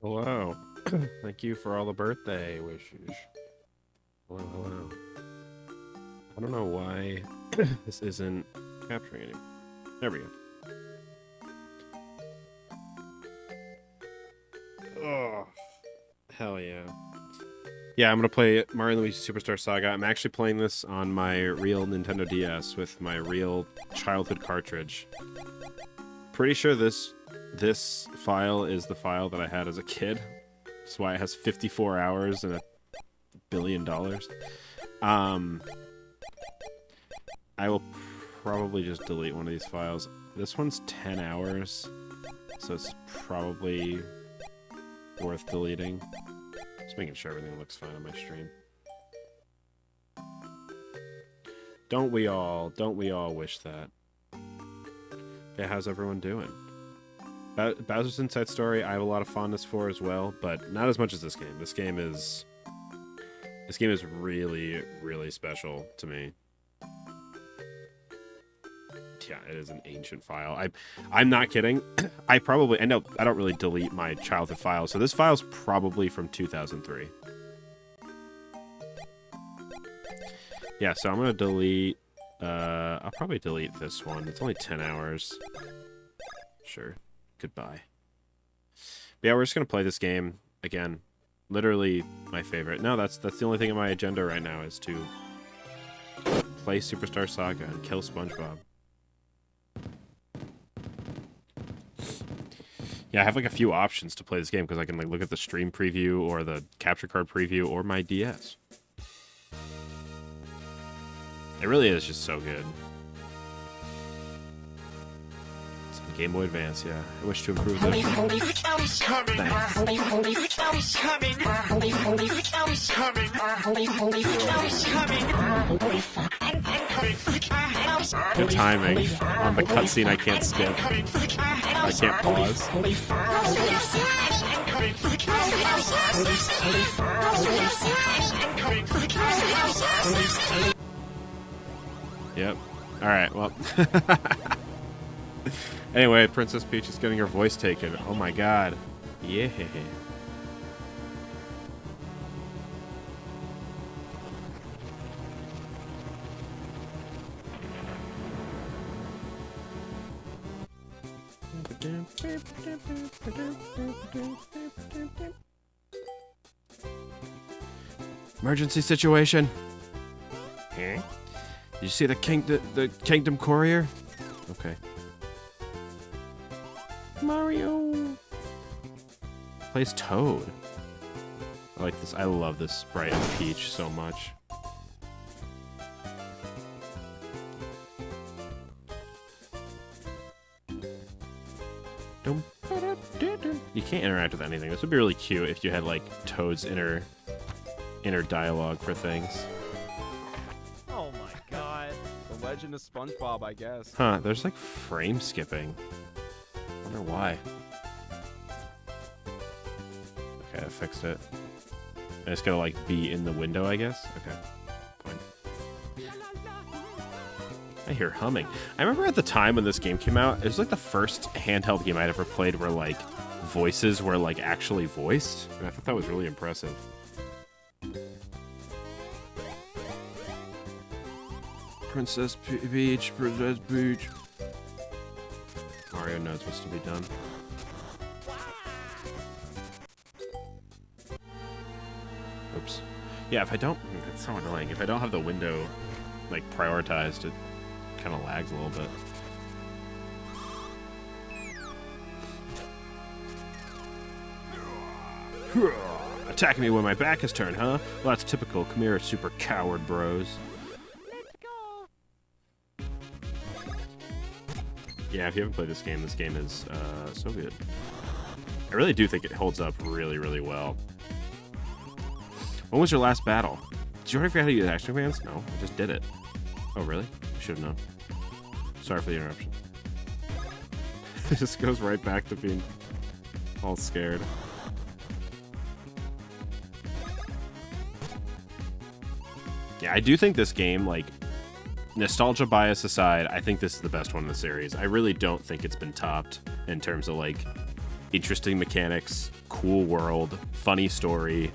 Hello. Thank you for all the birthday wishes. Hello, hello. I don't know why this isn't capturing anymore. There we go. Oh, hell yeah. Yeah, I'm gonna play Mario & Luigi Superstar Saga. I'm actually playing this on my real Nintendo DS with my real childhood cartridge. Pretty sure this file is the file that I had as a kid. That's why it has 54 hours and $1 billion. I will probably just delete one of these files. This one's 10 hours, so it's probably worth deleting. Just making sure everything looks fine on my stream. Don't we all wish that? Yeah, how's everyone doing? Bowser's Inside Story, I have a lot of fondness for as well, but not as much as this game. This game is really, really special to me. Yeah, it is an ancient file. I'm not kidding. I don't really delete my childhood files, so this file's probably from 2003. Yeah, so I'm gonna delete. I'll probably delete this one. It's only 10 hours. Sure. Goodbye. But yeah, we're just gonna play this game again. Literally my favorite. No, that's the only thing on my agenda right now is to play Superstar Saga and kill SpongeBob. Yeah, I have like a few options to play this game because I can like look at the stream preview or the capture card preview or my DS. It really is just so good. It's a Game Boy Advance, yeah. I wish to improve this. Good timing on the cutscene. I can't skip. I can't pause. Yep. Alright, well. Anyway, Princess Peach is getting her voice taken. Oh my god. Yeah. Emergency situation. Did you see the Kingdom Courier? Okay. Mario plays Toad. I like this. I love this sprite of Peach so much. You can't interact with anything. This would be really cute if you had like Toad's inner dialogue for things. Oh my god. The Legend of SpongeBob, I guess. Huh, there's like frame skipping. I wonder why. Okay, I fixed it. I just gotta like be in the window, I guess. Okay, fine. I hear humming. I remember at the time when this game came out, it was like the first handheld game I'd ever played where like voices were like actually voiced, and I thought that was really impressive. Princess Peach. Mario knows what's to be done. Oops. Yeah, if I don't... It's so annoying. If I don't have the window, like, prioritized, it kind of lags a little bit. Attacking me when my back is turned, huh? Well, that's typical. Come here, super coward bros. Yeah, if you haven't played this game is so good. I really do think it holds up really, really well. When was your last battle? Did you already forget how to use action commands? No, I just did it. Oh, really? I should have known. Sorry for the interruption. It just goes right back to being all scared. Yeah, I do think this game, like, nostalgia bias aside, I think this is the best one in the series. I really don't think it's been topped in terms of, like, interesting mechanics, cool world, funny story,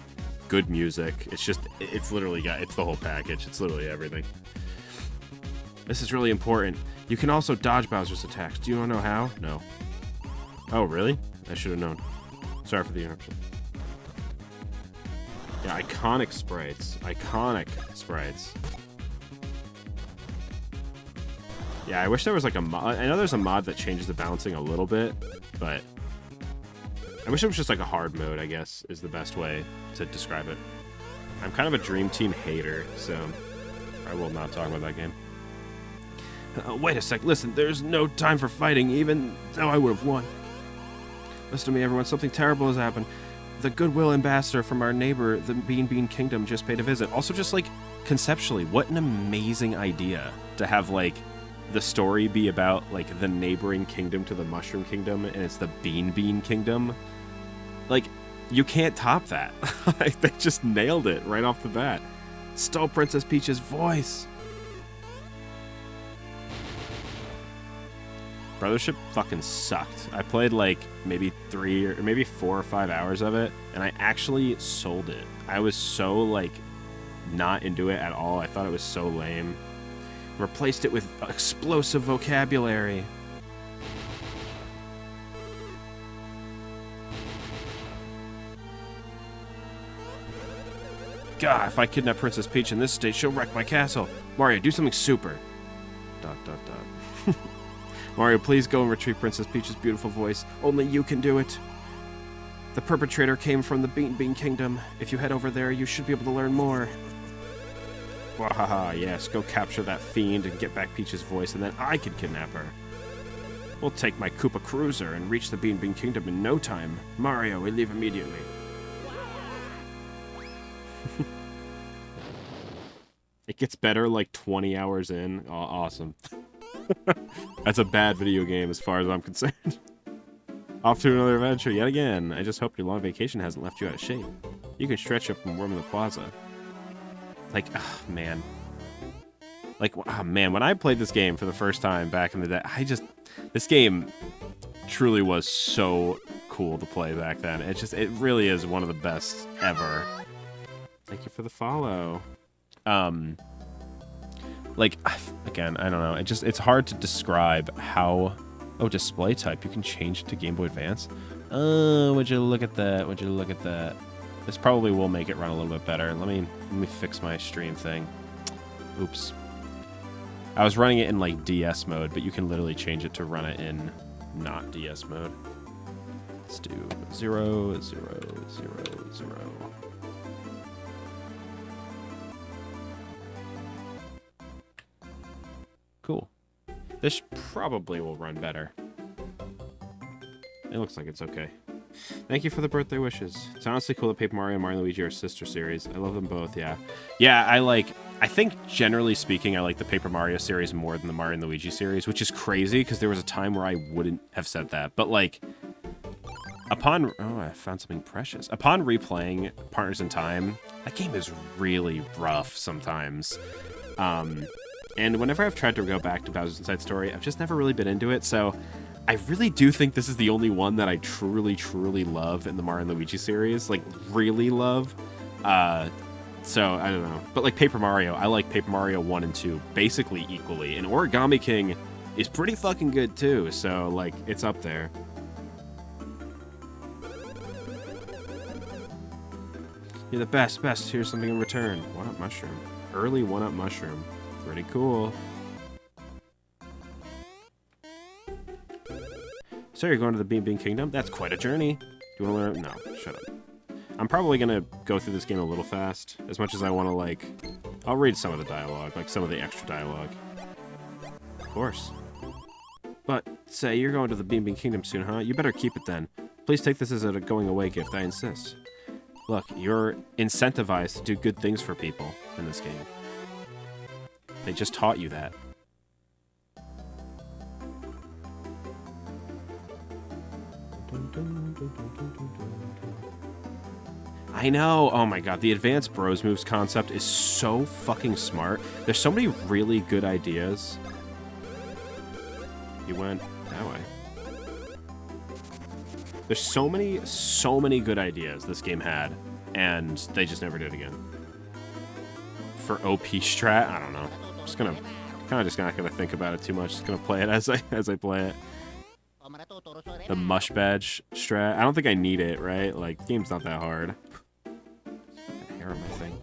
good music. It's literally it's the whole package. It's literally everything. This is really important. You can also dodge Bowser's attacks. Do you want to know how? No. Oh, really? I should have known. Sorry for the interruption. Yeah, iconic sprites. Iconic sprites. Yeah, I wish there was like a mod. I know there's a mod that changes the balancing a little bit, but I wish it was just like a hard mode, I guess, is the best way to describe it. I'm kind of a Dream Team hater, so I will not talk about that game. Wait a sec, listen, there's no time for fighting, even though I would have won. Listen to me, everyone, something terrible has happened. The Goodwill Ambassador from our neighbor, the Bean Kingdom, just paid a visit. Also, just, like, conceptually, what an amazing idea to have, like, the story be about, like, the neighboring kingdom to the Mushroom Kingdom, and it's the Bean Kingdom. Like, you can't top that. They just nailed it right off the bat. Stole Princess Peach's voice. Brothership fucking sucked. I played like maybe 3 or maybe 4 or 5 hours of it, and I actually sold it. I was so like not into it at all. I thought it was so lame. Replaced it with explosive vocabulary. God, if I kidnap Princess Peach in this state, she'll wreck my castle. Mario, do something super. ... Mario, please go and retrieve Princess Peach's beautiful voice. Only you can do it. The perpetrator came from the Bean Kingdom. If you head over there, you should be able to learn more. Wahaha, yes, go capture that fiend and get back Peach's voice, and then I can kidnap her. We'll take my Koopa Cruiser and reach the Bean Kingdom in no time. Mario, we leave immediately. It gets better like 20 hours in. Oh, awesome. That's a bad video game as far as I'm concerned. Off to another adventure yet again. I just hope your long vacation hasn't left you out of shape. You can stretch up and warm in the plaza. Like, oh, man. Like, oh, man, when I played this game for the first time back in the day, this game truly was so cool to play back then. It really is one of the best ever. Thank you for the follow. Like, again, I don't know. It's hard to describe how... Oh, display type. You can change it to Game Boy Advance. Would you look at that? Would you look at that? This probably will make it run a little bit better. Let me fix my stream thing. Oops. I was running it in, like, DS mode, but you can literally change it to run it in not DS mode. Let's do 0, 0, 0, 0. Cool. This probably will run better. It looks like it's okay. Thank you for the birthday wishes. It's honestly cool that Paper Mario and Mario and Luigi are sister series. I love them both, yeah. Yeah, I think generally speaking, I like the Paper Mario series more than the Mario and Luigi series, which is crazy because there was a time where I wouldn't have said that. But like, I found something precious. Upon replaying Partners in Time, that game is really rough sometimes. And whenever I've tried to go back to Bowser's Inside Story, I've just never really been into it, so I really do think this is the only one that I truly, truly love in the Mario and Luigi series. Like, really love. So, I don't know. But, like, Paper Mario, I like Paper Mario 1 and 2 basically equally. And Origami King is pretty fucking good, too. So, like, it's up there. You're the best. Here's something in return. 1-up mushroom. Early 1-up mushroom. Pretty cool. So you're going to the Bean Kingdom? That's quite a journey. Do you want to learn? No, shut up. I'm probably going to go through this game a little fast, as much as I want to, like... I'll read some of the dialogue, like some of the extra dialogue. Of course. But, say, you're going to the Bean Kingdom soon, huh? You better keep it then. Please take this as a going-away gift, I insist. Look, you're incentivized to do good things for people in this game. They just taught you that. I know. Oh my god, the Advanced Bros Moves concept is so fucking smart. There's so many really good ideas. You went that way. There's so many good ideas this game had, and they just never did it again. For OP strat, I don't know. I'm just gonna not gonna think about it too much. Just gonna play it as I play it. The mush badge strat. I don't think I need it, right? Like, the game's not that hard. Hair on my thing.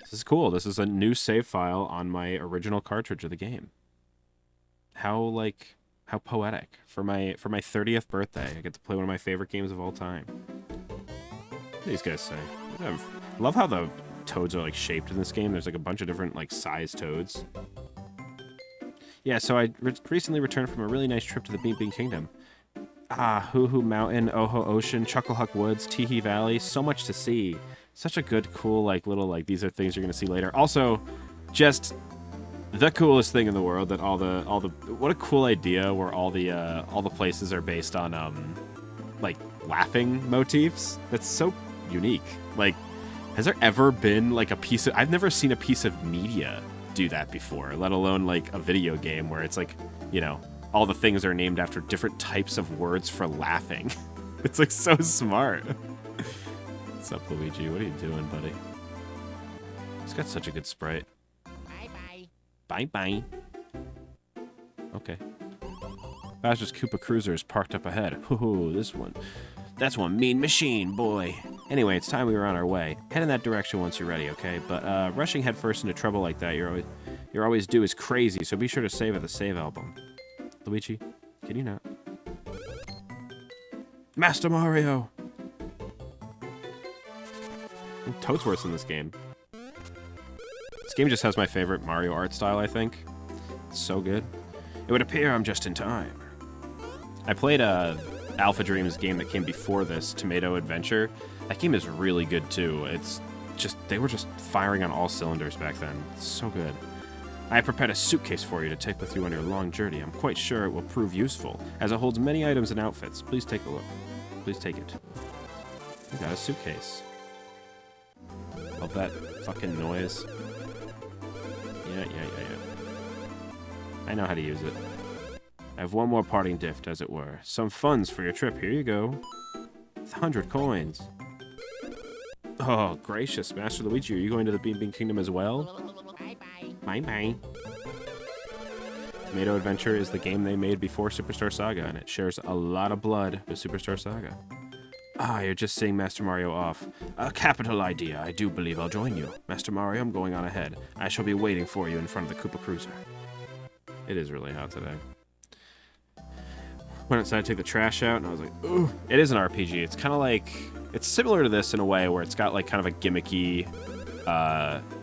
This is cool. This is a new save file on my original cartridge of the game. How poetic. For my 30th birthday, I get to play one of my favorite games of all time. What do these guys say? I love how the toads are like shaped in this game. There's like a bunch of different like size toads. Yeah, so I recently returned from a really nice trip to the Bean Bean Kingdom. Ah, Hoo Hoo Mountain, Oho Ocean, Chucklehuck Woods, Teehee Valley. So much to see. Such a good, cool, like little like these are things you're gonna see later. Also, just the coolest thing in the world that all the what a cool idea where all the places are based on like laughing motifs. That's so unique. Like, has there ever been like a piece of I've never seen a piece of media do that before, let alone like a video game where it's like, you know, all the things are named after different types of words for laughing. It's like so smart. What's up, Luigi? What are you doing, buddy? He's got such a good sprite. Bye-bye. Okay. Bowser's Koopa Cruiser is parked up ahead. Ooh, this one. That's one mean machine, boy. Anyway, it's time we were on our way. Head in that direction once you're ready, okay? But rushing headfirst into trouble like that, you're always due is crazy, so be sure to save at the save album. Luigi, can you not? Master Mario! Ooh, Toad's worse in this game. This game just has my favorite Mario art style, I think. It's so good. It would appear I'm just in time. I played Alpha Dream's game that came before this, Tomato Adventure. That game is really good too. It's just, they were just firing on all cylinders back then. It's so good. I have prepared a suitcase for you to take with you on your long journey. I'm quite sure it will prove useful, as it holds many items and outfits. Please take a look. Please take it. You got a suitcase. Love that fucking noise. Yeah. I know how to use it. I have one more parting gift, as it were. Some funds for your trip. Here you go. 100 coins. Oh, gracious. Master Luigi, are you going to the Bean Bean Kingdom as well? Bye-bye. Tomato Adventure is the game they made before Superstar Saga, and it shares a lot of blood with Superstar Saga. Ah, you're just seeing Master Mario off. A capital idea. I do believe I'll join you. Master Mario, I'm going on ahead. I shall be waiting for you in front of the Koopa Cruiser. It is really hot today. Went outside to take the trash out, and I was like, ooh. It is an RPG. It's kind of like, it's similar to this in a way where it's got like kind of a gimmicky,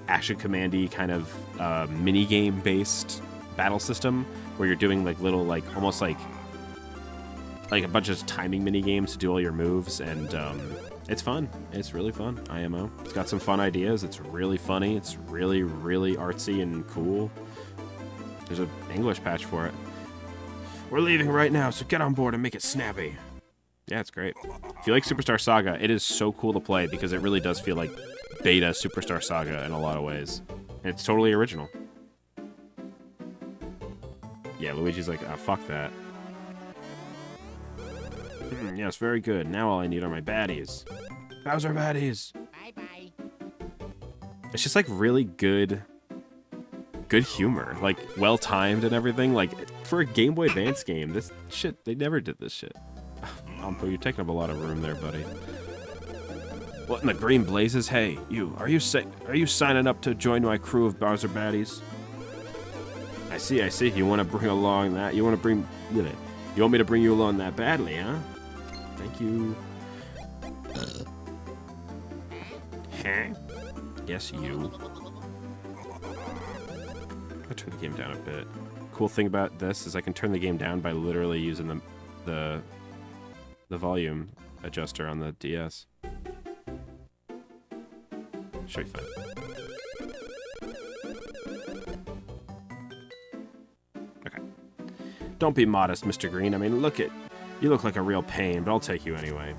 action commandy kind of mini-game based battle system where you're doing like little, like almost like a bunch of timing mini games to do all your moves, and it's fun. It's really fun. IMO. It's got some fun ideas. It's really funny. It's really, really artsy and cool. There's an English patch for it. We're leaving right now, so get on board and make it snappy. Yeah, it's great. If you like Superstar Saga, it is so cool to play because it really does feel like beta Superstar Saga in a lot of ways. And it's totally original. Yeah, Luigi's like, ah, fuck that. Yes, very good. Now all I need are my baddies. Bowser baddies! Bye-bye. It's just like really good humor. Like, well-timed and everything. Like, for a Game Boy Advance game, this shit, they never did this shit. You're taking up a lot of room there, buddy. What in the green blazes? Hey, you, are you signing up to join my crew of Bowser baddies? I see. You want to bring along that? You want me to bring you along that badly, huh? Thank you. Huh? Yes, you. I'll turn the game down a bit. Cool thing about this is I can turn the game down by literally using the volume adjuster on the DS. Should be fun. Okay. Don't be modest, Mr. Green. I mean, you look like a real pain, but I'll take you anyway.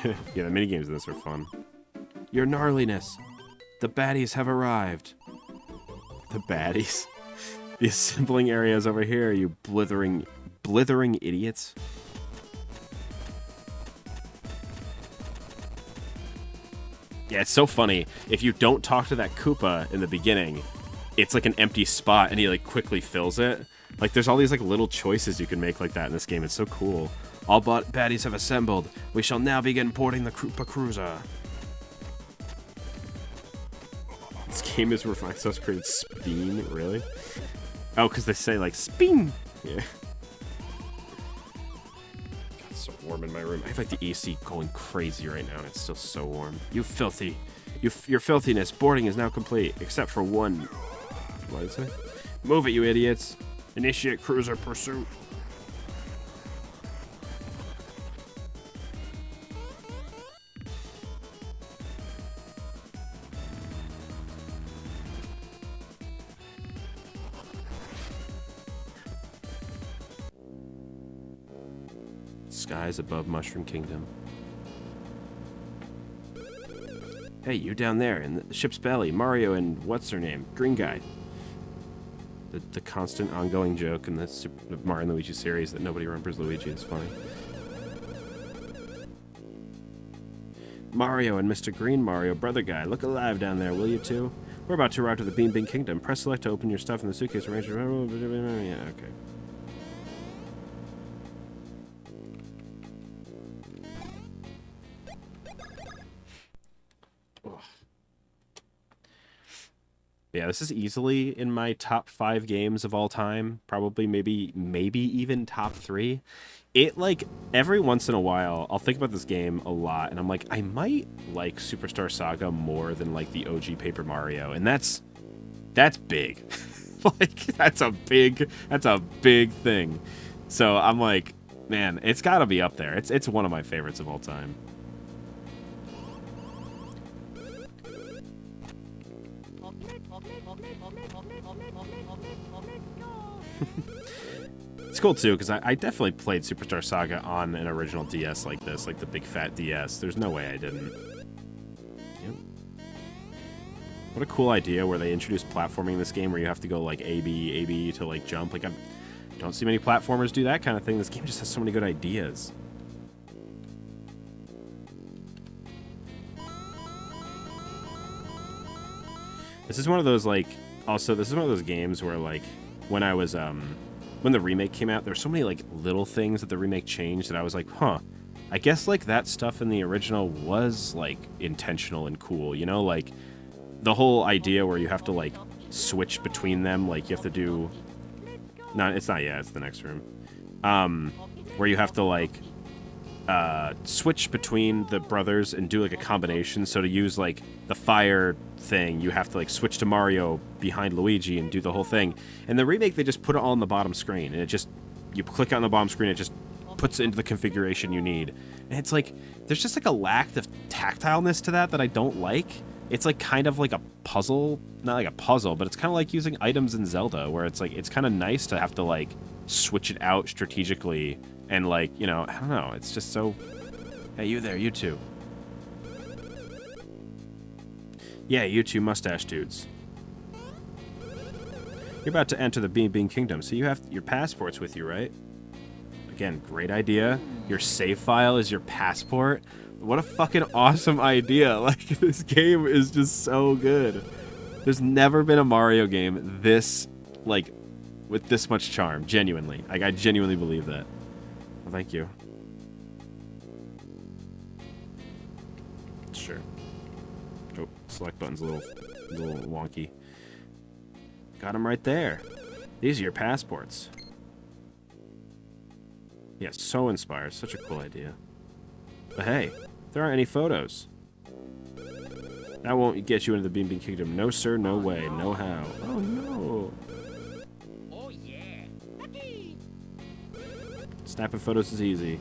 Yeah, the minigames in this are fun. Your gnarliness. The baddies have arrived. The baddies? The assembling area is over here, you blithering blithering idiots. Yeah, it's so funny. If you don't talk to that Koopa in the beginning, it's like an empty spot, and he like quickly fills it. Like, there's all these like little choices you can make like that in this game. It's so cool. All baddies have assembled. We shall now begin boarding the Koopa Cruiser. This game is refined, so it's created Speen, really? Oh, because they say like Speen. Yeah. God, it's so warm in my room. I have like the AC going crazy right now, and it's still so warm. You filthy. Your filthiness. Boarding is now complete, except for one. What did it say? Move it, you idiots. Initiate cruiser pursuit. Skies above Mushroom Kingdom. Hey, you down there in the ship's belly. Mario and what's her name? Green guy. The constant ongoing joke in the Mario and Luigi series that nobody remembers Luigi is funny. Mario and Mr. Green Mario, brother guy. Look alive down there, will you two? We're about to arrive to the Bean Bean Kingdom. Press select to open your stuff in the suitcase. Arrange your... Yeah, okay. Yeah, this is easily in my top 5 games of all time. Probably, maybe even top 3. It, like, every once in a while, I'll think about this game a lot, and I'm like, I might like Superstar Saga more than, like, the OG Paper Mario, and that's big. Like, that's a big thing. So I'm like, man, it's got to be up there. It's one of my favorites of all time. It's cool too, because I definitely played Superstar Saga on an original DS like this, like the big fat DS. There's no way I didn't. Yep. What a cool idea where they introduced platforming in this game where you have to go like A, B to like jump. Like, I don't see many platformers do that kind of thing. This game just has so many good ideas. This is one of those, like, also, this is one of those games where, like, when I was, when the remake came out, there were so many, like, little things that the remake changed that I was like, huh, I guess, like, that stuff in the original was, like, intentional and cool, you know? Like, the whole idea where you have to, like, switch between them, like, you have to do... No, it's not yet, it's the next room. Where you have to, like, switch between the brothers and do, like, a combination. So to use, like, the fire thing, you have to, like, switch to Mario behind Luigi and do the whole thing. And the remake, they just put it all on the bottom screen, and it just, you click on the bottom screen, it just puts it into the configuration you need. And it's like, there's just, like, a lack of tactileness to that I don't like. It's, like, kind of like a puzzle, not like a puzzle, but it's kind of like using items in Zelda, where it's, like, it's kind of nice to have to, like, switch it out strategically. And, like, you know, I don't know. It's just so... Hey, you there, you two. Yeah, you two mustache dudes. You're about to enter the Bean Bean Kingdom, so you have your passports with you, right? Again, great idea. Your save file is your passport. What a fucking awesome idea. Like, this game is just so good. There's never been a Mario game this, like, with this much charm. Genuinely. Like, I genuinely believe that. Well, thank you. Sure. Oh, select button's a little wonky. Got them right there. These are your passports. Yeah, so inspired. Such a cool idea. But hey, there aren't any photos. That won't get you into the Bean Bean Kingdom. No sir, no way, no how. Oh no. Oh yeah. Snapping photos is easy.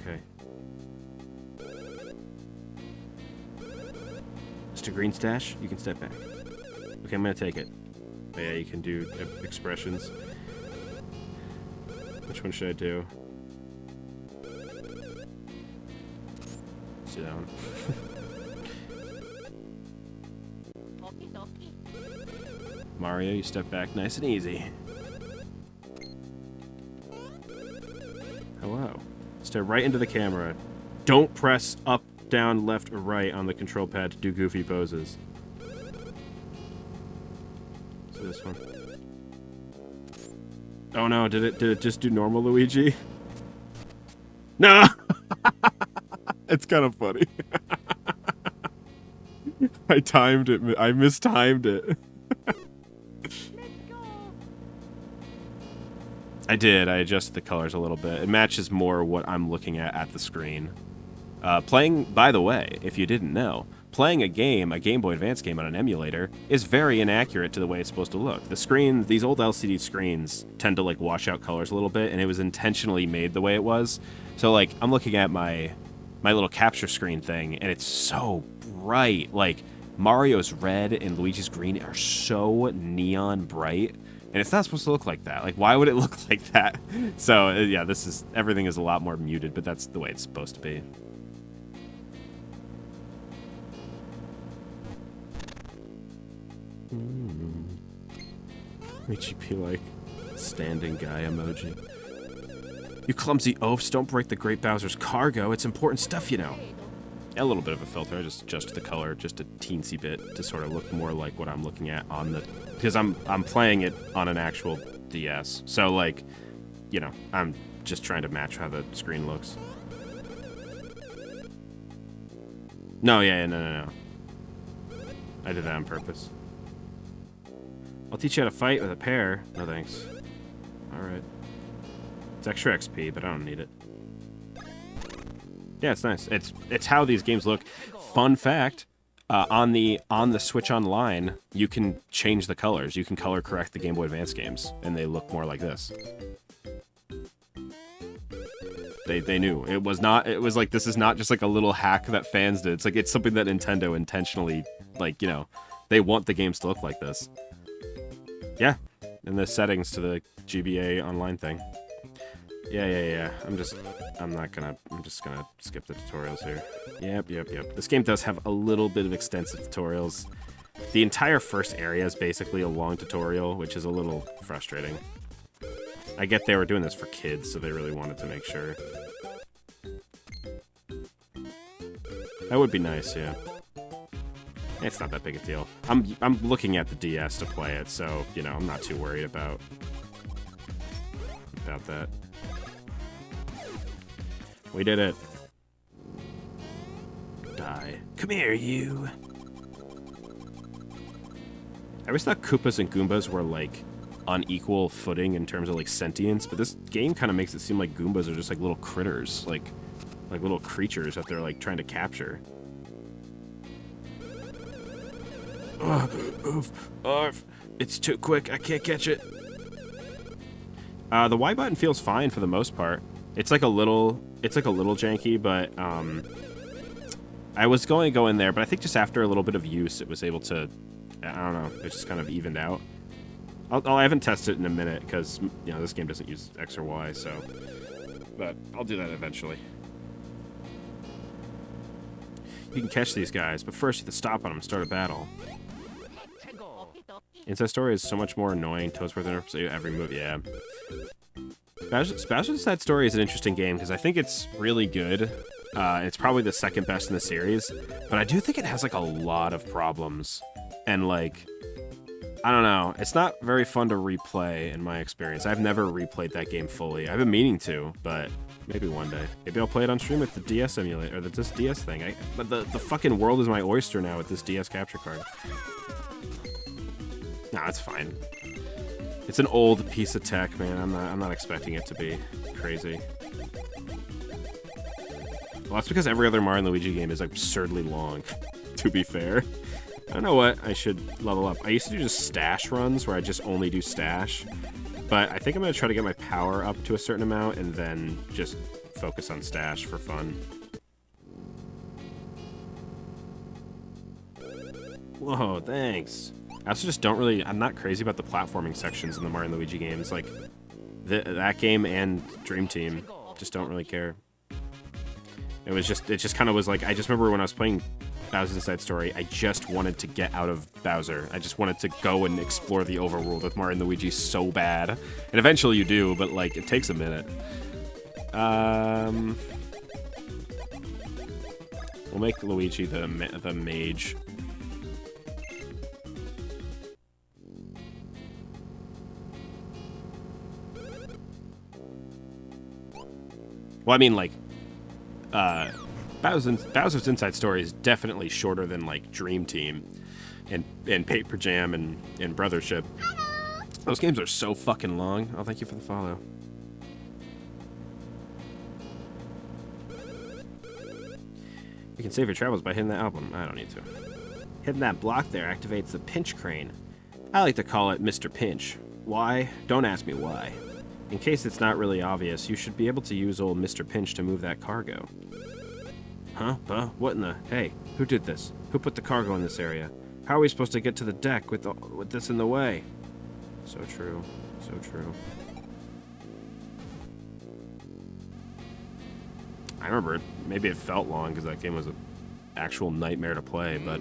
Okay. Mr. Greenstash, you can step back. Okay, I'm gonna take it. Oh, yeah, you can do expressions. Which one should I do? Let's do that one. Mario, you step back nice and easy. Stare right into the camera. Don't press up, down, left, or right on the control pad to do goofy poses. So this one. Oh no, did it just do normal Luigi? No! It's kind of funny. I timed it. I mistimed it. I did. I adjusted the colors a little bit. It matches more what I'm looking at the screen. Playing, by the way, if you didn't know, playing a Game Boy Advance game on an emulator, is very inaccurate to the way it's supposed to look. The screen, these old LCD screens tend to like wash out colors a little bit, and it was intentionally made the way it was. So like, I'm looking at my little capture screen thing, and it's so bright. Like, Mario's red and Luigi's green are so neon bright, and it's not supposed to look like that. Like, why would it look like that? So yeah, everything is a lot more muted, but that's the way it's supposed to be. Makes you be like standing guy emoji. You clumsy oafs, don't break the Great Bowser's cargo. It's important stuff, you know. A little bit of a filter. I just adjusted the color just a teensy bit to sort of look more like what I'm looking at on the... Because I'm playing it on an actual DS. So, like, you know, I'm just trying to match how the screen looks. No, no. I did that on purpose. I'll teach you how to fight with a pair. No thanks. Alright. It's extra XP, but I don't need it. Yeah, it's nice. It's how these games look. Fun fact, on the Switch Online, you can change the colors. You can color correct the Game Boy Advance games, and they look more like this. They knew. It was like, this is not just like a little hack that fans did. It's like, it's something that Nintendo intentionally, like, you know, they want the games to look like this. Yeah, and the settings to the GBA Online thing. Yeah. I'm just gonna skip the tutorials here. Yep. This game does have a little bit of extensive tutorials. The entire first area is basically a long tutorial, which is a little frustrating. I get they were doing this for kids, so they really wanted to make sure. That would be nice, yeah. It's not that big a deal. I'm looking at the DS to play it, so, you know, I'm not too worried about that. We did it. Die. Come here, you. I always thought Koopas and Goombas were, like, on equal footing in terms of, like, sentience, but this game kind of makes it seem like Goombas are just, like, little critters, like little creatures that they're, like, trying to capture. It's too quick. I can't catch it. The Y button feels fine for the most part. It's like a little janky, but I was going to go in there, but I think just after a little bit of use, it was able to. I don't know. It just kind of evened out. I haven't tested it in a minute because you know this game doesn't use X or Y, so. But I'll do that eventually. You can catch these guys, but first you have to stop on them and start a battle. Inside Story is so much more annoying. Toad's worth every move. Yeah. Bowser's Inside Story is an interesting game because I think it's really good. It's probably the second best in the series, but I do think it has like a lot of problems. And like, I don't know. It's not very fun to replay in my experience. I've never replayed that game fully. I've been meaning to, but maybe one day. Maybe I'll play it on stream with the DS emulator, or this DS thing. But the fucking world is my oyster now with this DS capture card. Nah, it's fine. It's an old piece of tech, man. I'm not expecting it to be crazy. Well, that's because every other Mario and Luigi game is absurdly long, to be fair. I don't know what I should level up. I used to do just stash runs where I just only do stash, but I think I'm going to try to get my power up to a certain amount and then just focus on stash for fun. Whoa, thanks. I also just don't really... I'm not crazy about the platforming sections in the Mario and Luigi games. Like, that game and Dream Team just don't really care. It just kind of was like... I just remember when I was playing Bowser's Inside Story, I just wanted to get out of Bowser. I just wanted to go and explore the overworld with Mario and Luigi so bad. And eventually you do, but, like, it takes a minute. We'll make Luigi the mage. Well, I mean, like, Bowser's Inside Story is definitely shorter than, like, Dream Team and Paper Jam and Brothership. Those games are so fucking long. Oh, thank you for the follow. You can save your travels by hitting the album. I don't need to. Hitting that block there activates the pinch crane. I like to call it Mr. Pinch. Why? Don't ask me why. In case it's not really obvious, you should be able to use old Mr. Pinch to move that cargo. Huh? What in the... Hey, who did this? Who put the cargo in this area? How are we supposed to get to the deck with this in the way? So true. So true. I remember maybe it felt long because that game was an actual nightmare to play, but...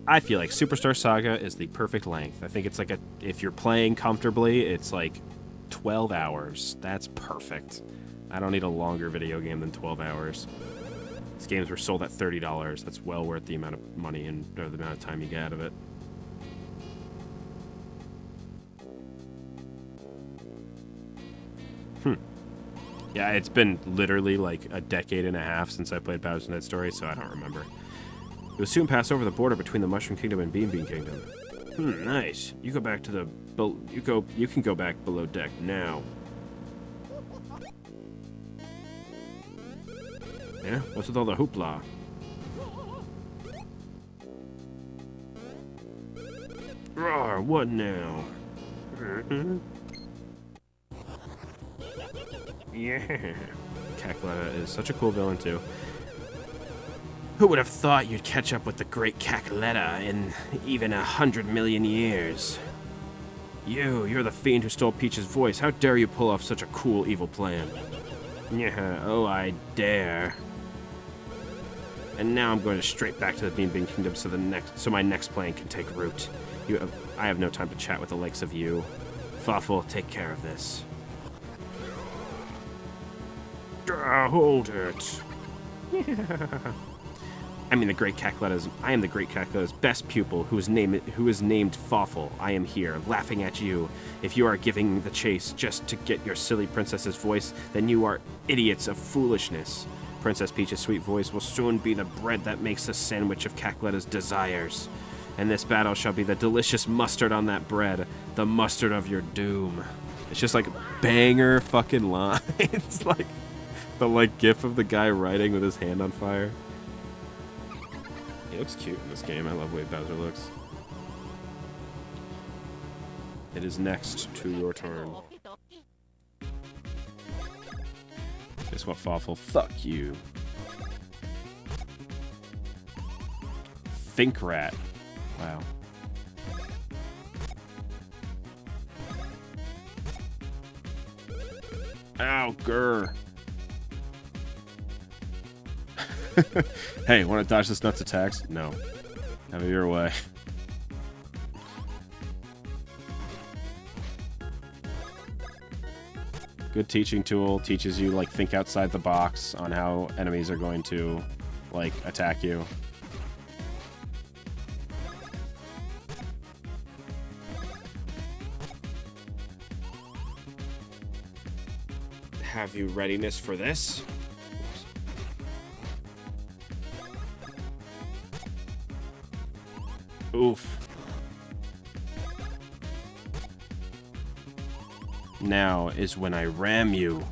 I feel like Superstar Saga is the perfect length. I think it's like if you're playing comfortably, it's like 12 hours. That's perfect. I don't need a longer video game than 12 hours. These games were sold at $30. That's well worth the amount of money or the amount of time you get out of it. Yeah, it's been literally like a decade and a half since I played Bowser's Inside Story, so I don't remember. It will soon pass over the border between the Mushroom Kingdom and Bean Kingdom. Nice. You go back to the... You can go back below deck now. Yeah? What's with all the hoopla? Roar, what now? Yeah. Cackletta is such a cool villain, too. Who would have thought you'd catch up with the great Cackletta in even 100 million years? You're the fiend who stole Peach's voice. How dare you pull off such a cool evil plan? Yeah, oh, I dare. And now I'm going straight back to the Bean Kingdom so my next plan can take root. I have no time to chat with the likes of you. Fawful, take care of this. Hold it. I am the great Cackletta's best pupil, who is named Fawful. I am here, laughing at you. If you are giving the chase just to get your silly princess's voice, then you are idiots of foolishness. Princess Peach's sweet voice will soon be the bread that makes the sandwich of Cackletta's desires. And this battle shall be the delicious mustard on that bread, the mustard of your doom. It's just like banger fucking lines. Like the gif of the guy writing with his hand on fire. He looks cute in this game. I love the way Bowser looks. It is next to your turn. Guess what, Fawful? Fuck you. Think Rat. Wow. Ow, grr. Hey, want to dodge this nuts attacks? No. Have it your way. Good teaching tool. Teaches you, like, think outside the box on how enemies are going to, like, attack you. Have you readiness for this? Oof. Now is when I ram you.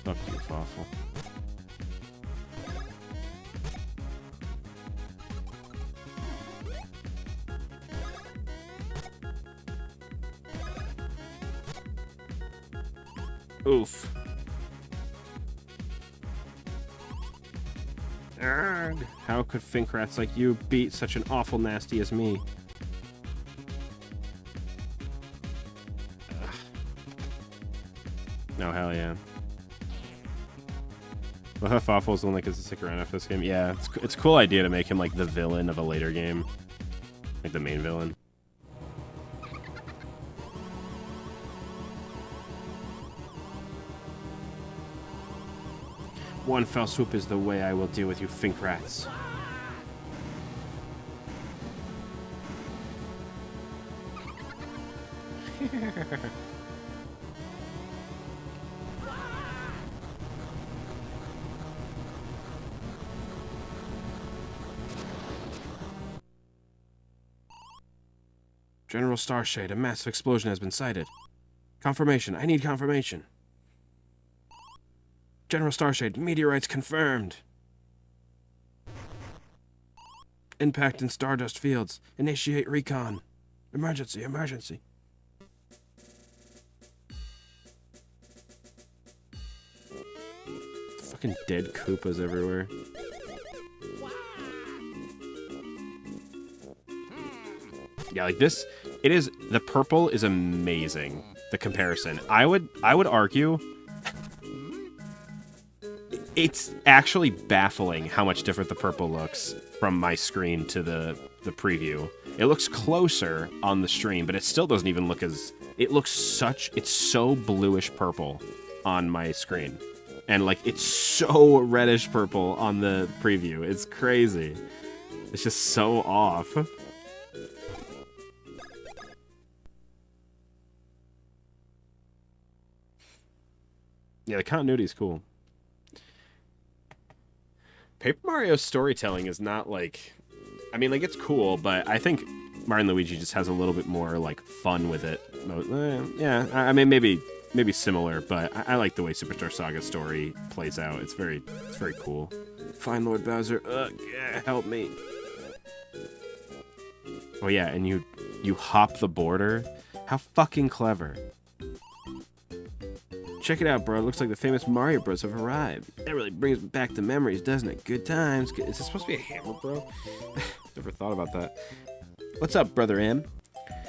Fuck you, Fawful. Oof. Arrgh. How could Finkrats like you beat such an awful nasty as me? Ugh. No, hell yeah. Well, Fawful's the one that gets to stick around after this game. Yeah, it's a cool idea to make him like the villain of a later game. Like the main villain. One fell swoop is the way I will deal with you fink rats. General Starshade, a massive explosion has been sighted. Confirmation. I need confirmation. General Starshade, meteorites confirmed. Impact in Stardust fields. Initiate recon. Emergency, emergency. Fucking dead Koopas everywhere. Yeah, like this, it is, the purple is amazing, the comparison. I would argue it's actually baffling how much different the purple looks from my screen to the preview. It looks closer on the stream, but it still doesn't even look as, it's so bluish purple on my screen. And like, it's so reddish purple on the preview. It's crazy. It's just so off. Yeah, the continuity is cool. Paper Mario's storytelling is not like... I mean, like, it's cool, but I think Mario & Luigi just has a little bit more, like, fun with it. Yeah, I mean, maybe similar, but I like the way Superstar Saga's story plays out. It's very cool. Fine, Lord Bowser. Yeah, help me. Oh, yeah, and you hop the border? How fucking clever. Check it out, bro. It looks like the famous Mario Bros have arrived. That really brings back the memories, doesn't it? Good times. Is this supposed to be a hammer, bro? Never thought about that. What's up, Brother M?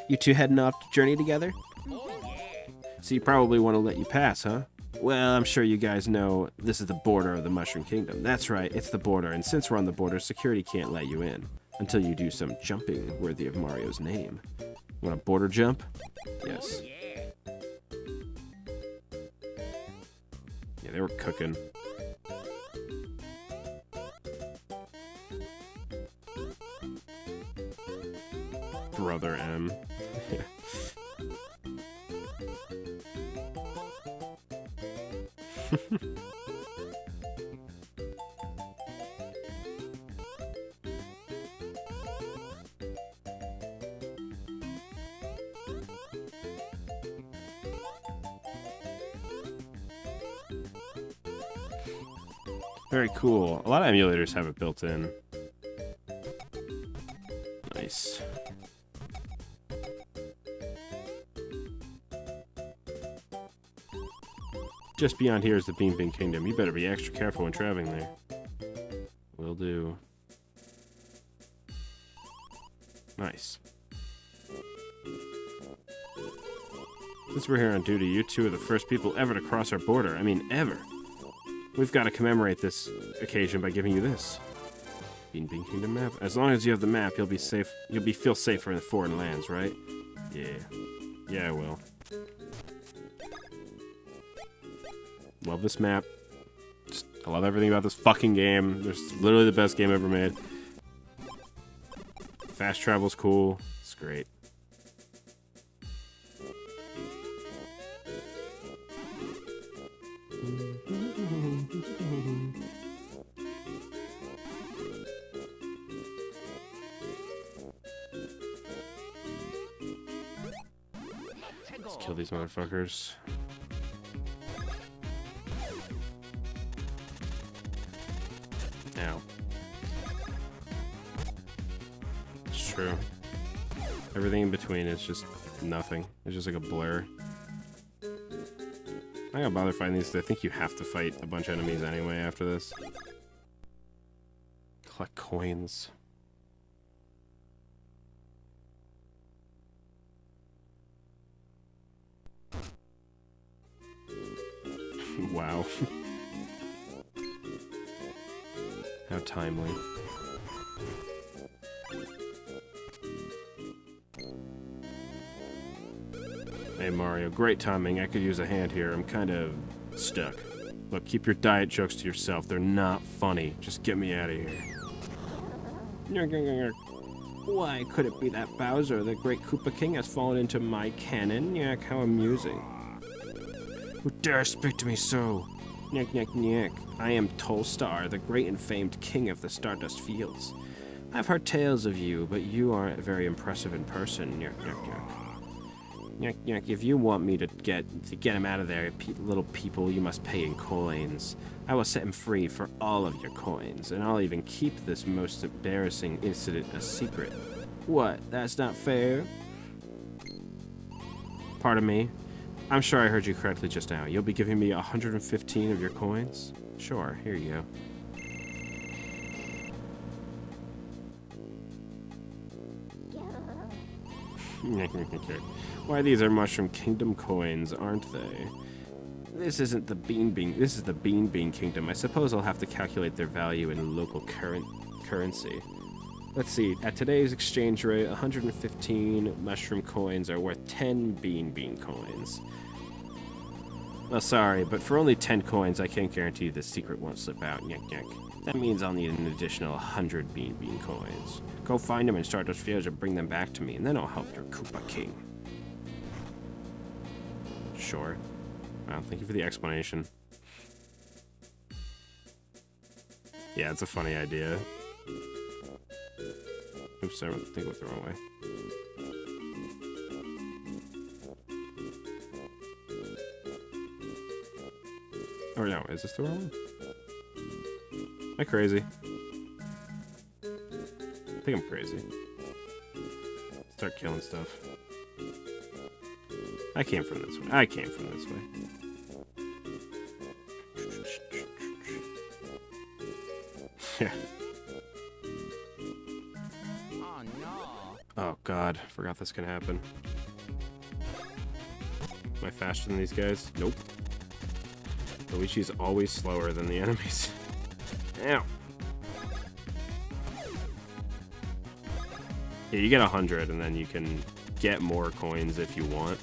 You two heading off to journey together? Oh yeah. So you probably want to let you pass, huh? Well, I'm sure you guys know this is the border of the Mushroom Kingdom. That's right, it's the border, and since we're on the border, security can't let you in until you do some jumping worthy of Mario's name. Want a border jump? Yes. Oh yeah. Yeah, they were cooking. Brother M. Very cool. A lot of emulators have it built in. Nice. Just beyond here is the Bean Bean Kingdom. You better be extra careful when traveling there. Will do. Nice. Since we're here on duty, you two are the first people ever to cross our border. I mean, ever. We've got to commemorate this occasion by giving you this. Bean Bean Kingdom map. As long as you have the map, you'll be safe. Feel safer in the foreign lands, right? Yeah. Yeah, I will. Love this map. I love everything about this fucking game. It's literally the best game ever made. Fast travel's cool. It's great. Let's kill these motherfuckers. Ow. It's true. Everything in between is just nothing. It's just like a blur. I'm not gonna bother fighting these. I think you have to fight a bunch of enemies anyway after this. Collect coins. Wow. How timely. Hey Mario, great timing. I could use a hand here. I'm kind of stuck. Look, keep your diet jokes to yourself. They're not funny. Just get me out of here. Why could it be that Bowser, the great Koopa King, has fallen into my cannon? Yak, how amusing. Who dare speak to me so? Nyak, nyak, nyak. I am Tolstar, the great and famed king of the Stardust Fields. I've heard tales of you, but you aren't very impressive in person. Nyak, nyak, nyak. Nyak, nyak. If you want me to get him out of there, little people, you must pay in coins. I will set him free for all of your coins, and I'll even keep this most embarrassing incident a secret. What? That's not fair? Pardon me? I'm sure I heard you correctly just now. You'll be giving me 115 of your coins? Sure, here you go. Why, these are Mushroom Kingdom coins, aren't they? This isn't the this is the Bean Kingdom. I suppose I'll have to calculate their value in local currency. Let's see, at today's exchange rate, 115 mushroom coins are worth 10 bean coins. Well, sorry, but for only 10 coins, I can't guarantee the secret won't slip out. Nyak, nyak. That means I'll need an additional 100 bean coins. Go find them in Stardust Fields and bring them back to me, and then I'll help your Koopa King. Sure. Well, thank you for the explanation. Yeah, it's a funny idea. Oops, I think I went the wrong way. Or no, is this the wrong one? Am I crazy? I think I'm crazy. Start killing stuff. I came from this way. I came from this way. Yeah. Oh no. Oh god, forgot this can happen. Am I faster than these guys? Nope. Luigi's always slower than the enemies. Ow. Yeah, you get 100 and then you can get more coins if you want.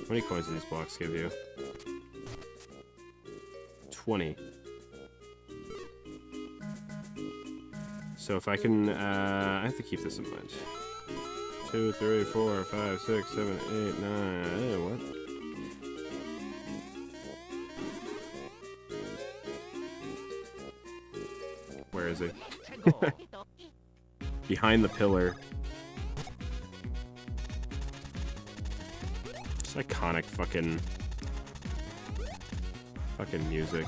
How many coins do these blocks give you? 20. So if I can, I have to keep this in mind. 2, 3, 4, 5, 6, 7, 8, 9. What? Where is he? Behind the pillar. It's iconic fucking music.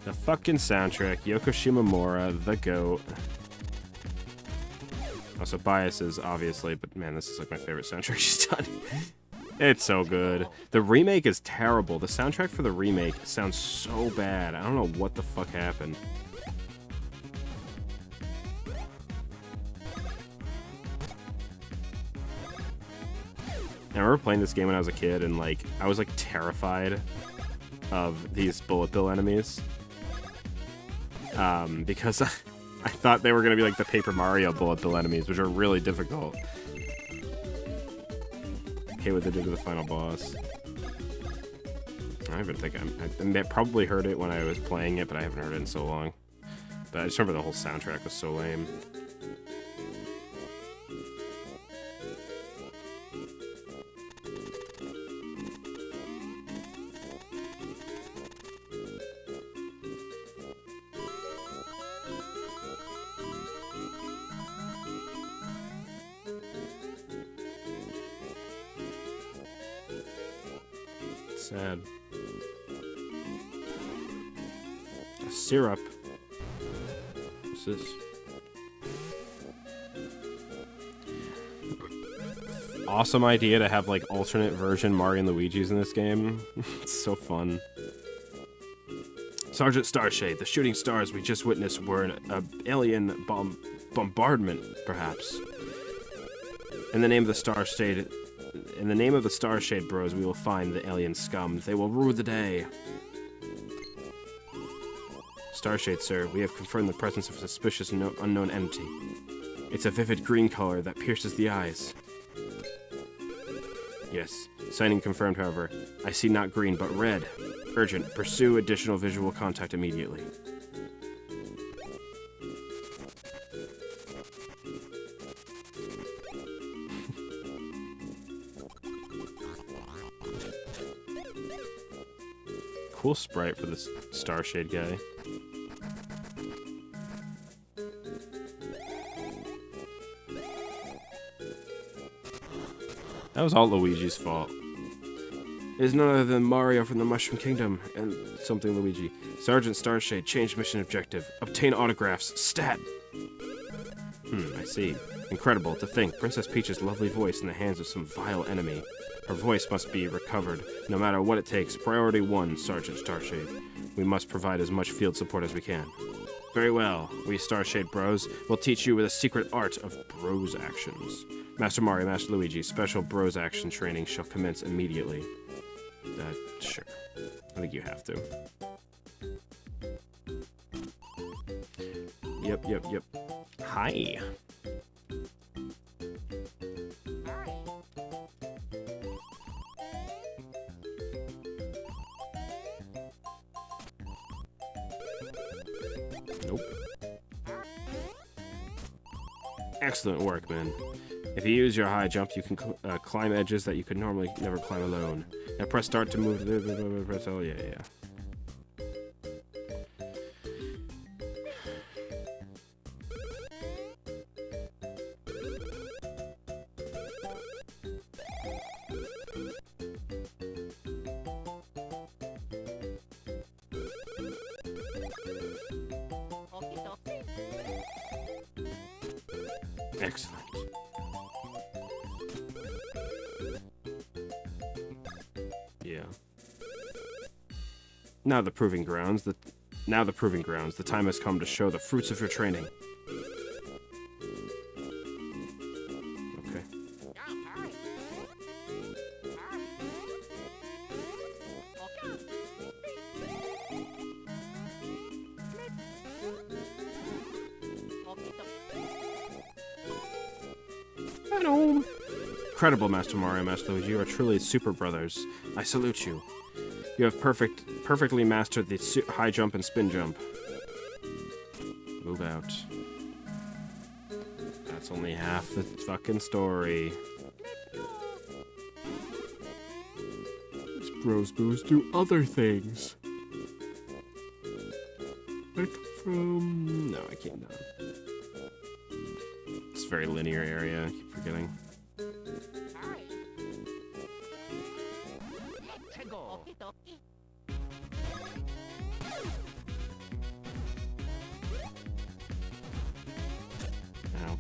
The fucking soundtrack. Yoko Shimomura, the GOAT. Also biases, obviously, but man, this is like my favorite soundtrack she's done. It's so good. The remake is terrible. The soundtrack for the remake sounds so bad. I don't know what the fuck happened. I remember playing this game when I was a kid, and like I was like terrified of these bullet bill enemies because I thought they were gonna be like the Paper Mario bullet bill enemies, which are really difficult. Okay, what they did to the final boss. I don't even think I probably heard it when I was playing it, but I haven't heard it in so long. But I just remember the whole soundtrack was so lame. Sad. A syrup. What's this? Awesome idea to have like alternate version Mario and Luigi's in this game. It's so fun. Sergeant Starshade, the shooting stars we just witnessed were an alien bombardment, perhaps. In the name of the Starshade Bros, we will find the alien scum. They will rule the day. Starshade, sir, we have confirmed the presence of a suspicious unknown entity. It's a vivid green color that pierces the eyes. Yes. Sighting confirmed, however. I see not green, but red. Urgent. Pursue additional visual contact immediately. Cool sprite for this Starshade guy. That was all Luigi's fault. It is none other than Mario from the Mushroom Kingdom and something Luigi. Sergeant Starshade, change mission objective. Obtain autographs. Stat! I see. Incredible to think. Princess Peach's lovely voice in the hands of some vile enemy. Her voice must be recovered, no matter what it takes. Priority 1, Sergeant Starshade. We must provide as much field support as we can. Very well. We Starshade Bros will teach you the secret art of Bros actions. Master Mario, Master Luigi, special Bros action training shall commence immediately. Sure. I think you have to. Yep. Hi. Nope. Excellent work, man. If you use your high jump, you can climb edges that you could normally never climb alone. Now press start to move. Press L. Yeah. Excellent. Yeah. Now the proving grounds. The time has come to show the fruits of your training. Okay. Hello. Incredible, Master Mario, Master Luigi. You are truly super brothers. I salute you. You have perfectly mastered the high jump and spin jump. Move out. That's only half the fucking story. These Bros do other things. I come from... No, I came down. It's a very linear area. I keep forgetting. Ow.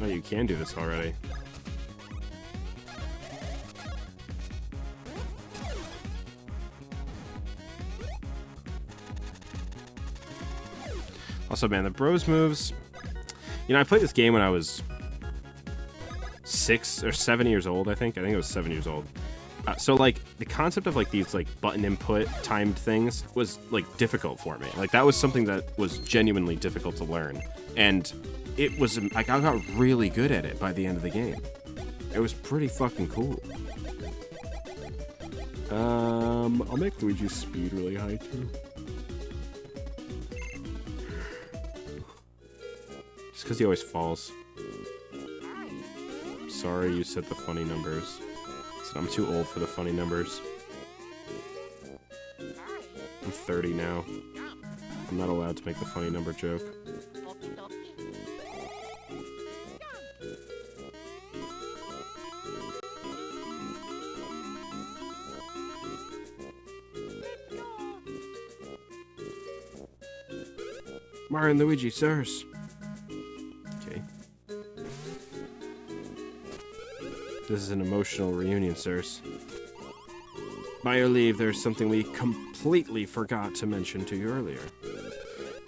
Oh, you can do this already. Also, man, the Bros moves... You know, I played this game when I was 6 or 7 years old, I think. I think I was 7 years old. So, like, the concept of, like, these, like, button input timed things was, like, difficult for me. Like, that was something that was genuinely difficult to learn. And it was, like, I got really good at it by the end of the game. It was pretty fucking cool. I'll make Luigi's speed really high, too. Just because he always falls. Sorry you said the funny numbers. Said I'm too old for the funny numbers. I'm 30 now. I'm not allowed to make the funny number joke. Mario and Luigi, sirs. Okay. This is an emotional reunion, sirs. By your leave, there's something we completely forgot to mention to you earlier.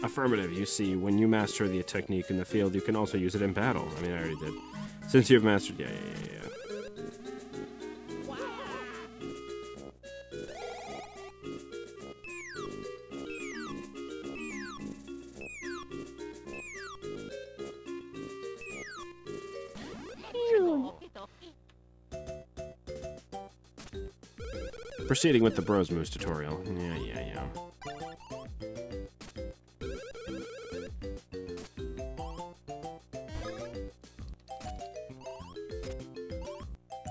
Affirmative, you see, when you master the technique in the field, you can also use it in battle. I mean, I already did. Since you've mastered, yeah. Proceeding with the Bros Moves tutorial. Yeah.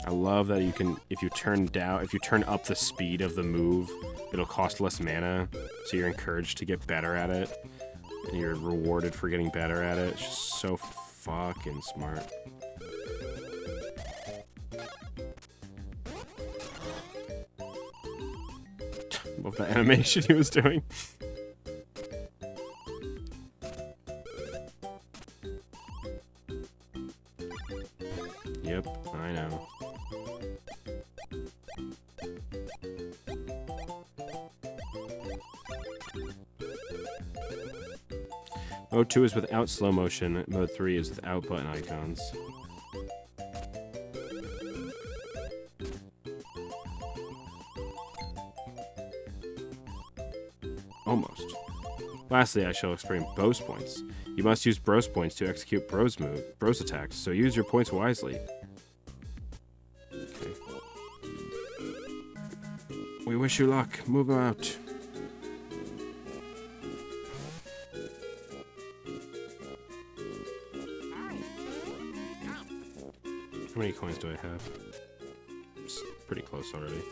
I love that you can, if you turn up the speed of the move, it'll cost less mana, so you're encouraged to get better at it, and you're rewarded for getting better at it. It's just so fucking smart. Love that animation he was doing. Yep, I know. Mode 2 is without slow motion. Mode 3 is without button icons. Almost. Lastly, I shall explain Bros points. You must use Bros points to execute Bros attacks, so use your points wisely. Okay. We wish you luck. Move out. How many coins do I have? It's pretty close already.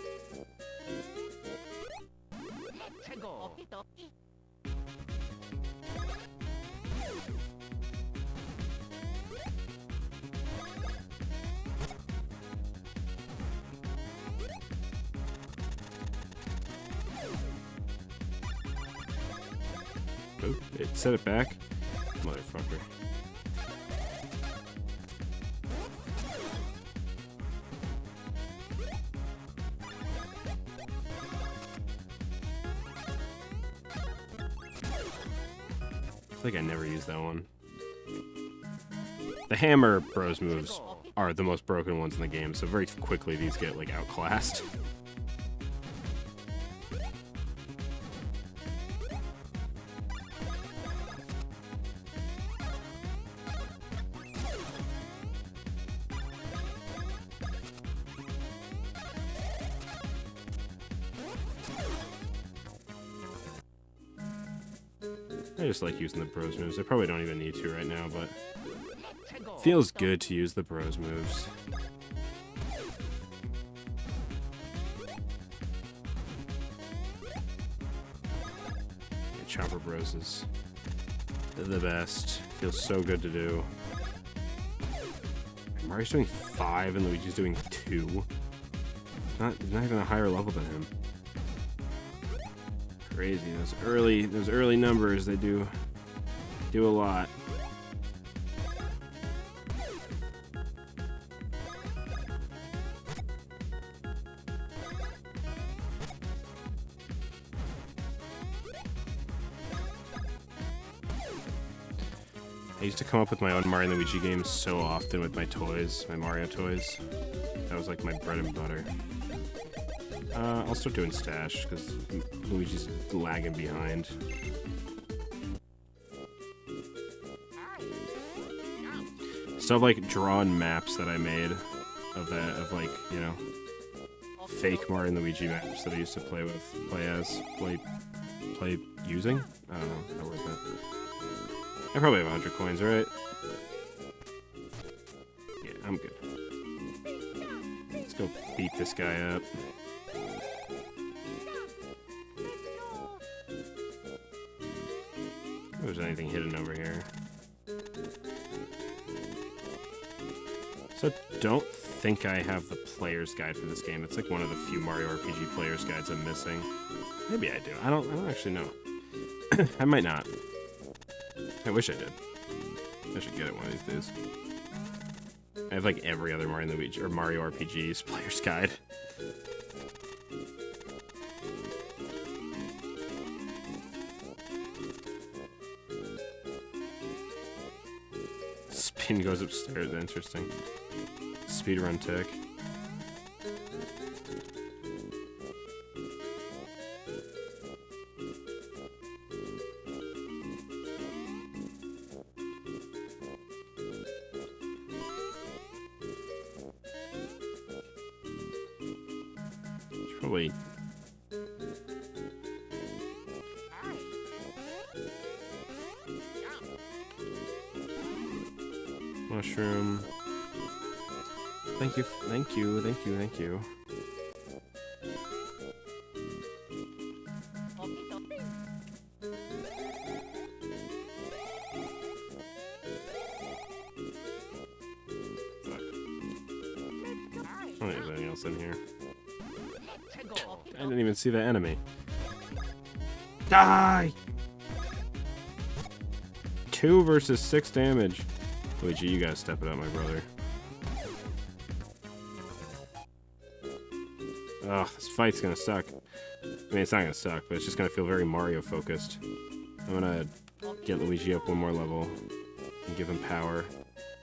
Oh, it set it back? Motherfucker. I think I never used that one. The hammer Bros moves are the most broken ones in the game, so very quickly these get, like, outclassed. I just like using the Bros moves. I probably don't even need to right now, but feels good to use the Bros moves. Yeah, Chopper Bros is the best. Feels so good to do. Mario's doing 5 and Luigi's doing 2. He's not even a higher level than him. Crazy. Those early numbers, they do a lot. I used to come up with my own Mario and Luigi games so often with my toys, my Mario toys. That was like my bread and butter. I'll start doing Stash, because Luigi's lagging behind. Still have, like, drawn maps that I made of like, you know, fake Mario and Luigi maps that I used to play using? I don't know how to word that. I probably have 100 coins, right? Yeah, I'm good. Let's go beat this guy up. If there's anything hidden over here. So I don't think I have the player's guide for this game. It's like one of the few Mario RPG player's guides I'm missing. Maybe I do. I don't actually know. I might not. I wish I did. I should get it one of these days. I have like every other Mario Luigi or Mario RPG's player's guide. Machine goes upstairs. Interesting. Speedrun tech. Probably. Mushroom. Thank you, thank you, thank you, thank you. Fuck. I don't think there's anything else in here. I didn't even see the enemy. Die! 2 versus 6 damage. Luigi, you gotta step it up, my brother. Ugh, this fight's gonna suck. I mean, it's not gonna suck, but it's just gonna feel very Mario focused. I'm gonna get Luigi up one more level and give him power.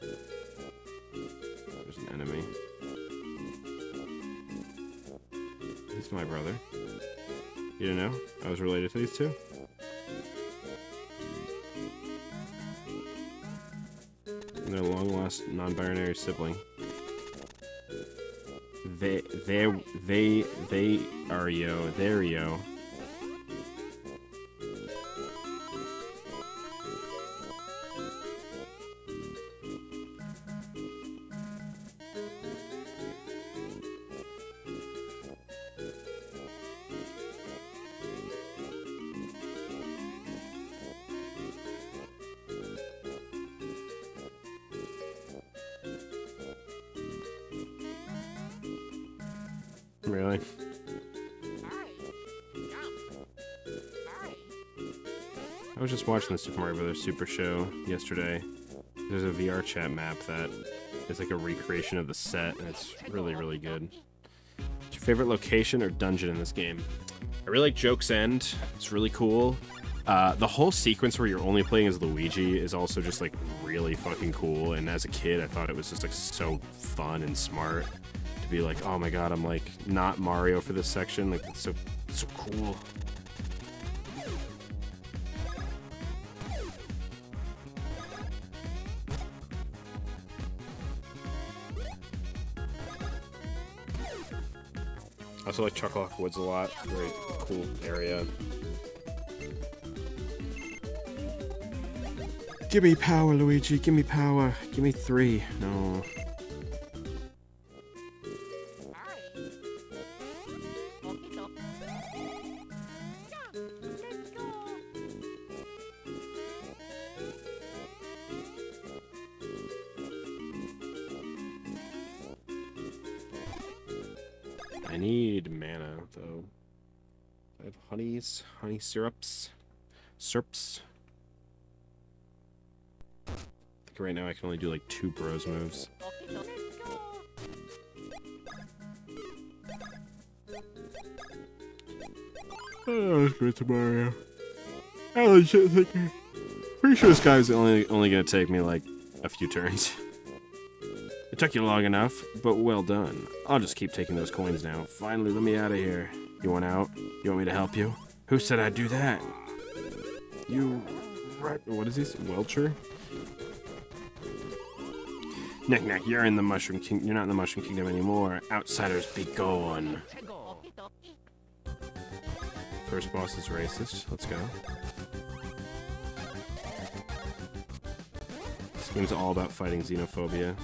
There's an enemy. He's my brother. You didn't know? I was related to these two? And their long-lost non-binary sibling. They are yo. There yo. Really? I was just watching the Super Mario Bros. Super Show yesterday. There's a VR chat map that is like a recreation of the set, and it's really, really good. What's your favorite location or dungeon in this game? I really like Joke's End. It's really cool. The whole sequence where you're only playing as Luigi is also just like really fucking cool, and as a kid I thought it was just like so fun and smart. Be like, oh my god, I'm like not Mario for this section. Like, it's so cool. I also like Chucklelock Woods a lot. Very cool area. Give me power, Luigi. Give me power. Give me 3. No. I need mana, though. I have honey syrups. I think right now I can only do like 2 bros moves. Oh, let's go to Mario. Oh, shit, pretty sure this guy's only gonna take me like a few turns. It took you long enough, but well done. I'll just keep taking those coins now. Finally, let me out of here. You want out? You want me to help you? Who said I'd do that? You... What is this? Welcher? Knick-knack, you're in the Mushroom King. You're not in the Mushroom Kingdom anymore. Outsiders be gone. First boss is racist. Let's go. This game's all about fighting xenophobia.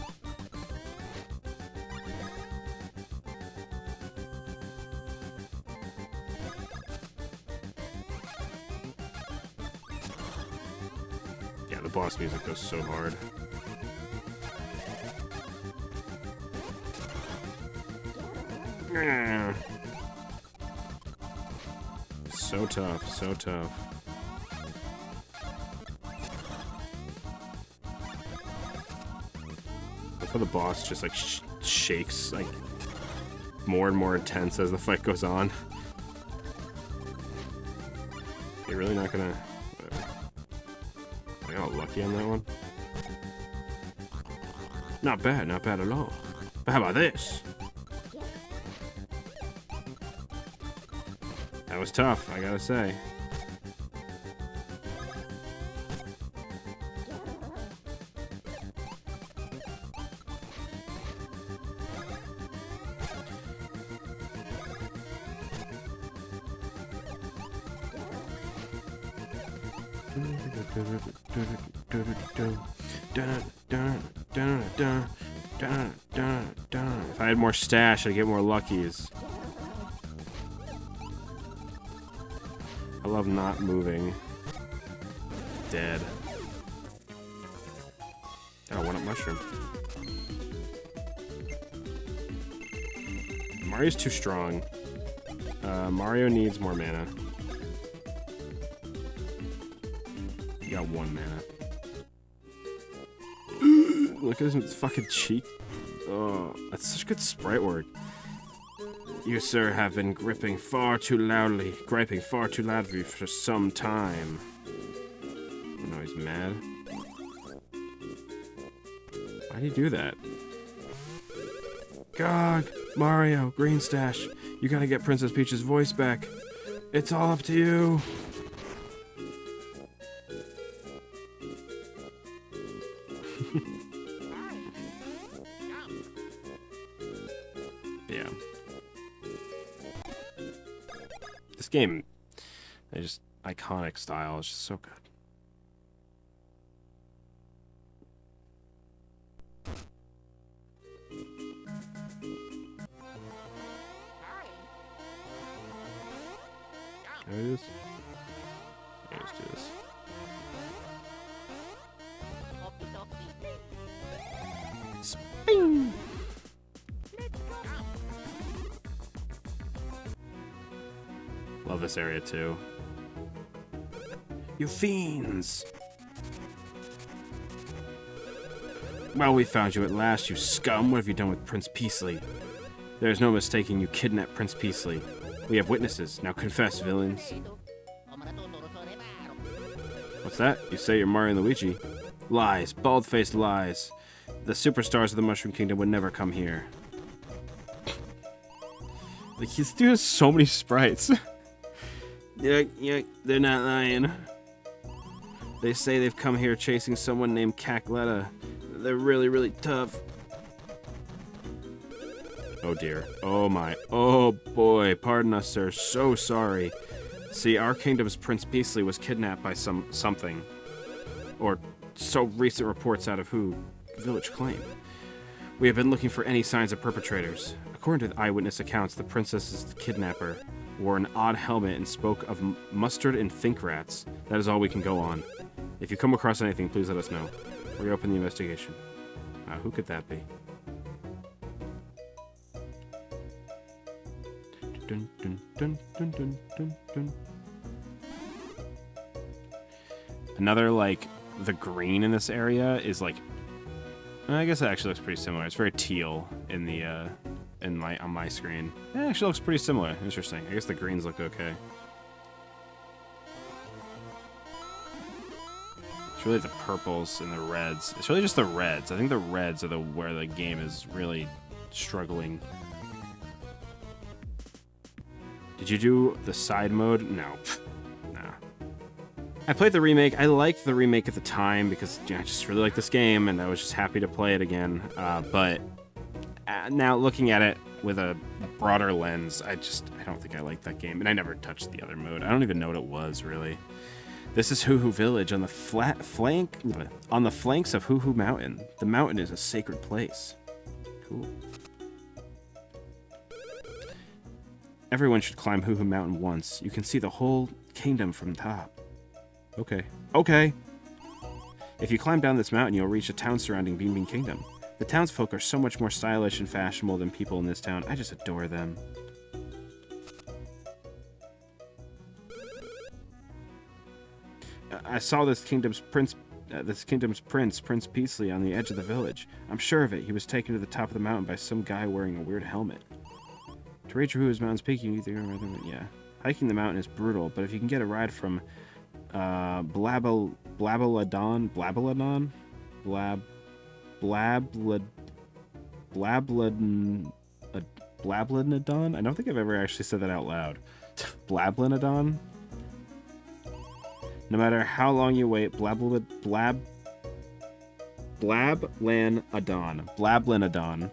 Yeah, the boss music goes so hard. So tough, so tough. Before the boss just like shakes like more and more intense as the fight goes on. You're really not gonna... I got lucky on that one. Not bad at all. But how about this? That was tough, I gotta say. If I had more stash, I'd get more luckies. I love not moving. Dead. Oh, one up mushroom. Mario's too strong. Mario needs more mana. You got 1 mana. Look at his fucking cheek. Oh, that's such good sprite work. You, sir, have been griping far too loudly for some time. Oh no, he's mad. Why'd he do that? God, Mario, Green Stash, you gotta get Princess Peach's voice back. It's all up to you. Yeah. This game, just iconic style. It's just so good. There it is. Yeah, let's do this. Sping! Love this area too. You fiends! Well, we found you at last, you scum. What have you done with Prince Peasley? There is no mistaking you kidnapped Prince Peasley. We have witnesses. Now confess, villains. What's that? You say you're Mario and Luigi? Lies. Bald-faced lies. The superstars of the Mushroom Kingdom would never come here. Like, he's doing so many sprites. Yeah, they're not lying. They say they've come here chasing someone named Cackletta. They're really, really tough. Oh dear. Oh my. Oh boy. Pardon us, sir. So sorry. See, our kingdom's Prince Peasley was kidnapped by something. Or so recent reports out of who village claim. We have been looking for any signs of perpetrators. According to the eyewitness accounts, the princess's kidnapper wore an odd helmet and spoke of mustard and think rats. That is all we can go on. If you come across anything, please let us know. Reopen the investigation. Who could that be? Dun, dun, dun, dun, dun, dun, dun. Another, like, the green in this area is like, I guess it actually looks pretty similar. It's very teal in the on my screen. It actually looks pretty similar. Interesting. I guess the greens look okay. It's really the purples and the reds. It's really just the reds. I think the reds are where the game is really struggling. Did you do the side mode? No. Nah. I played the remake. I liked the remake at the time because I just really liked this game and I was just happy to play it again. But now looking at it with a broader lens, I don't think I like that game. And I never touched the other mode. I don't even know what it was, really. This is Hoo Hoo Village on the on the flanks of Hoo Hoo Mountain. The mountain is a sacred place. Cool. Everyone should climb Hoo Hoo Mountain once. You can see the whole kingdom from top. Okay. Okay! If you climb down this mountain, you'll reach a town surrounding Bean Bean Kingdom. The townsfolk are so much more stylish and fashionable than people in this town. I just adore them. I saw this kingdom's prince, Prince Peasley, on the edge of the village. I'm sure of it. He was taken to the top of the mountain by some guy wearing a weird helmet. To reach Hoo Hoo's Mountain's peak, you either yeah. Hiking the mountain is brutal, but if you can get a ride from Blabaladon, Blablinodon? I don't think I've ever actually said that out loud. Blablinodon? No matter how long you wait, Blablinodon. Blablinodon.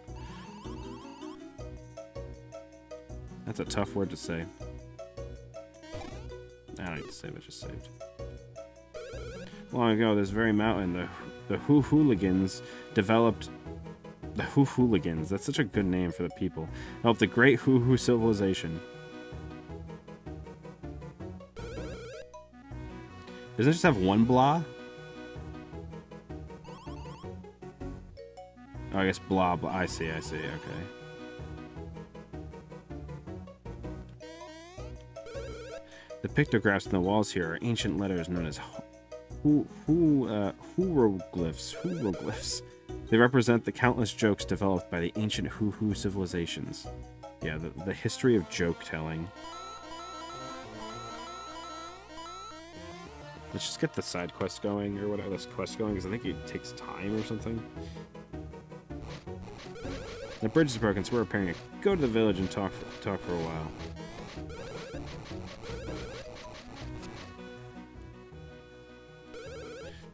That's a tough word to say. I don't need to save it, just saved. Long ago, this very mountain, the hooligans developed... The hooligans, that's such a good name for the people. Developed the great hoo civilization. Doesn't it just have one blah? Oh, I guess blah, blah. I see, okay. The pictographs on the walls here are ancient letters known as hieroglyphs. They represent the countless jokes developed by the ancient hoo civilizations. Yeah, the history of joke telling. Let's just get the side quest going, or whatever this quest going, because I think it takes time or something. The bridge is broken, so we're repairing it. Go to the village and talk for a while.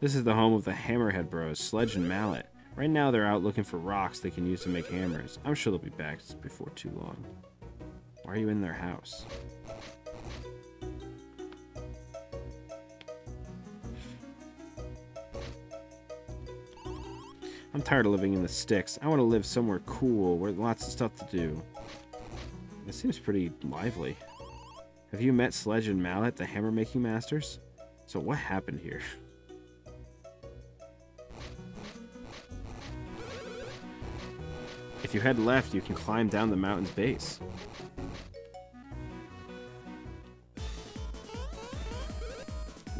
This is the home of the Hammerhead Bros, Sledge and Mallet. Right now they're out looking for rocks they can use to make hammers. I'm sure they'll be back before too long. Why are you in their house? I'm tired of living in the sticks. I want to live somewhere cool, where lots of stuff to do. This seems pretty lively. Have you met Sledge and Mallet, the hammer-making masters? So what happened here? If you head left, you can climb down the mountain's base.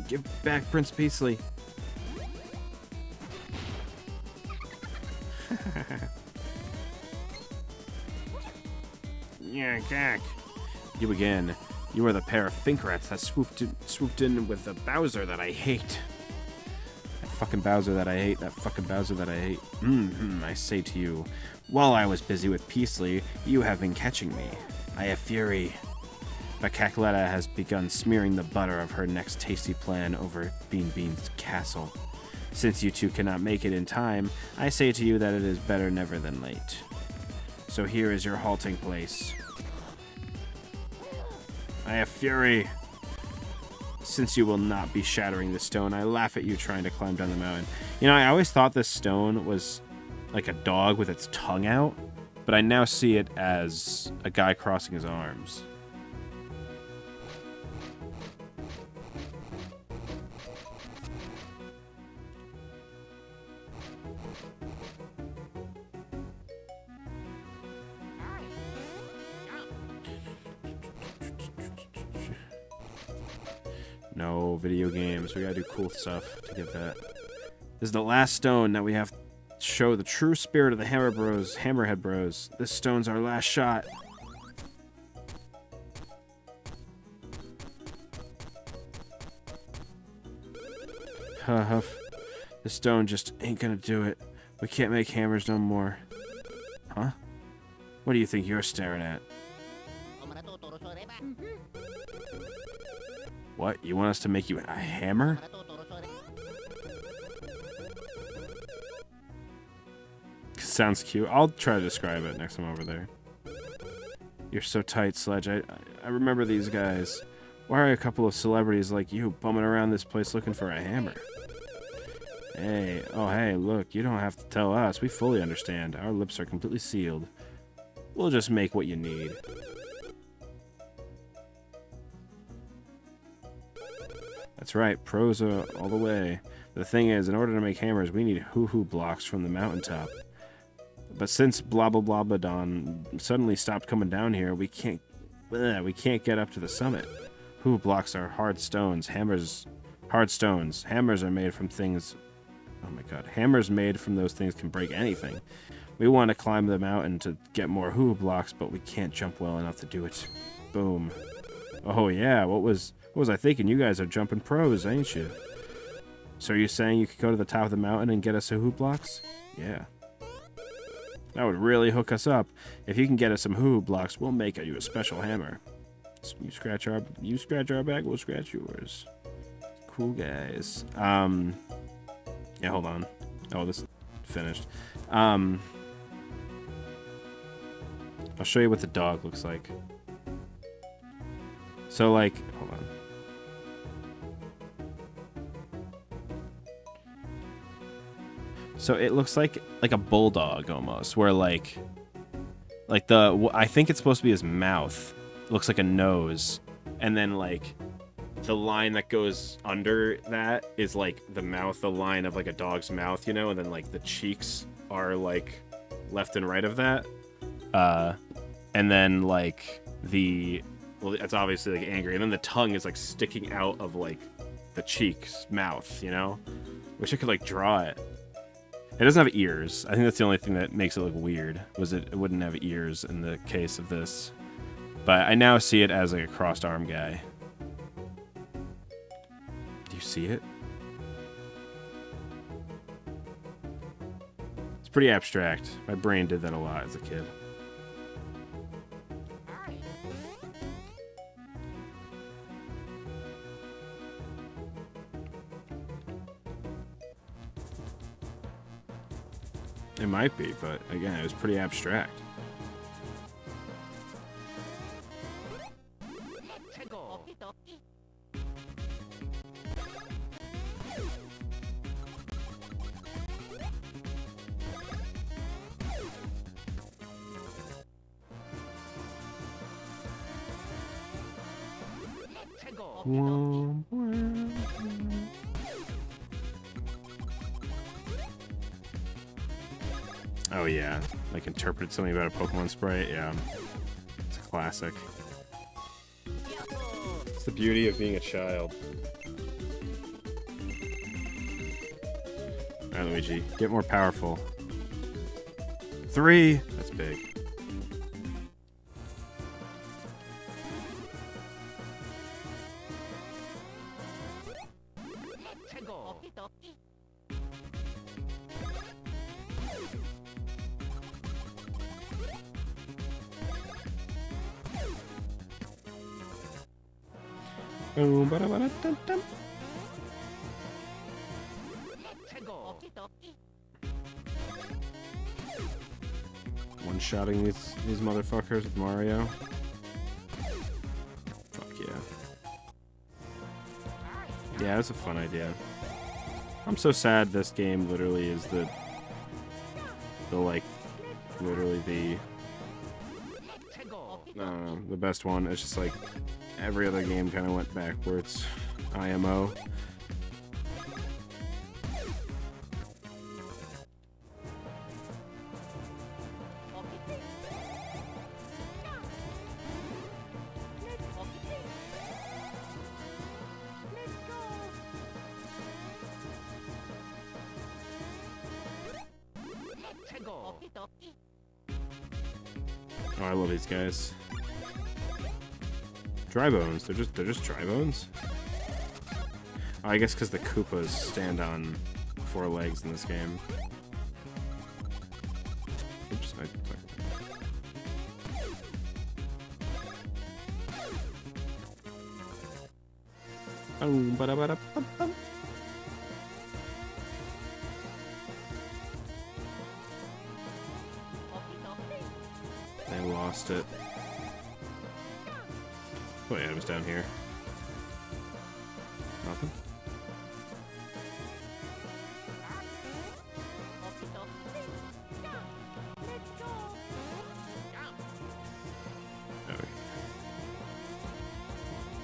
Give back Prince Peasley. Yeah, gack. You again. You are the pair of Finkrats that swooped in with the Bowser that I hate. That fucking Bowser that I hate. That fucking Bowser that I hate. I say to you, while I was busy with Peasley, you have been catching me. I have fury. But Cackletta has begun smearing the butter of her next tasty plan over Bean Bean's castle. Since you two cannot make it in time, I say to you that it is better never than late. So here is your halting place. I have fury. Since you will not be shattering the stone, I laugh at you trying to climb down the mountain. You know, I always thought this stone was like a dog with its tongue out, but I now see it as a guy crossing his arms. No video games. We gotta do cool stuff to get that. This is the last stone that we have to show the true spirit of the Hammerhead Bros. This stone's our last shot. Huff. This stone just ain't gonna do it. We can't make hammers no more. Huh? What do you think you're staring at? What? You want us to make you a hammer? Sounds cute. I'll try to describe it next time I'm over there. You're so tight, Sledge. I remember these guys. Why are a couple of celebrities like you bumming around this place looking for a hammer? Hey, oh hey, look, you don't have to tell us. We fully understand. Our lips are completely sealed. We'll just make what you need. That's right, pros all the way. The thing is, in order to make hammers, we need hoo-hoo blocks from the mountaintop. But since blah blah blah badon suddenly stopped coming down here, we can't get up to the summit. Hoo blocks are hard stones. Hammers are made from things. Oh my god, hammers made from those things can break anything. We want to climb the mountain to get more hoo blocks, but we can't jump well enough to do it. Boom. Oh yeah, what was I thinking? You guys are jumping pros, ain't you? So are you saying you could go to the top of the mountain and get us a hoo blocks? Yeah. That would really hook us up. If you can get us some hoo blocks, we'll make you a special hammer. So you scratch our back, we'll scratch yours. Cool guys. Yeah, hold on. Oh, this finished. I'll show you what the dog looks like. So, like, hold on. So it looks like a bulldog almost, where like I think it's supposed to be his mouth looks like a nose, and then like the line that goes under that is like the mouth, the line of like a dog's mouth, you know, and then like the cheeks are like left and right of that, and then like it's obviously like angry, and then the tongue is like sticking out of like the cheek's mouth, you know. Wish I could like draw it. It doesn't have ears. I think that's the only thing that makes it look weird, was it wouldn't have ears in the case of this. But I now see it as like a crossed arm guy. Do you see it? It's pretty abstract. My brain did that a lot as a kid. It might be, but again, it was pretty abstract. Oh yeah, like interpret something about a Pokemon sprite. Yeah, it's a classic. It's the beauty of being a child. All right, Luigi, get more powerful. 3. That's big. One-shotting these motherfuckers with Mario. Fuck yeah. Yeah, that's a fun idea. I'm so sad this game literally is the like, literally the best one. It's just like every other game kind of went backwards. IMO. Oh, I love these guys. Dry bones. They're just dry bones. Oh, I guess because the Koopas stand on 4 legs in this game. Oops. Ba-da-ba-da-bum-bum. I lost it. Oh yeah, it was down here. Nothing? Okay.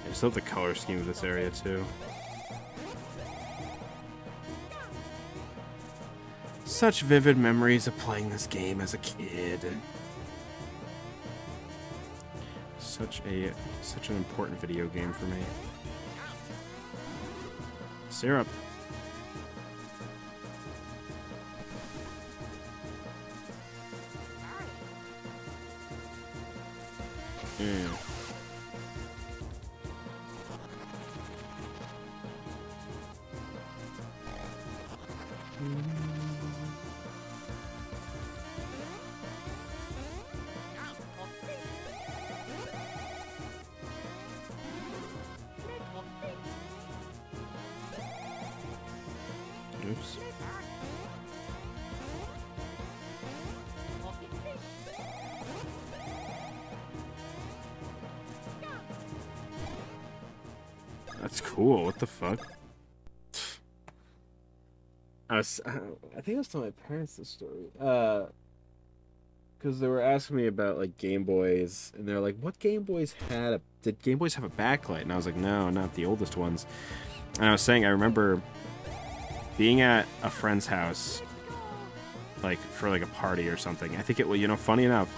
I just love the color scheme of this area too. Such vivid memories of playing this game as a kid. Such an important video game for me. Syrup. Mm. Oops. That's cool. What the fuck? I think I was telling my parents this story. Because they were asking me about like Game Boys, and they're like, "What Game Boys did Game Boys have a backlight?" And I was like, "No, not the oldest ones." And I was saying I remember being at a friend's house, like for like a party or something. I think it was, funny enough,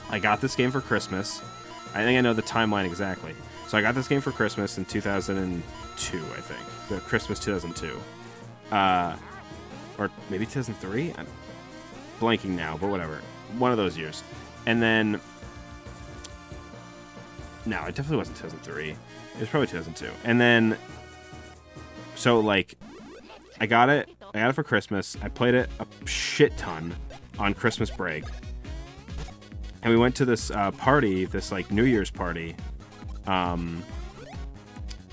I got this game for Christmas. I think I know the timeline exactly. So I got this game for Christmas in 2002, I think. The Christmas 2002. Or maybe 2003? I'm blanking now, but whatever. One of those years. And then... No, it definitely wasn't 2003. It was probably 2002. And then... So, like... I got it for Christmas. I played it a shit ton on Christmas break. And we went to this party, this, like, New Year's party... at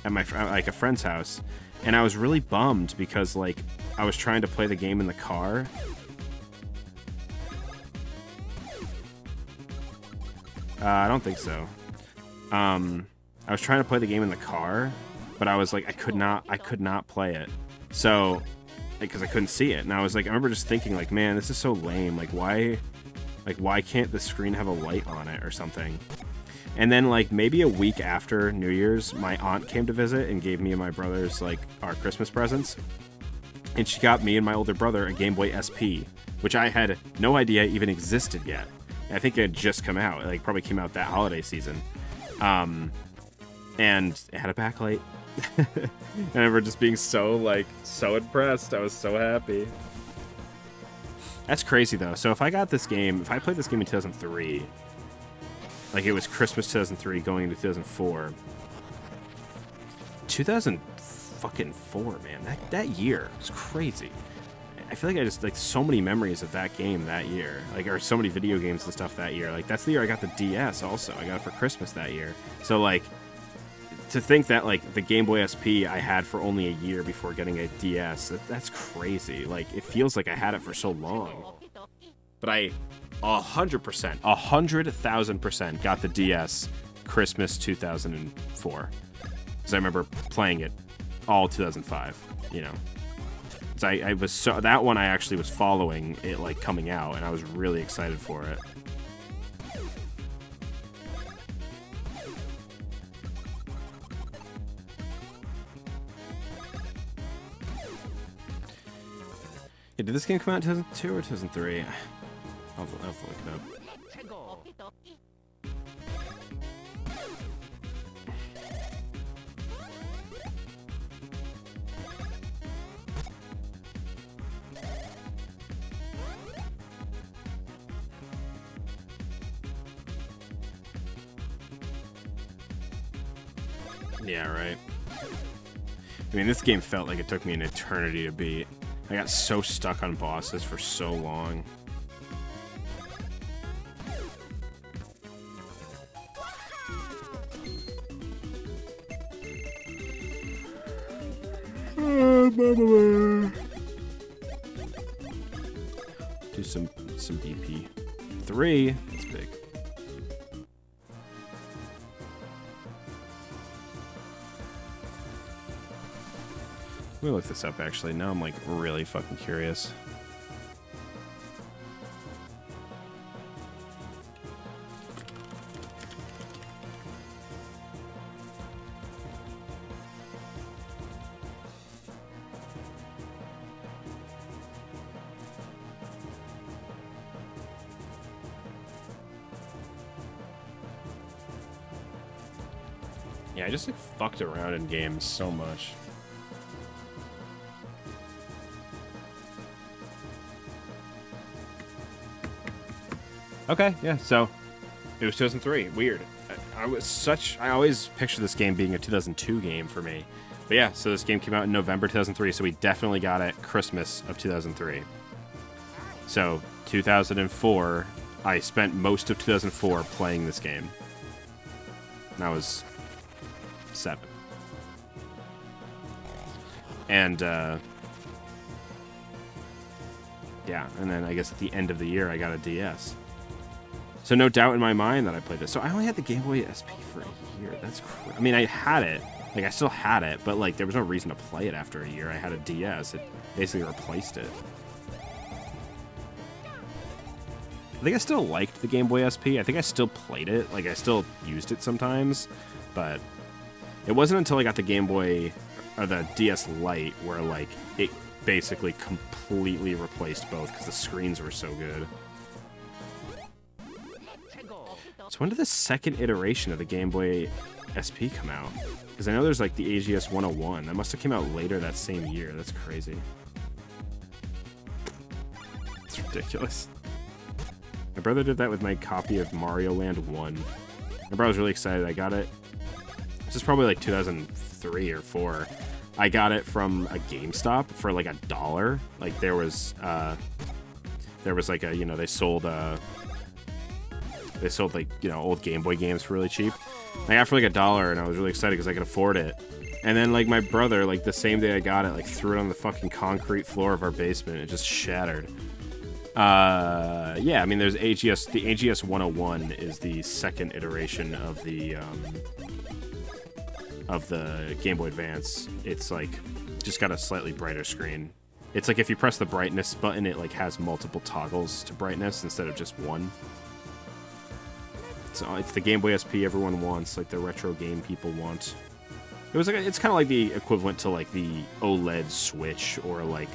a friend's house, and I was really bummed because like I was trying to play the game in the car. I don't think so. I was trying to play the game in the car, but I was like I could not play it. So because I couldn't see it, and I was like I remember just thinking like, man, this is so lame. Like why can't the screen have a light on it or something? And then, like, maybe a week after New Year's, my aunt came to visit and gave me and my brothers, like, our Christmas presents. And she got me and my older brother a Game Boy SP, which I had no idea even existed yet. I think it had just come out. It, like, probably came out that holiday season. And it had a backlight. And I remember just being so impressed. I was so happy. That's crazy, though. So if I played this game in 2003... Like, it was Christmas 2003 going into 2004. 2004, man. That year was crazy. I feel like I just, like, so many memories of that game that year. Like, or so many video games and stuff that year. Like, that's the year I got the DS also. I got it for Christmas that year. So, like, to think that, like, the Game Boy SP I had for only a year before getting a DS, that's crazy. Like, it feels like I had it for so long. But I... 100%, 100,000% got the DS Christmas 2004. Because I remember playing it all 2005, So I was so that one I actually was following it like coming out, and I was really excited for it. Yeah, did this game come out in 2002 or 2003? I'll have to look it up. Yeah, right. I mean, this game felt like it took me an eternity to beat. I got so stuck on bosses for so long. Do some BP. 3. That's big. Let me look this up actually. Now I'm like really fucking curious. Yeah, I just like fucked around in games so much. Okay, yeah, so it was 2003. Weird. I always picture this game being a 2002 game for me. But yeah, so this game came out in November 2003, so we definitely got it Christmas of 2003. So 2004, I spent most of 2004 playing this game. And I was 7. And yeah, and then I guess at the end of the year I got a DS. So no doubt in my mind that I played this. So I only had the Game Boy SP for a year. That's I mean, I had it. Like, I still had it, but, like, there was no reason to play it after a year. I had a DS. It basically replaced it. I think I still liked the Game Boy SP. I think I still played it. Like, I still used it sometimes. But it wasn't until I got the Game Boy, or the DS Lite, where, like, it basically completely replaced both because the screens were so good. So when did the second iteration of the Game Boy SP come out? Because I know there's like the AGS 101. That must have came out later that same year. That's crazy. It's ridiculous. My brother did that with my copy of Mario Land 1. My brother was really excited. I got it. This is probably like 2003 or 4. I got it from a GameStop for like $1. Like there was like a, you know, they sold like, you know, old Game Boy games for really cheap. I got it for like $1, and I was really excited because I could afford it. And then, like, my brother, like, the same day I got it, like, threw it on the fucking concrete floor of our basement. It just shattered. Yeah, I mean, there's AGS. The AGS 101 is the second iteration of the Game Boy Advance. It's, like, just got a slightly brighter screen. It's like if you press the brightness button, it, like, has multiple toggles to brightness instead of just one. So it's the Game Boy SP everyone wants, like the retro game people want. It was like it's kind of like the equivalent to like the OLED Switch or like,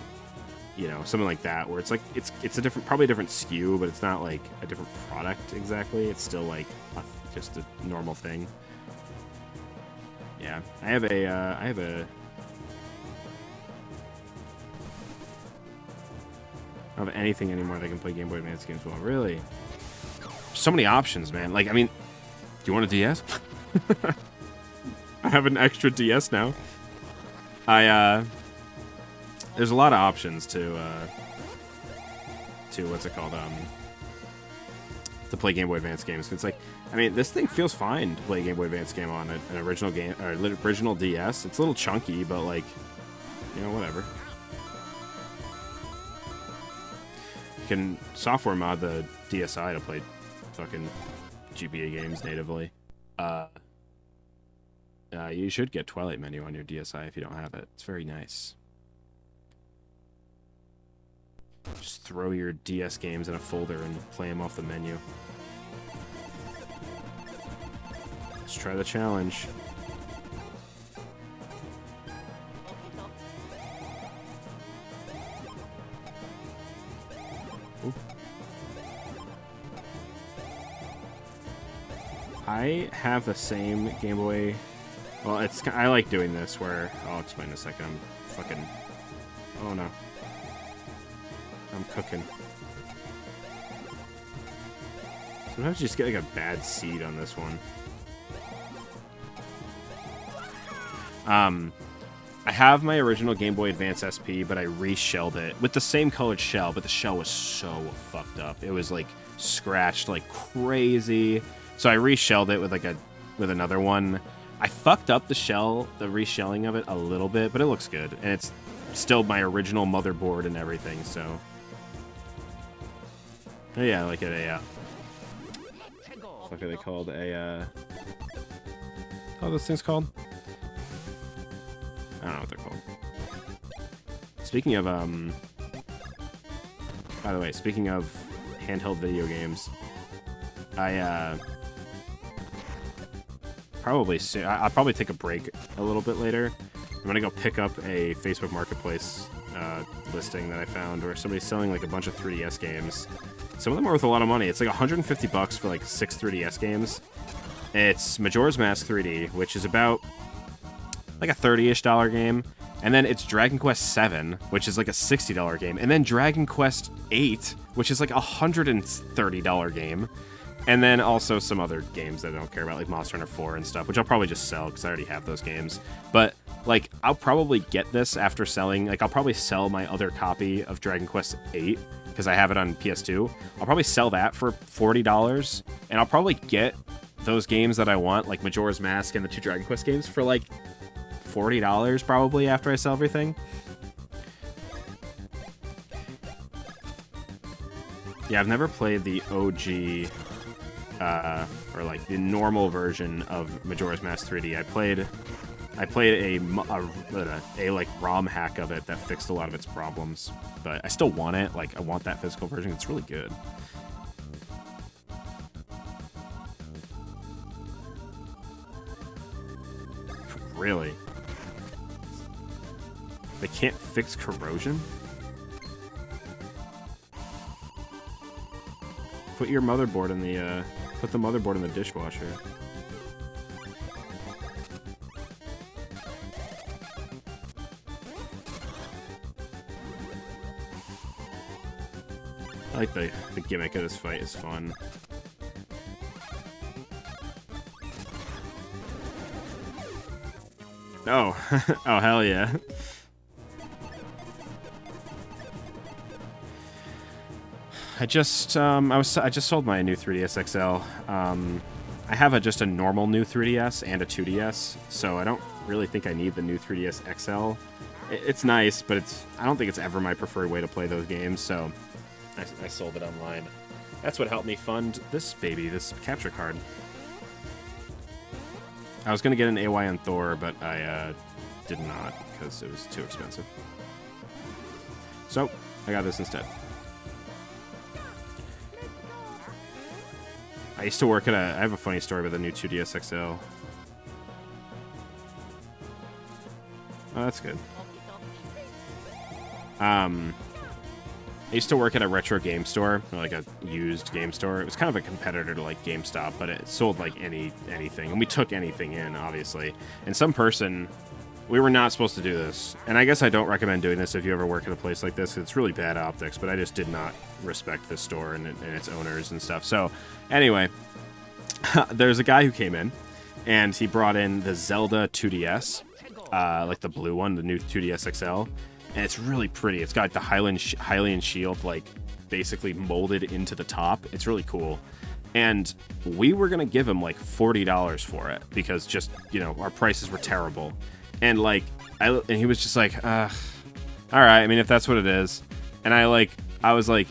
you know, something like that, where it's like it's a different, probably a different SKU, but it's not like a different product exactly. It's still like just a normal thing. Yeah, I don't have anything anymore that can play Game Boy Advance games well. Really? So many options, man. Like, I mean, do you want a DS? I have an extra DS now. There's a lot of options to what's it called? To play Game Boy Advance games. It's like, I mean, this thing feels fine to play a Game Boy Advance game on an original game or original DS. It's a little chunky, but like, you know, whatever. You can software mod the DSi to play fucking GBA games natively. You should get Twilight Menu on your DSi if you don't have it. It's very nice. Just throw your DS games in a folder and play them off the menu. Let's try the challenge. Ooh. I have the same Game Boy. Well, I like doing this where I'll explain in a second. I'm fucking. Oh no. I'm cooking. Sometimes you just get like a bad seed on this one. I have my original Game Boy Advance SP, but I reshelled it with the same colored shell, but the shell was so fucked up. It was like scratched like crazy. So I reshelled it with another one. I fucked up the reshelling of it a little bit, but it looks good. And it's still my original motherboard and everything, so. Oh yeah, like what are they called? Oh, those things called? I don't know what they're called. Speaking of, by the way, speaking of handheld video games, I'll probably take a break a little bit later. I'm gonna go pick up a Facebook Marketplace listing that I found where somebody's selling like a bunch of 3DS games. Some of them are worth a lot of money. It's like $150 for like 6 3DS games. It's Majora's Mask 3D, which is about like a $30-ish game. And then it's Dragon Quest 7, which is like a $60 game. And then Dragon Quest 8, which is like a $130 game. And then also some other games that I don't care about, like Monster Hunter 4 and stuff, which I'll probably just sell because I already have those games. But, like, I'll probably get this after selling. Like, I'll probably sell my other copy of Dragon Quest 8 because I have it on PS2. I'll probably sell that for $40. And I'll probably get those games that I want, like Majora's Mask and the 2 Dragon Quest games, for, like, $40 probably after I sell everything. Yeah, I've never played the OG, or like the normal version of Majora's Mask 3D. I played a like ROM hack of it that fixed a lot of its problems, but I still want it. Like, I want that physical version. It's really good. Really? They can't fix corrosion? Put your motherboard in the, put the motherboard in the dishwasher. I like the gimmick of this fight is fun. Oh, oh hell yeah. I just sold my new 3DS XL. I have just a normal new 3DS and a 2DS, so I don't really think I need the new 3DS XL. It's nice, but I don't think it's ever my preferred way to play those games, so I sold it online. That's what helped me fund this baby, this capture card. I was going to get an AY on Thor, but I did not because it was too expensive. So, I got this instead. I used to work at I have a funny story about the new 2DS XL. Oh, that's good. I used to work at a retro game store, or like a used game store. It was kind of a competitor to like GameStop, but it sold like anything, and we took anything in, obviously. And some person, we were not supposed to do this, and I guess I don't recommend doing this if you ever work at a place like this. It's really bad optics, but I just did not respect this store and its owners and stuff. So, anyway, there's a guy who came in, and he brought in the Zelda 2DS, like the blue one, the new 2DS XL. And it's really pretty. It's got the Hylian shield, like, basically molded into the top. It's really cool. And we were going to give him, like, $40 for it. Because just, you know, our prices were terrible. And, like, and he was just like, all right, I mean, if that's what it is. And I was like,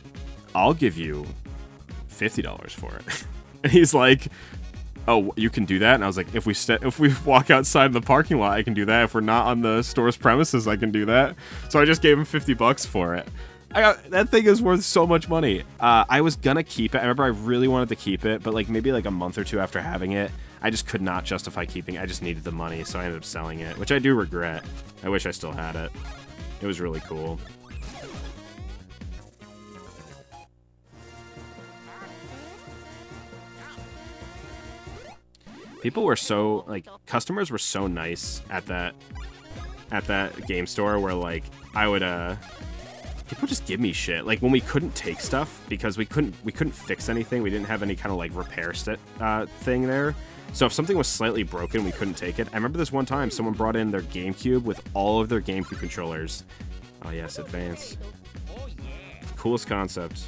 I'll give you $50 for it. And he's like, oh, you can do that? And I was like, if we walk outside the parking lot, I can do that. If we're not on the store's premises, I can do that. So I just gave him $50 for it. That thing is worth so much money. I was gonna keep it. I remember I really wanted to keep it, but like maybe like a month or two after having it, I just could not justify keeping it. I just needed the money, so I ended up selling it, which I do regret. I wish I still had it. It was really cool. People were so, like, customers were so nice at that game store where, like, I would, people just give me shit. Like, when we couldn't take stuff because we couldn't fix anything, we didn't have any kind of, like, repair thing there. So if something was slightly broken, we couldn't take it. I remember this one time someone brought in their GameCube with all of their GameCube controllers. Oh, yes, Advance. Coolest concept.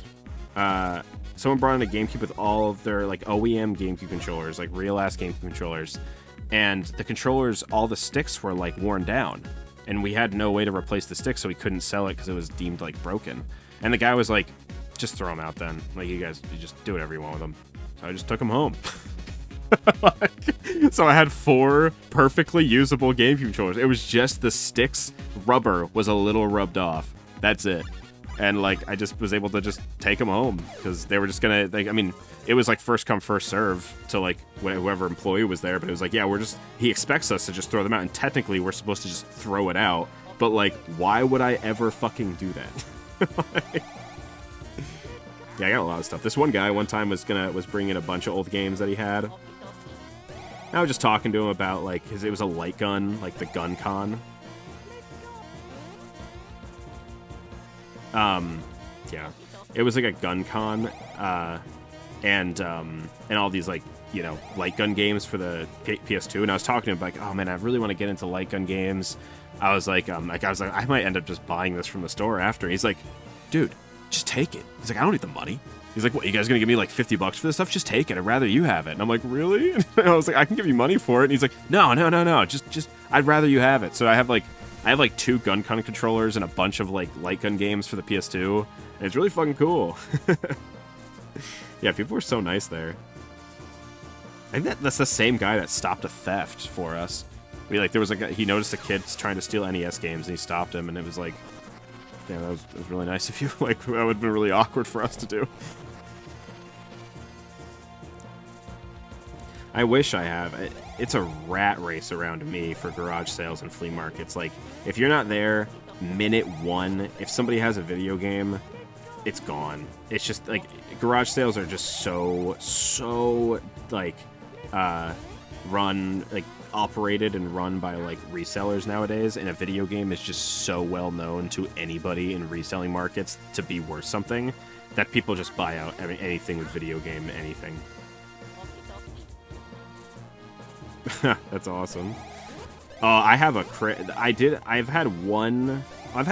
Someone brought in a GameCube with all of their, like, OEM GameCube controllers, like, real-ass GameCube controllers. And the controllers, all the sticks were, like, worn down. And we had no way to replace the sticks, so we couldn't sell it because it was deemed, like, broken. And the guy was like, just throw them out then. Like, you just do whatever you want with them. So I just took them home. So I had 4 perfectly usable GameCube controllers. It was just the sticks, rubber was a little rubbed off. That's it. And, like, I just was able to just take them home because they were just gonna, like, I mean, it was, like, first come, first serve to, like, whoever employee was there. But it was like, yeah, he expects us to just throw them out. And technically, we're supposed to just throw it out. But, like, why would I ever fucking do that? Yeah, I got a lot of stuff. This one guy one time was bringing in a bunch of old games that he had. And I was just talking to him about, like, it was a light gun, like the Gun Con. Yeah, it was like a gun con, and all these, like, you know, light gun games for the PS2. And I was talking to him like, oh man, I really want to get into light gun games. I was like, I might end up just buying this from the store after. He's like, dude, just take it. He's like, I don't need the money. He's like, what, you guys gonna give me like $50 for this stuff? Just take it. I'd rather you have it. And I'm like, really? And I was like, I can give you money for it. And he's like, no. Just I'd rather you have it. So I have like 2 gun con controllers and a bunch of like light gun games for the PS2. And it's really fucking cool. Yeah, people were so nice there. I think that's the same guy that stopped a theft for us. There was a guy, he noticed a kid trying to steal NES games, and he stopped him, and it was like, yeah, that was really nice of you. Like, that would have been really awkward for us to do. I wish I have. It's a rat race around me for garage sales and flea markets. Like, if you're not there minute one, if somebody has a video game, it's gone. It's just, like, garage sales are just so, like, operated and run by, like, resellers nowadays, and a video game is just so well known to anybody in reselling markets to be worth something that people just buy out anything with video game, anything. That's awesome. I have a I've had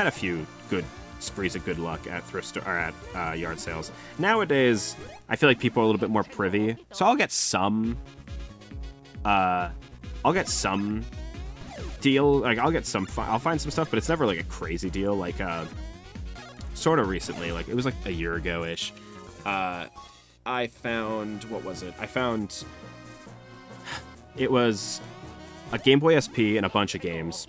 a few good sprees of good luck at thrift store or at yard sales. Nowadays, I feel like people are a little bit more privy, so I'll get some deal. Like, I'll find some stuff, but it's never like a crazy deal. Like, sort of recently, like it was like a year ago ish. I found, what was it? It was a Game Boy SP and a bunch of games.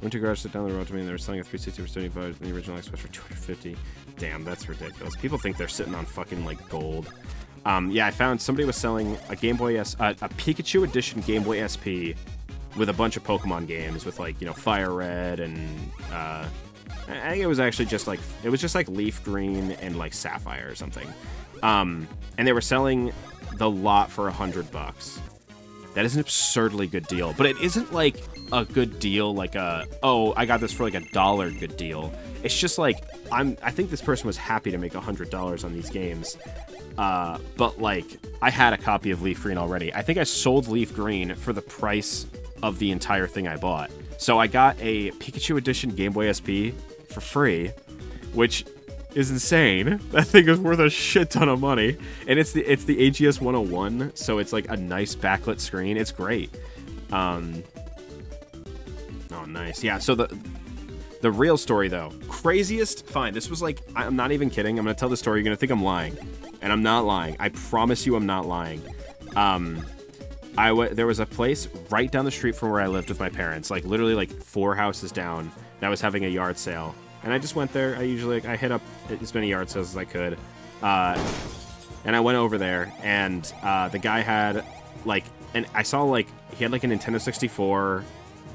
Went to garage, sit down the road to me, and they were selling a 360 for 75 and the original Xbox for 250. Damn, that's ridiculous. People think they're sitting on fucking, like, gold. Yeah, I found somebody was selling a Game Boy a Pikachu edition Game Boy SP with a bunch of Pokemon games with, like, you know, Fire Red and I think it was actually just like Leaf Green and like Sapphire or something. And they were selling the lot for $100. That is an absurdly good deal, but it isn't like a good deal like I got this for like $1 good deal. It's just like I think this person was happy to make $100 on these games. But like I had a copy of Leaf Green already. I think I sold Leaf Green for the price of the entire thing I bought. So I got a Pikachu edition Game Boy SP for free, which is insane. That thing is worth a shit ton of money, and it's the AGS 101, so it's like a nice backlit screen. It's great. Oh, nice. Yeah. So the real story though, craziest. Fine. This was like, I'm not even kidding. I'm gonna tell the story. You're gonna think I'm lying, and I'm not lying. I promise you, I'm not lying. There was a place right down the street from where I lived with my parents, like literally like 4 houses down, that was having a yard sale. And I just went there. I hit up as many yard sales as I could. And I went over there, and the guy had, like, and I saw, like, he had, like, a Nintendo 64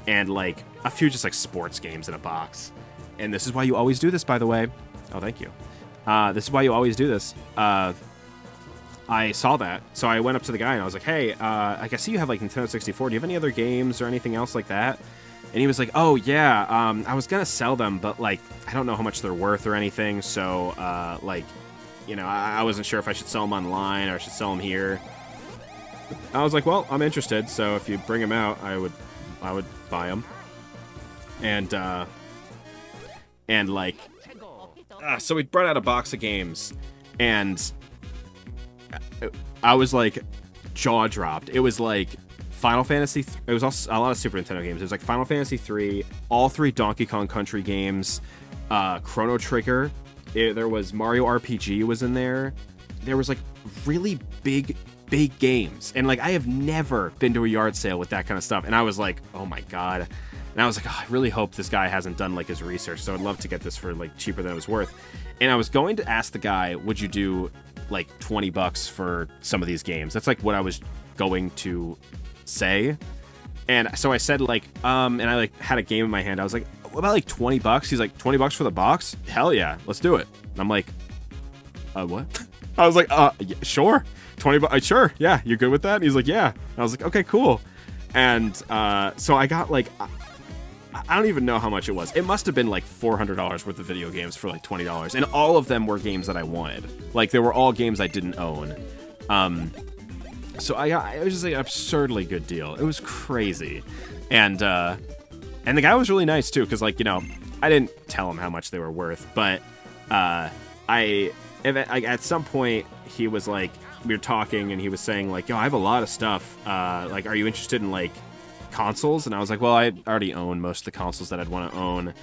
and, like, a few just, like, sports games in a box. And this is why you always do this, by the way. Oh, thank you. This is why you always do this. I saw that, so I went up to the guy, and I was like, hey, like, I see you have, like, Nintendo 64. Do you have any other games or anything else like that? And he was like, oh, yeah, I was going to sell them, but, like, I don't know how much they're worth or anything, so, like, you know, I wasn't sure if I should sell them online or I should sell them here. I was like, well, I'm interested, so if you bring them out, I would buy them. And like, so we brought out a box of games, and I was, like, jaw-dropped. It was, like, Final Fantasy. It was also a lot of Super Nintendo games. It was like Final Fantasy 3, all 3 Donkey Kong Country games, Chrono Trigger. There was Mario RPG was in there. There was like really big games, and like I have never been to a yard sale with that kind of stuff. And I was like, oh my god. And I was like, oh, I really hope this guy hasn't done like his research. So I'd love to get this for like cheaper than it was worth. And I was going to ask the guy, would you do like $20 for some of these games? That's like what I was going to say. And so I said like and I like had a game in my hand. I was like, what about like $20? He's like, $20 for the box? Hell yeah, let's do it. And I'm like, what? I was like, yeah, sure, $20, sure, yeah, you good with that? And he's like, yeah. And I was like, okay, cool. And so I got like, I don't even know how much it was. It must have been like $400 worth of video games for like $20, and all of them were games that I wanted. Like they were all games I didn't own. So it was just like an absurdly good deal. It was crazy. And the guy was really nice too, because like, you know, I didn't tell him how much they were worth, but at some point he was like, we were talking and he was saying like, yo, I have a lot of stuff. Like, are you interested in like consoles? And I was like, well, I already own most of the consoles that I'd want to own.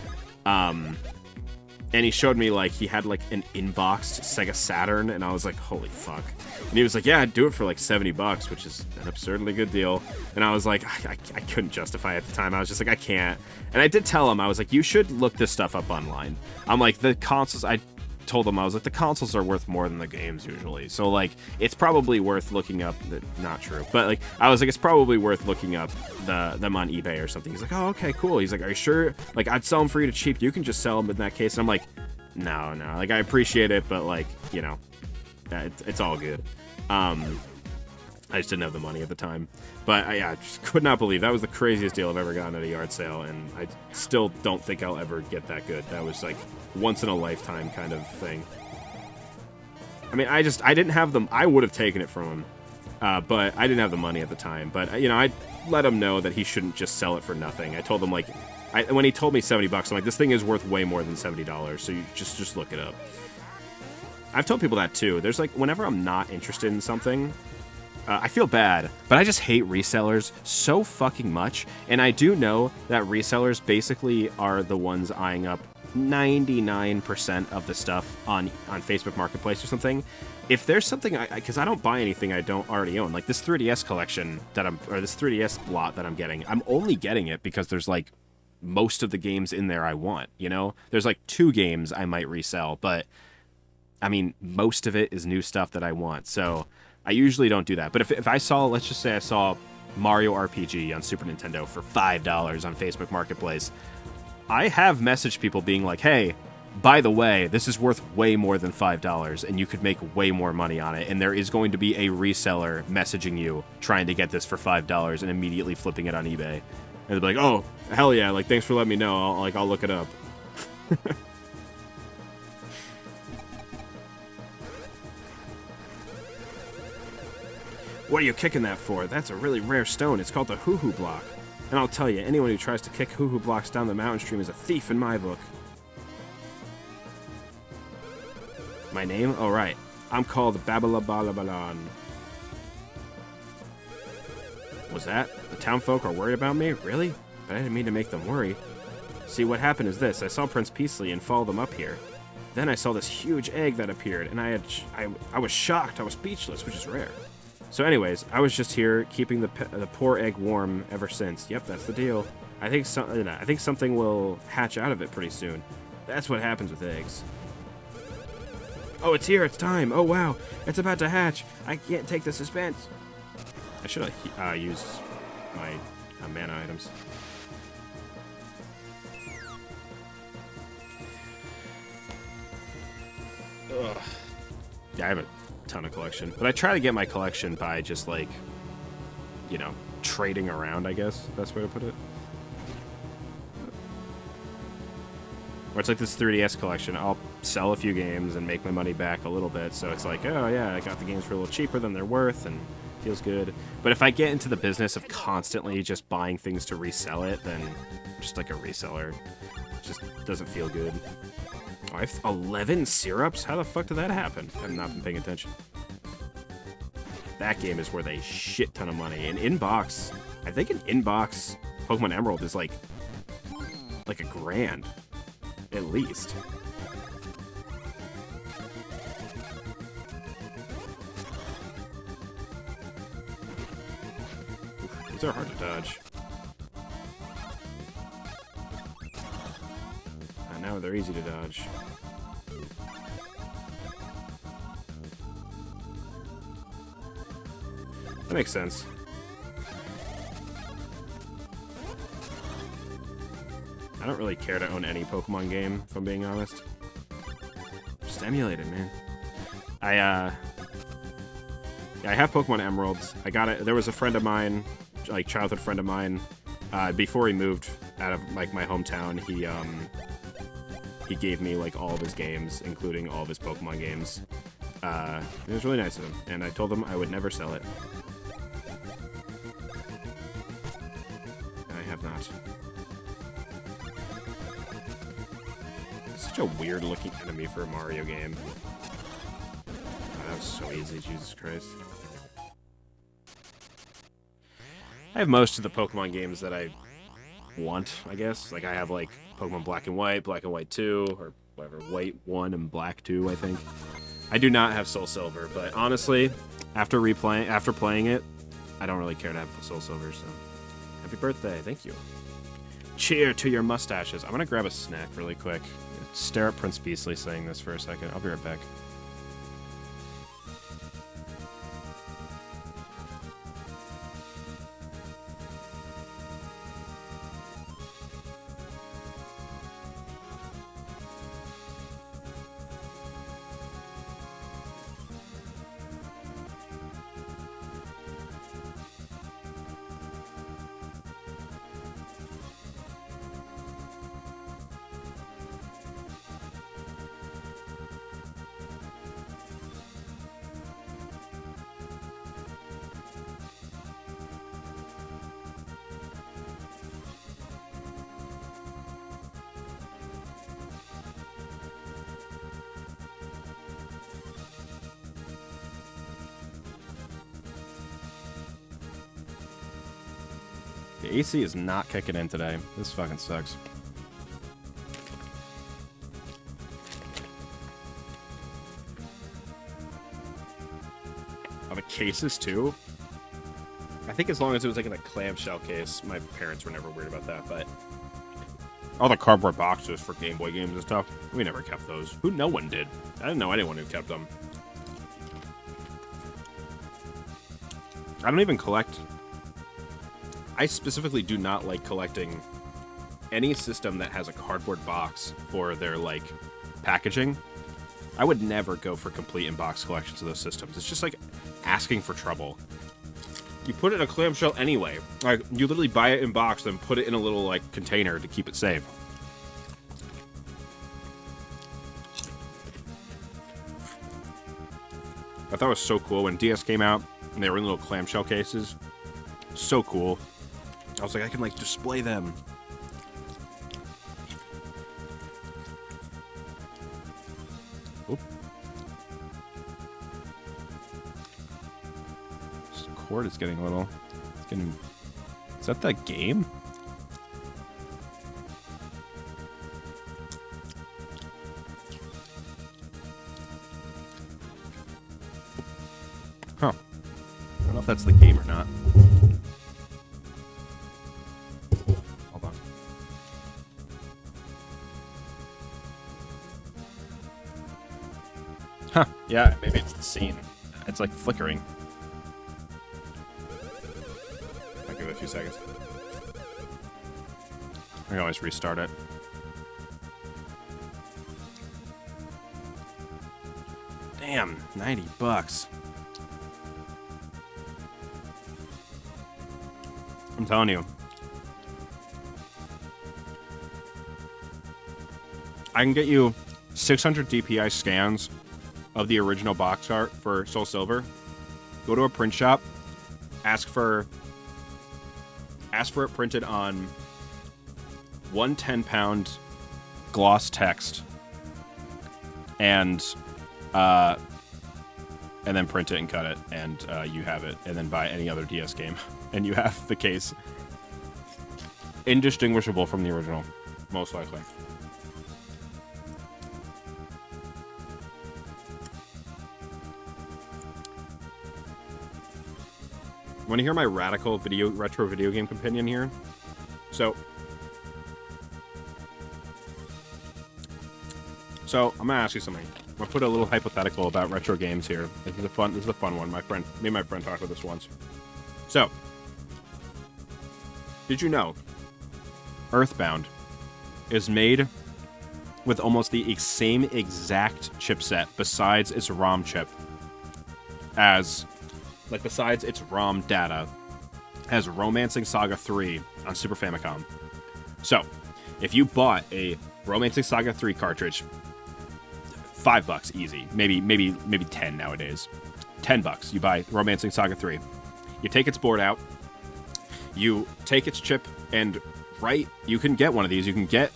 And he showed me, like, he had, like, an inboxed Sega Saturn, and I was like, holy fuck. And he was like, yeah, I'd do it for, like, $70, which is an absurdly good deal. And I was like, I couldn't justify it at the time. I was just like, I can't. And I did tell him, I was like, you should look this stuff up online. I'm like, the consoles, I told him, I was like, the consoles are worth more than the games usually. So, like, it's probably worth looking up, not true, but, like, I was like, it's probably worth looking up them on eBay or something. He's like, oh, okay, cool. He's like, are you sure? Like, I'd sell them for you to cheap. You can just sell them in that case. And I'm like, no. Like, I appreciate it, but, like, you know, it's all good. I just didn't have the money at the time. But I just could not believe that was the craziest deal I've ever gotten at a yard sale, and I still don't think I'll ever get that good. That was like once in a lifetime kind of thing. I mean, I didn't have them. I would have taken it from him, but I didn't have the money at the time. But you know, I let him know that he shouldn't just sell it for nothing. I told him, like, when he told me $70, I'm like, this thing is worth way more than $70. So you just look it up. I've told people that too. There's like, whenever I'm not interested in something, I feel bad, but I just hate resellers so fucking much. And I do know that resellers basically are the ones eyeing up 99% of the stuff on Facebook Marketplace or something. If there's something, because I don't buy anything I don't already own, like this 3DS collection or this 3DS lot that I'm getting, I'm only getting it because there's like most of the games in there I want, you know? There's like 2 games I might resell, but I mean, most of it is new stuff that I want, so I usually don't do that. But if I saw, let's just say I saw Mario RPG on Super Nintendo for $5 on Facebook Marketplace, I have messaged people being like, hey, by the way, this is worth way more than $5, and you could make way more money on it, and there is going to be a reseller messaging you trying to get this for $5 and immediately flipping it on eBay. And they'll be like, oh, hell yeah, like, thanks for letting me know. I'll look it up. What are you kicking that for? That's a really rare stone. It's called the hoo-hoo block. And I'll tell you, anyone who tries to kick hoo-hoo blocks down the mountain stream is a thief in my book. My name? Oh, right. I'm called Babalabalabalan. Was that? The townfolk are worried about me? Really? But I didn't mean to make them worry. See, what happened is this. I saw Prince Peasley and followed them up here. Then I saw this huge egg that appeared, and I was shocked. I was speechless, which is rare. So anyways, I was just here keeping the poor egg warm ever since. Yep, that's the deal. I think something will hatch out of it pretty soon. That's what happens with eggs. Oh, it's here. It's time. Oh, wow. It's about to hatch. I can't take the suspense. I should have used my mana items. Ugh. Yeah, I have a ton of collection, but I try to get my collection by just, like, you know, trading around, I guess. That's the way to put it. Or it's like this 3DS collection. I'll sell a few games and make my money back a little bit, so it's like, oh yeah, I got the games for a little cheaper than they're worth, and feels good. But if I get into the business of constantly just buying things to resell it, then just like a reseller, it just doesn't feel good. Oh, I have 11 syrups? How the fuck did that happen? I've not been paying attention. That game is worth a shit ton of money. An inbox, I think an inbox Pokemon Emerald is like $1,000 at least. Oof, these are hard to dodge. Now they're easy to dodge. That makes sense. I don't really care to own any Pokemon game, if I'm being honest. Just emulate it, man. I have Pokemon Emeralds. I got it. There was a friend of mine, like childhood friend of mine, before he moved out of like my hometown. He gave me like all of his games, including all of his Pokemon games. It was really nice of him, and I told him I would never sell it. And I have not. It's such a weird looking enemy for a Mario game. That was so easy, Jesus Christ. I have most of the Pokemon games that I want, I guess. Like, I have, like, Pokemon Black and White 2, or whatever, white 1 and black 2, I think. I do not have Soul Silver, but honestly, after playing it, I don't really care to have Soul Silver, so happy birthday, thank you. Cheer to your mustaches. I'm gonna grab a snack really quick. Stare at Prince Beastly saying this for a second. I'll be right back. The AC is not kicking in today. This fucking sucks. Oh, the cases too? I think as long as it was like in a clamshell case, my parents were never weird about that, but all the cardboard boxes for Game Boy games and stuff, we never kept those. No one did. I didn't know anyone who kept them. I don't even collect... I specifically do not like collecting any system that has a cardboard box for their, like, packaging. I would never go for complete in-box collections of those systems. It's just, like, asking for trouble. You put it in a clamshell anyway. Like, you literally buy it in box, then put it in a little, like, container to keep it safe. I thought it was so cool when DS came out, and they were in little clamshell cases. So cool. I was like, I can, like, display them. Oop. This cord is getting a little... It's getting... Is that the game? Huh. I don't know if that's the game or not. Huh, yeah, maybe it's the scene. It's like flickering. I'll give it a few seconds. I can always restart it. Damn, $90. I'm telling you. I can get you 600 DPI scans of the original box art for Soul Silver. Go to a print shop, ask for it printed on 1 10-pound gloss text, and then print it and cut it, and you have it. And then buy any other DS game, and you have the case. Indistinguishable from the original, most likely. Want to hear my radical retro video game companion here? So I'm gonna ask you something. I'm gonna put a little hypothetical about retro games here. This is a fun one. Me and my friend talked about this once. So, did you know Earthbound is made with almost the same exact chipset besides its ROM chip besides its ROM data, as Romancing Saga 3 on Super Famicom. So, if you bought a Romancing Saga 3 cartridge, $5 easy, maybe 10 nowadays. $10, you buy Romancing Saga 3. You take its board out, you take its chip and write. You can get one of these. You can get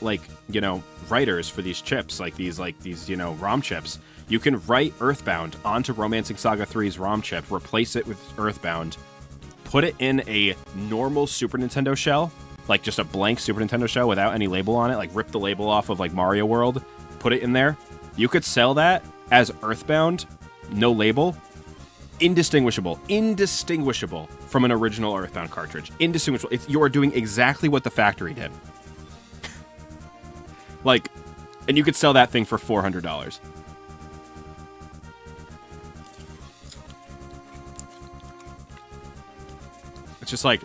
writers for these chips, these ROM chips. You can write Earthbound onto Romancing Saga 3's ROM chip, replace it with Earthbound, put it in a normal Super Nintendo shell, like just a blank Super Nintendo shell without any label on it, like rip the label off of like Mario World, put it in there, you could sell that as Earthbound, no label, indistinguishable from an original Earthbound cartridge. Indistinguishable. You are doing exactly what the factory did. Like, and you could sell that thing for $400. It's just like,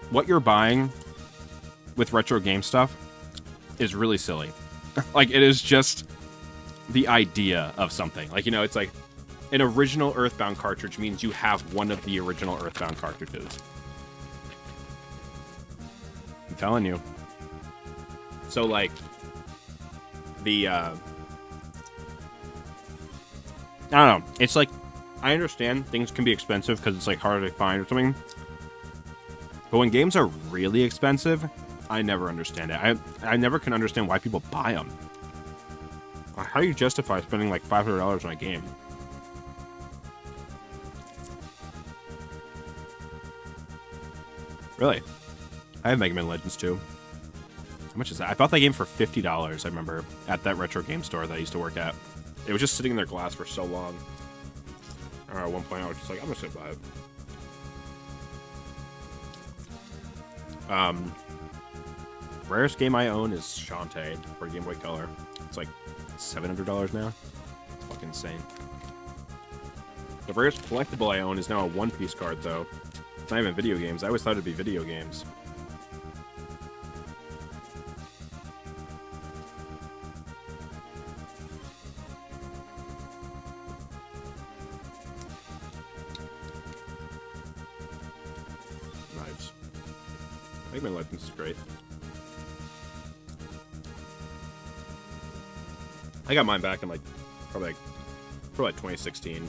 what you're buying with retro game stuff is really silly. Like, it is just the idea of something. Like, you know, it's like an original Earthbound cartridge means you have one of the original Earthbound cartridges. I'm telling you. So, like, the, I don't know. It's like, I understand things can be expensive because it's, like, harder to find or something. But when games are really expensive, I never understand it. I never can understand why people buy them. How do you justify spending, like, $500 on a game? Really? I have Mega Man Legends 2. How much is that? I bought that game for $50, I remember, at that retro game store that I used to work at. It was just sitting in their glass for so long. Or at one point, I was just like, I'm just gonna buy it. Rarest game I own is Shantae for Game Boy Color. It's like $700 now. It's fucking insane. The rarest collectible I own is now a One Piece card, though. It's not even video games. I always thought it'd be video games. Nice. Mega Man Legends is great. I got mine back in like probably 2016.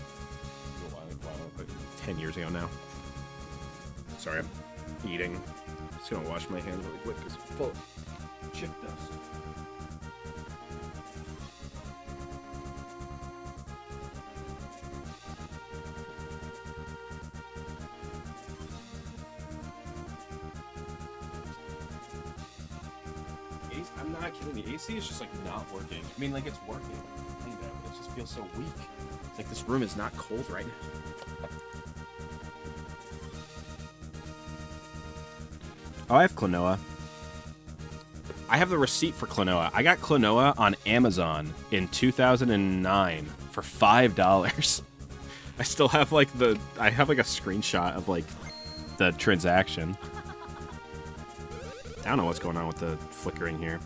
Like 10 years ago now. Sorry, I'm eating. Just gonna wash my hands really quick because it's full of chip dust. I'm not kidding. The AC is just like not working. I mean, like it's working, but it just feels so weak. It's like this room is not cold right now. Oh, I have Klonoa. I have the receipt for Klonoa. I got Klonoa on Amazon in 2009 for $5. I still have like I have like a screenshot of like the transaction. I don't know what's going on with the flickering here.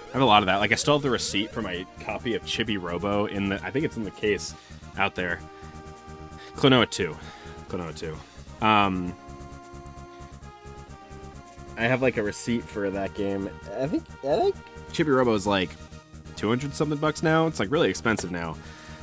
I have a lot of that. Like, I still have the receipt for my copy of Chibi Robo in the... I think it's in the case out there. Klonoa 2. Klonoa 2. I have, like, a receipt for that game. I think Chibi Robo is, like, 200-something bucks now. It's, like, really expensive now.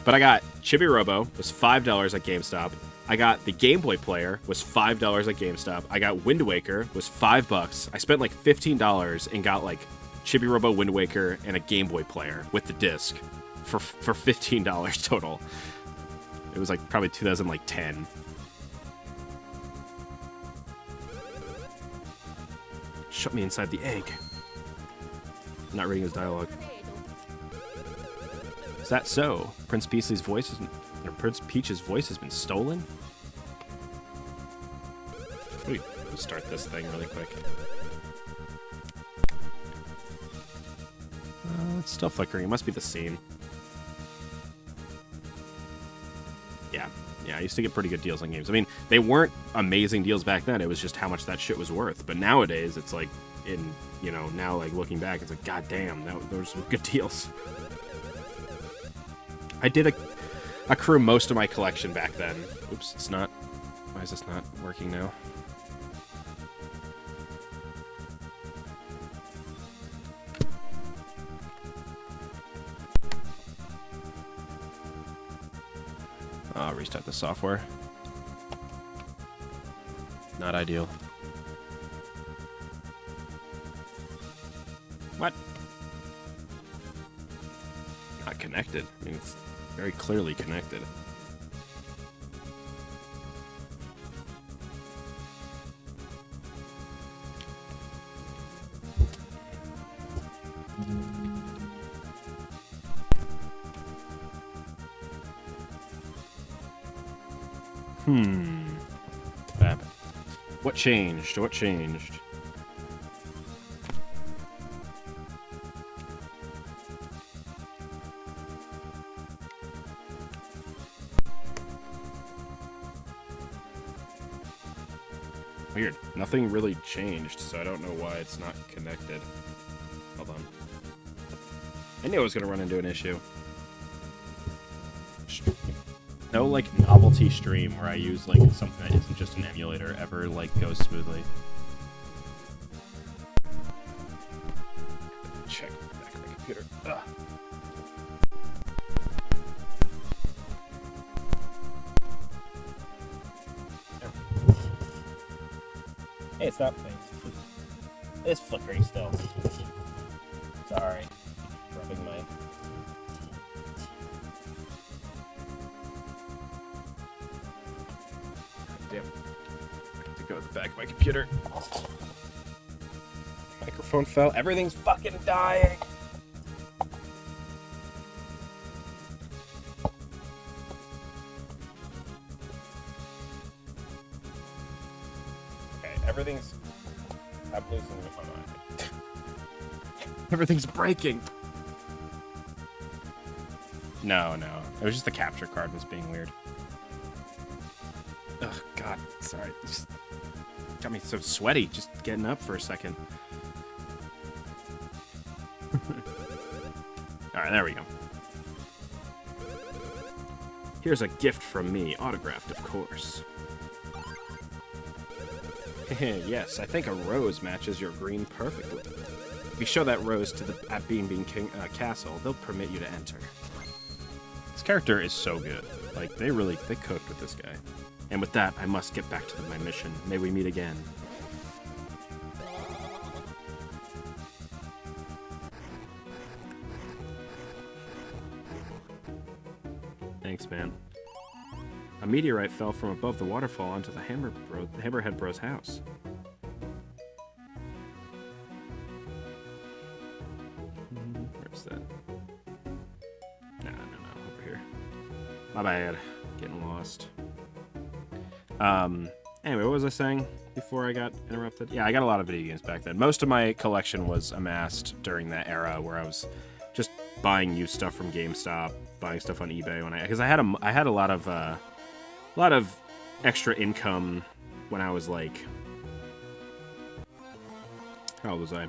But I got Chibi Robo, was $5 at GameStop. I got the Game Boy Player, was $5 at GameStop. I got Wind Waker, was $5. I spent, like, $15 and got, like... Chibi Robo, Wind Waker, and a Game Boy Player with the disc for $15 total. It was like probably 2010. Shut me inside the egg. I'm not reading his dialogue. Is that so? Prince Peach's voice has been stolen? Let me start this thing really quick. It's still flickering. It must be the scene. Yeah, I used to get pretty good deals on games. I mean, they weren't amazing deals back then. It was just how much that shit was worth. But nowadays, it's like, now like looking back, it's like, god damn, those were some good deals. I did accrue most of my collection back then. Oops, it's not. Why is this not working now? I'll restart the software. Not ideal. What? Not connected. I mean, it's very clearly connected. What happened? What changed? What changed? Weird. Nothing really changed, so I don't know why it's not connected. Hold on. I knew I was going to run into an issue. No, like, novelty stream where I use, like, something that isn't just an emulator ever, like, goes smoothly. Check back of my computer. Ugh. Hey, it's not playing. It's flickering still. Sorry. Rubbing my... Damn. I have to go to the back of my computer. Microphone fell. Everything's fucking dying. Everything's... I'm losing my mind. Everything's breaking. No. It was just the capture card was being weird. Ugh, God. Sorry. Just got me so sweaty just getting up for a second. Alright, there we go. Here's a gift from me, autographed, of course. Yes, I think a rose matches your green perfectly. If you show that rose to the at Bean King Castle, they'll permit you to enter. This character is so good. Like, they cooked with this guy. And with that, I must get back to my mission. May we meet again. Thanks, man. A meteorite fell from above the waterfall onto the Hammerhead Bro's house. Where's that? No, over here. My bad. Getting lost. Anyway, what was I saying before I got interrupted? Yeah, I got a lot of video games back then. Most of my collection was amassed during that era where I was just buying used stuff from GameStop, buying stuff on eBay because I had a lot of extra income when I was like, how old was I?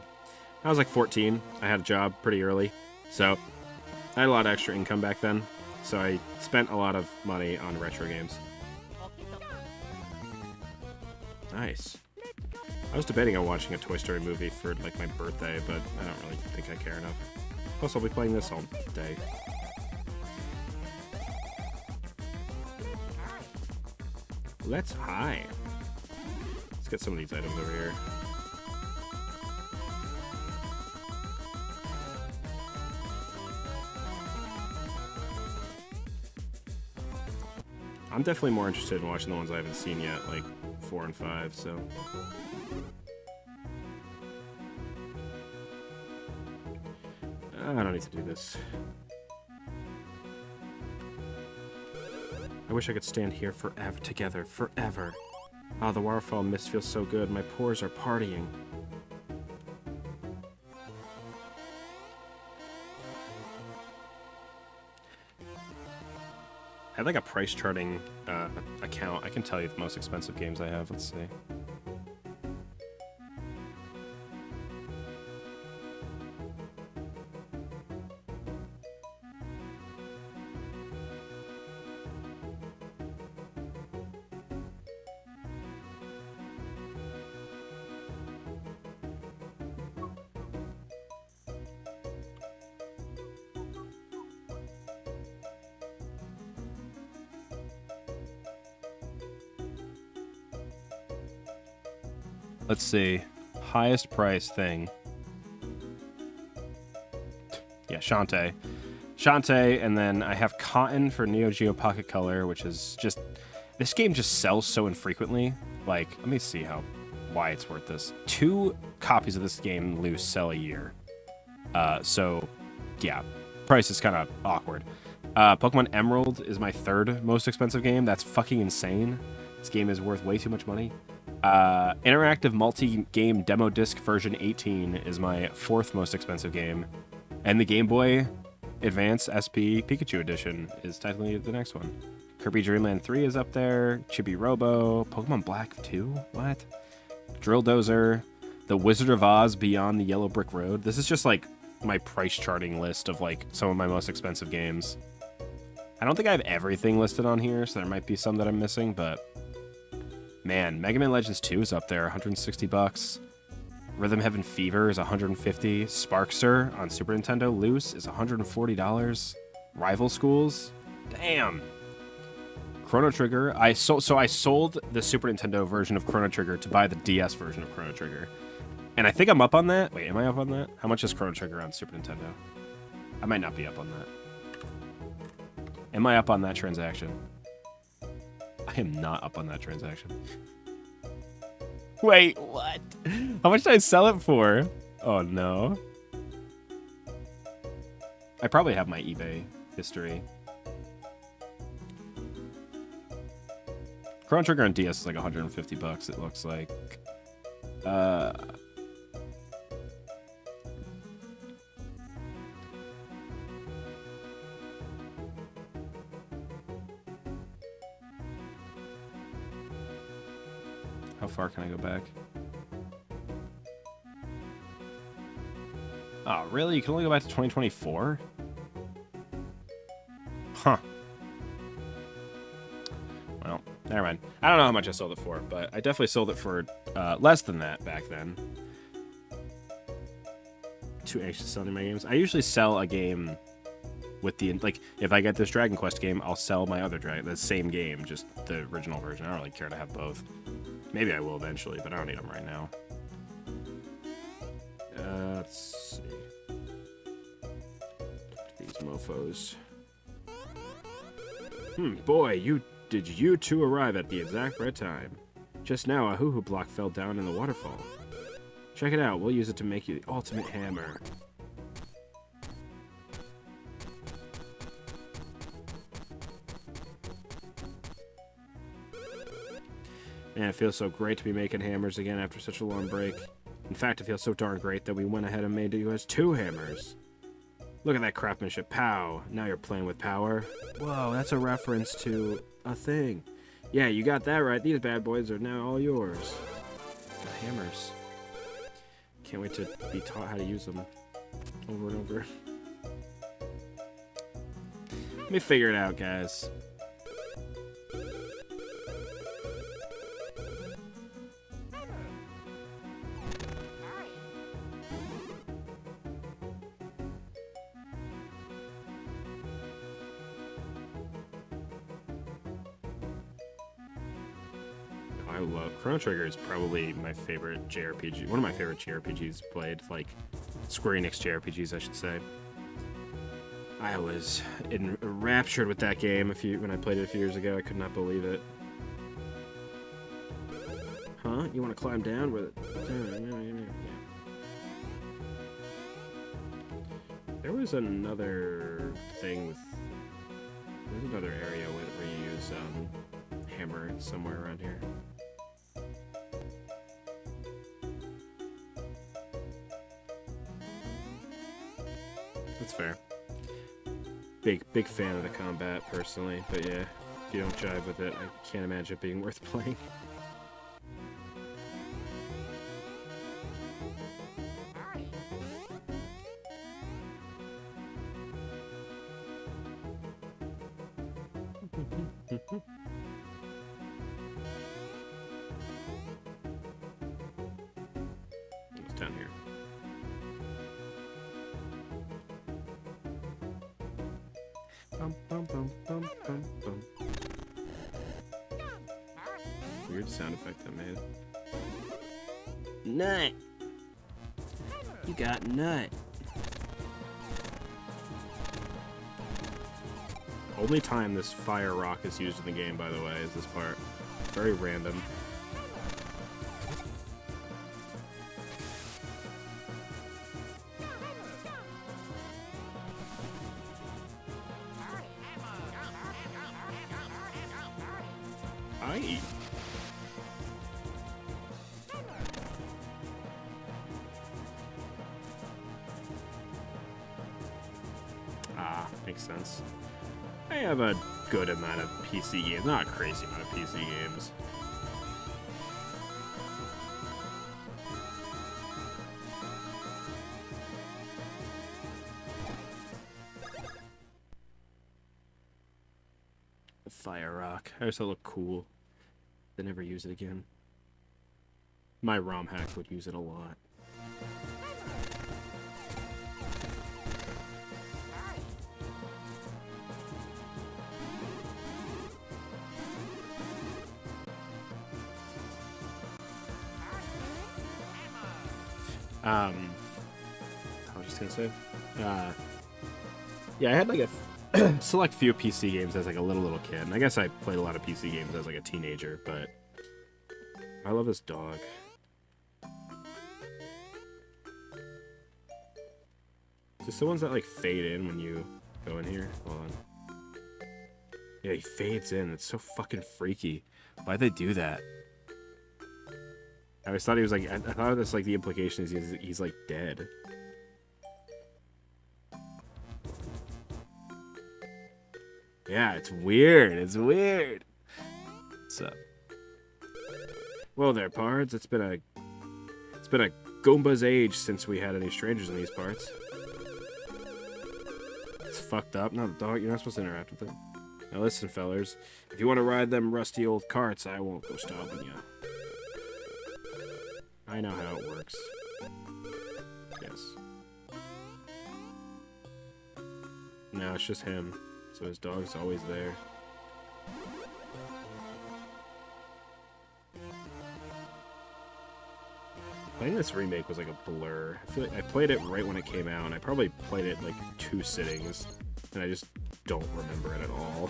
I was like 14. I had a job pretty early, so I had a lot of extra income back then. So I spent a lot of money on retro games. Nice. I was debating on watching a Toy Story movie for like my birthday, but I don't really think I care enough. Plus, I'll be playing this all day. Let's hide. Let's get some of these items over here. I'm definitely more interested in watching the ones I haven't seen yet, like 4 and 5, so... I don't need to do this. I wish I could stand here forever, together, forever. Ah, the waterfall mist feels so good. My pores are partying. I had like a price charting account. I can tell you the most expensive games I have. Let's see. Let's see. Highest price thing. Yeah, Shantae. Shantae, and then I have Cotton for Neo Geo Pocket Color, which is just... This game just sells so infrequently. Like, let me see why it's worth this. 2 copies of this game loose sell a year. So, yeah, price is kind of awkward. Pokemon Emerald is my third most expensive game. That's fucking insane. This game is worth way too much money. Interactive multi-game demo disc version 18 is my fourth most expensive game. And the Game Boy Advance SP Pikachu Edition is technically the next one. Kirby Dream Land 3 is up there. Chibi Robo. Pokemon Black 2? What? Drill Dozer. The Wizard of Oz Beyond the Yellow Brick Road. This is just like my price charting list of like some of my most expensive games. I don't think I have everything listed on here, so there might be some that I'm missing, but man, Mega Man Legends 2 is up there, $160. Rhythm Heaven Fever is $150. Sparkster on Super Nintendo Loose is $140. Rival Schools? Damn. Chrono Trigger. I sold the Super Nintendo version of Chrono Trigger to buy the DS version of Chrono Trigger. And I think I'm up on that. Wait, am I up on that? How much is Chrono Trigger on Super Nintendo? I might not be up on that. Am I up on that transaction? I am not up on that transaction. Wait, what? How much did I sell it for? Oh, no. I probably have my eBay history. Chrono Trigger on DS is like $150, it looks like. How far can I go back? Oh, really? You can only go back to 2024? Huh. Well, never mind. I don't know how much I sold it for, but I definitely sold it for less than that back then. Too anxious to sell any of my games. I usually sell a game with the, like, if I get this Dragon Quest game, I'll sell my other the same game, just the original version. I don't really care to have both. Maybe I will eventually, but I don't need them right now. Let's see. These mofos. Boy, did you two arrive at the exact right time. Just now, a hoo-hoo block fell down in the waterfall. Check it out. We'll use it to make you the ultimate hammer. Man, it feels so great to be making hammers again after such a long break. In fact, it feels so darn great that we went ahead and made you as 2 hammers. Look at that craftsmanship. Pow. Now you're playing with power. Whoa, that's a reference to a thing. Yeah, you got that right. These bad boys are now all yours. Hammers. Can't wait to be taught how to use them over and over. Let me figure it out, guys. I love Chrono Trigger is probably my favorite JRPG. One of my favorite JRPGs played, like Square Enix JRPGs, I should say. I was enraptured with that game when I played it a few years ago. I could not believe it. Huh? You want to climb down with it? There was another thing with. There's another area where you use hammer somewhere around here. That's fair. Big fan of the combat, personally, but yeah, if you don't jive with it, I can't imagine it being worth playing. It's down here. Bum, bum, bum, bum, bum, bum. Weird sound effect I made. Nut! You got nut. Only time this fire rock is used in the game, by the way, is this part. Very random. Hi. Ah, makes sense. I have a good amount of PC games, not a crazy amount of PC games. Fire Rock. I just thought it looked cool. They never use it again. My ROM hack would use it a lot. I was just gonna say, yeah, I had like a select few PC games as like a little kid, and I guess I played a lot of PC games as like a teenager, but I love this dog. Just the ones that like fade in when you go in here. Hold on. Yeah, he fades in. It's so fucking freaky. Why'd they do that? I always thought he was like, I thought that's like the implication is he's like dead. Yeah, it's weird. It's weird. What's up? Well there, pards. It's been a Goomba's age since we had any strangers in these parts. It's fucked up. No, the dog. You're not supposed to interact with it. Now listen, fellers. If you want to ride them rusty old carts, I won't go stopping you. I know how it works. Yes. No, it's just him. So his dog's always there. Playing this remake was like a blur. I feel like I played it right when it came out, and I probably played it like 2 sittings, and I just don't remember it at all.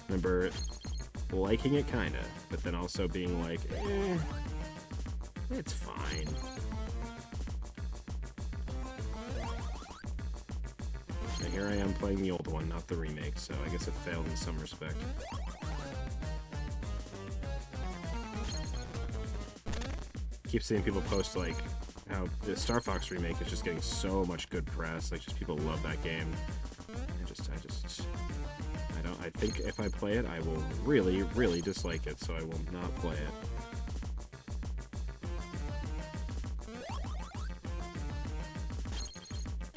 Remember liking it kinda, but then also being like, it's fine. And here I am playing the old one, not the remake, so I guess it failed in some respect. Keep seeing people post like how the Star Fox remake is just getting so much good press, like just people love that game. I think if I play it, I will really, really dislike it, so I will not play it.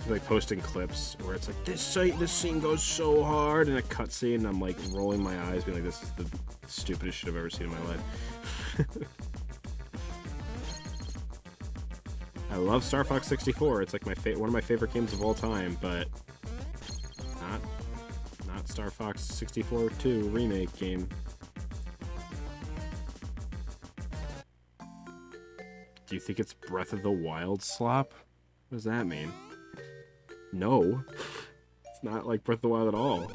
Like posting clips where it's like, this scene goes so hard in a cutscene, and I'm like rolling my eyes, being like, this is the stupidest shit I've ever seen in my life. I love Star Fox 64. It's like one of my favorite games of all time, but not Star Fox 64 2 remake game. Do you think it's Breath of the Wild slop? What does that mean? No. It's not like Breath of the Wild at all.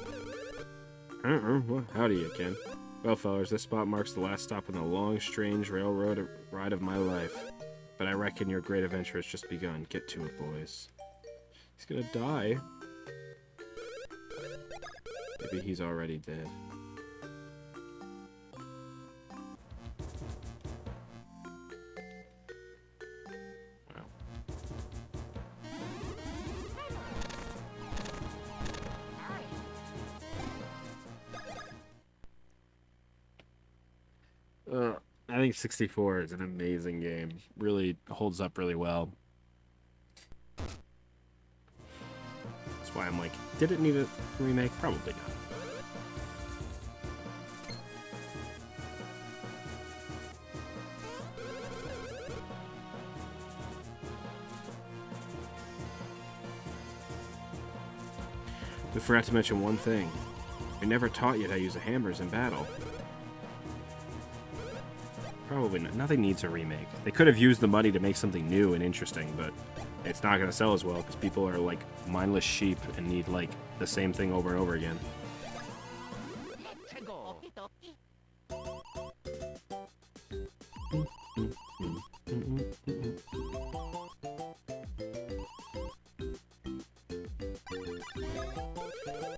Well, howdy you, Ken. Well, fellas, this spot marks the last stop on the long, strange railroad ride of my life. But I reckon your great adventure has just begun. Get to it, boys. He's gonna die. Maybe he's already dead. Wow. I think 64 is an amazing game. Really holds up really well. That's why I'm like, did it need a remake? Probably not. We forgot to mention one thing. We never taught you how to use the hammers in battle. Probably not. Nothing needs a remake. They could have used the money to make something new and interesting, but it's not going to sell as well because people are like mindless sheep and need like the same thing over and over again.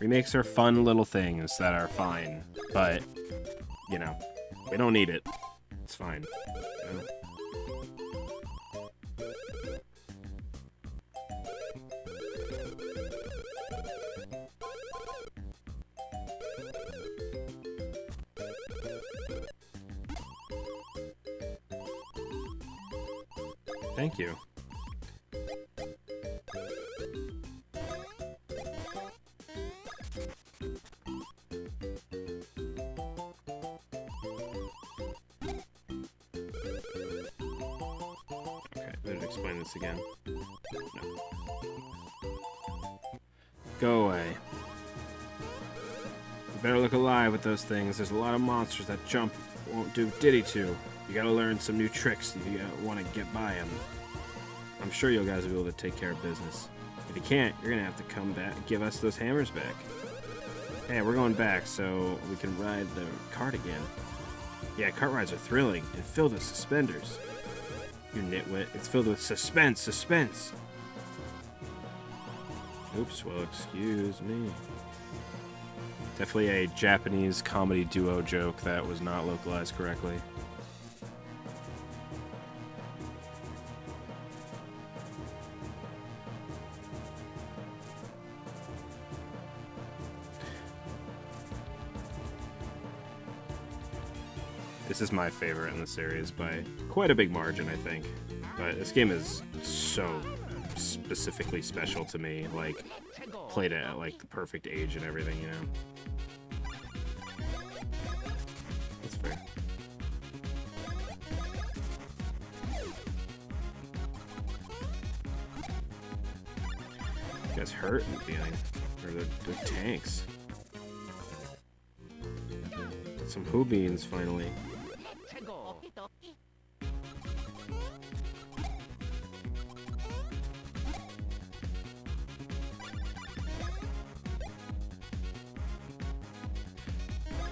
Remakes are fun little things that are fine. But, you know, we don't need it. It's fine. You know? Thank you. Okay, better explain this again. No. Go away. You better look alive with those things. There's a lot of monsters that jump won't do ditty to. You gotta learn some new tricks if you want to get by them. I'm sure you guys will be able to take care of business. If you can't, you're gonna have to come back and give us those hammers back. Hey, we're going back so we can ride the cart again. Yeah, cart rides are thrilling and filled with suspenders. You nitwit, it's filled with suspense, suspense! Oops, well, excuse me. Definitely a Japanese comedy duo joke that was not localized correctly. This is my favorite in the series by quite a big margin, I think. But this game is so specifically special to me, like, played it at, like, the perfect age and everything, you know? That's fair. You guys hurt in the beginning. Or the tanks. Some Who Beans, finally.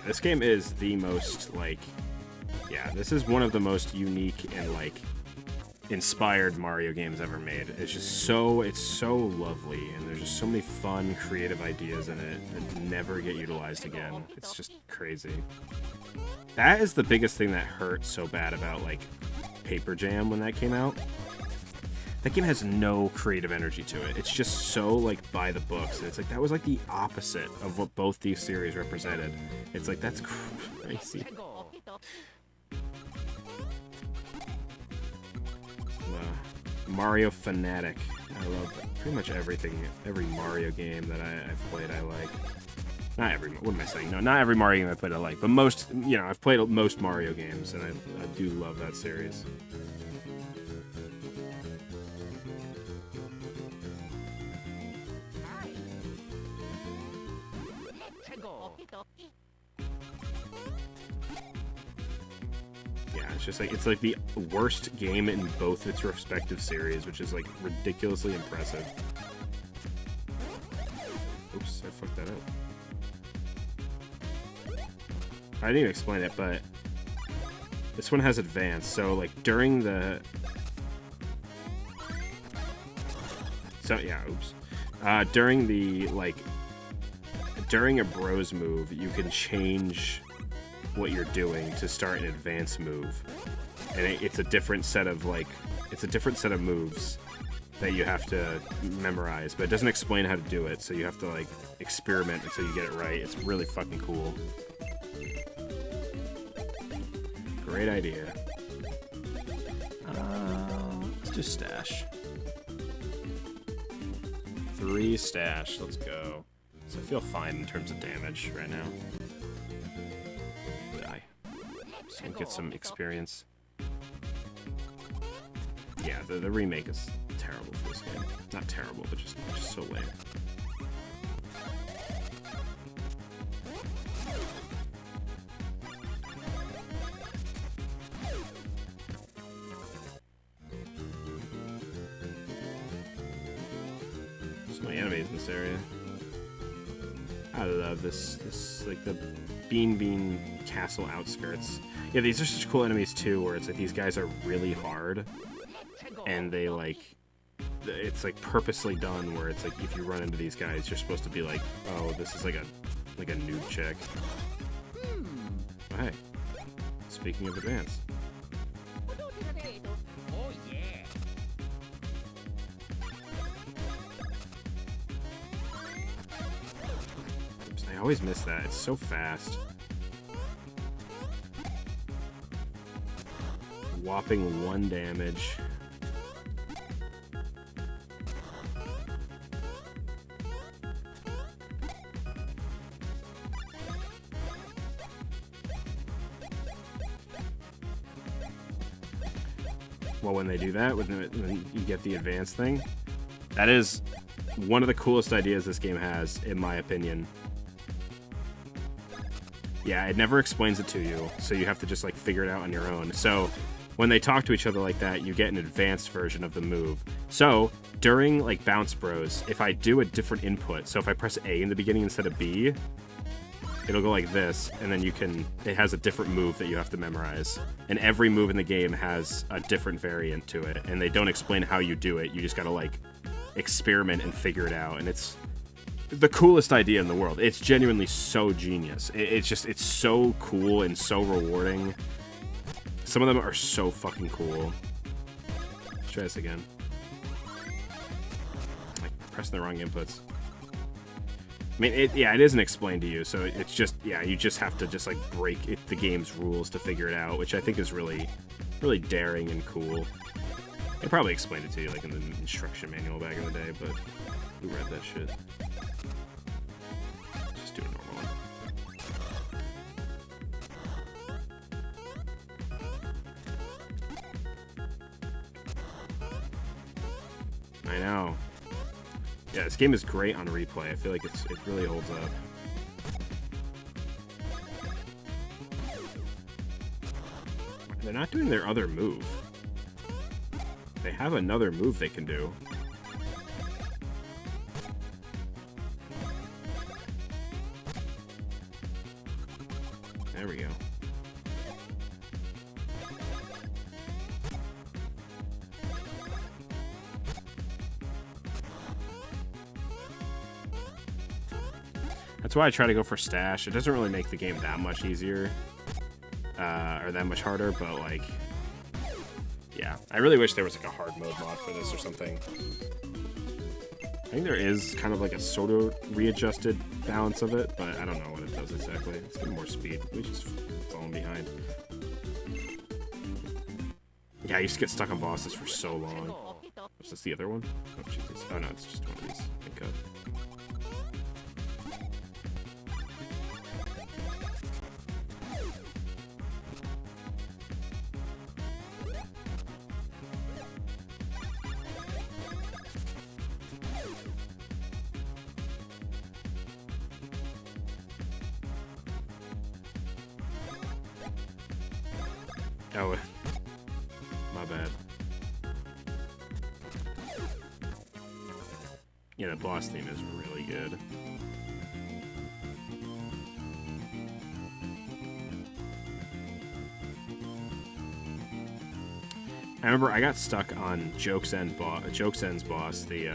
This game is the most, like, yeah, this is one of the most unique and, like, inspired Mario games ever made. It's just so, it's so lovely, and there's just so many fun, creative ideas in it that never get utilized again. It's just crazy. That is the biggest thing that hurt so bad about, like, Paper Jam when that came out. That game has no creative energy to it. It's just so, like, by the books. And it's like, that was, like, the opposite of what both these series represented. It's like, that's crazy. Mario fanatic. I love pretty much everything, every Mario game that I've played I like. Not every, what am I saying? No, not every Mario game I've played I like, but most, you know, I've played most Mario games, and I do love that series. Yeah, it's just like, it's like the worst game in both its respective series, which is like ridiculously impressive. Oops, I fucked that up. I didn't even explain it, but this one has advanced, so like during the... So, yeah, oops. During the, like, during a bros move, you can change what you're doing to start an advanced move. And it's a different set of, like, it's a different set of moves that you have to memorize, but it doesn't explain how to do it, so you have to, like, experiment until you get it right. It's really fucking cool. Great idea. Let's do stash. 3 stash, let's go. So I feel fine in terms of damage right now. Die. So we'll get some experience. Yeah, the remake is terrible for this game. Not terrible, but just so lame. So many enemies in this area. I love this like the Bean Castle outskirts. Yeah, these are such cool enemies too, where it's like these guys are really hard, and they like, it's like purposely done where it's like if you run into these guys, you're supposed to be like, oh, this is like a noob check. Oh, hey. Speaking of advance. Oh yeah. Oops, I always miss that. It's so fast. Whopping 1 damage. Well, when they do that, when you get the advanced thing, that is one of the coolest ideas this game has, in my opinion. Yeah, it never explains it to you, so you have to just, like, figure it out on your own. So, when they talk to each other like that, you get an advanced version of the move. So, during, like, Bounce Bros, if I do a different input, so if I press A in the beginning instead of B, it'll go like this, and then it has a different move that you have to memorize. And every move in the game has a different variant to it, and they don't explain how you do it. You just gotta, like, experiment and figure it out, and it's the coolest idea in the world. It's genuinely so genius. It's so cool and so rewarding. Some of them are so fucking cool. Let's try this again. Like, pressing the wrong inputs. I mean, it isn't explained to you, so it's just, yeah, you just have to just, like, break the game's rules to figure it out, which I think is really, really daring and cool. They probably explained it to you, like, in the instruction manual back in the day, but who read that shit? Just do a normal one. I know. Yeah, this game is great on replay. I feel like it really holds up. They're not doing their other move. They have another move they can do. There we go. That's why I try to go for stash. It doesn't really make the game that much easier. Or that much harder, but, like, yeah. I really wish there was, like, a hard mode mod for this or something. I think there is kind of, like, a sort of readjusted balance of it, but I don't know what it does exactly. It's getting more speed. We just falling behind. Yeah, I used to get stuck on bosses for so long. Was this the other one? Oh, Jesus. Oh, no, it's just one of these. Thank God. Oh, my bad. Yeah, the boss theme is really good. I remember I got stuck on Joke's End's boss, the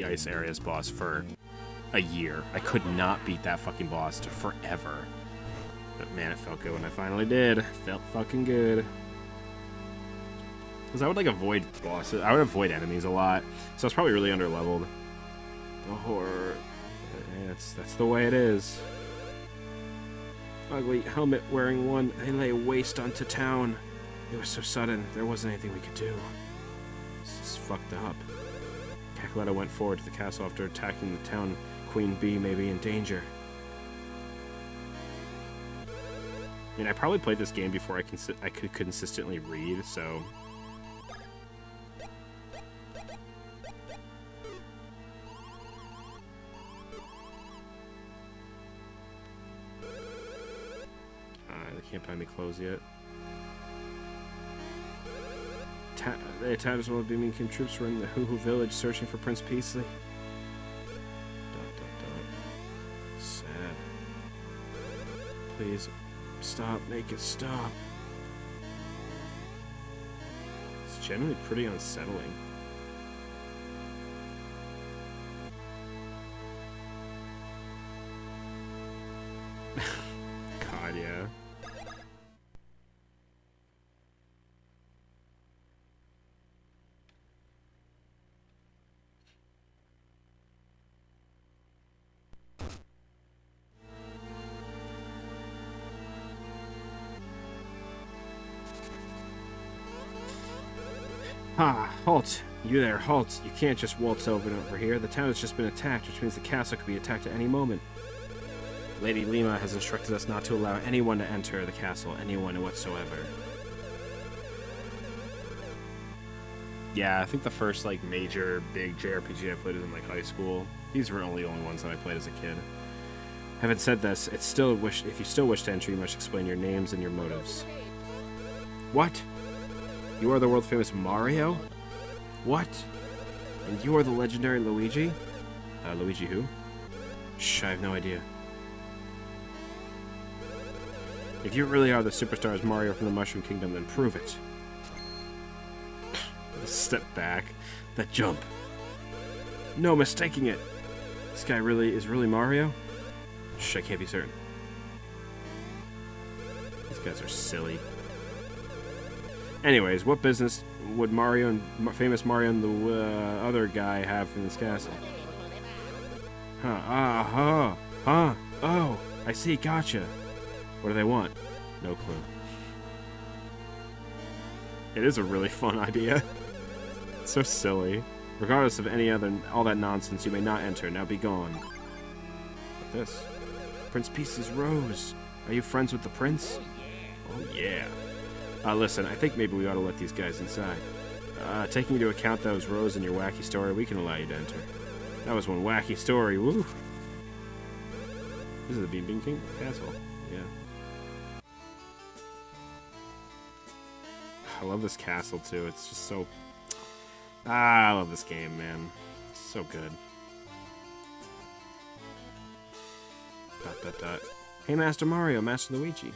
Ice Area's boss, for a year. I could not beat that fucking boss to forever. But man, it felt good when I finally did. It felt fucking good. Because I would, like, avoid bosses. I would avoid enemies a lot. So I was probably really underleveled. The horror. Yeah, that's the way it is. Ugly helmet-wearing one. They lay waste onto town. It was so sudden. There wasn't anything we could do. This is fucked up. Cacoletta went forward to the castle after attacking the town. Queen Bee may be in danger. I mean, I probably played this game before I could consistently read, so... they can't find me clothes yet. The attackers will be making troops were in the Hoo Hoo village searching for Prince Peasley. ... Sad. Please, stop. Make it stop. It's generally pretty unsettling. God, yeah. Ha! Halt! You there, halt! You can't just waltz over here. The town has just been attacked, which means the castle could be attacked at any moment. Lady Lima has instructed us not to allow anyone to enter the castle, anyone whatsoever. Yeah, I think the first, like, major, big JRPG I played was in, like, high school. These were only ones that I played as a kid. Having said this, if you still wish to enter, you must explain your names and your motives. What? You are the world-famous Mario? What? And you are the legendary Luigi? Luigi who? Shh, I have no idea. If you really are the superstars Mario from the Mushroom Kingdom, then prove it. Step back. That jump. No mistaking it. This guy is really Mario? Shh, I can't be certain. These guys are silly. Anyways, what business would Mario and famous Mario and the other guy have in this castle? Oh, I see, gotcha. What do they want? No clue. It is a really fun idea. It's so silly. Regardless of all that nonsense, you may not enter. Now be gone. What's this? Prince Peace's Rose. Are you friends with the prince? Oh, yeah. Listen, I think maybe we ought to let these guys inside. Taking into account those Rose and your wacky story, we can allow you to enter. That was one wacky story, woo! This is the Bean Bean King Castle. Yeah. I love this castle, too. It's just so... I love this game, man. It's so good. ... Hey, Master Mario, Master Luigi.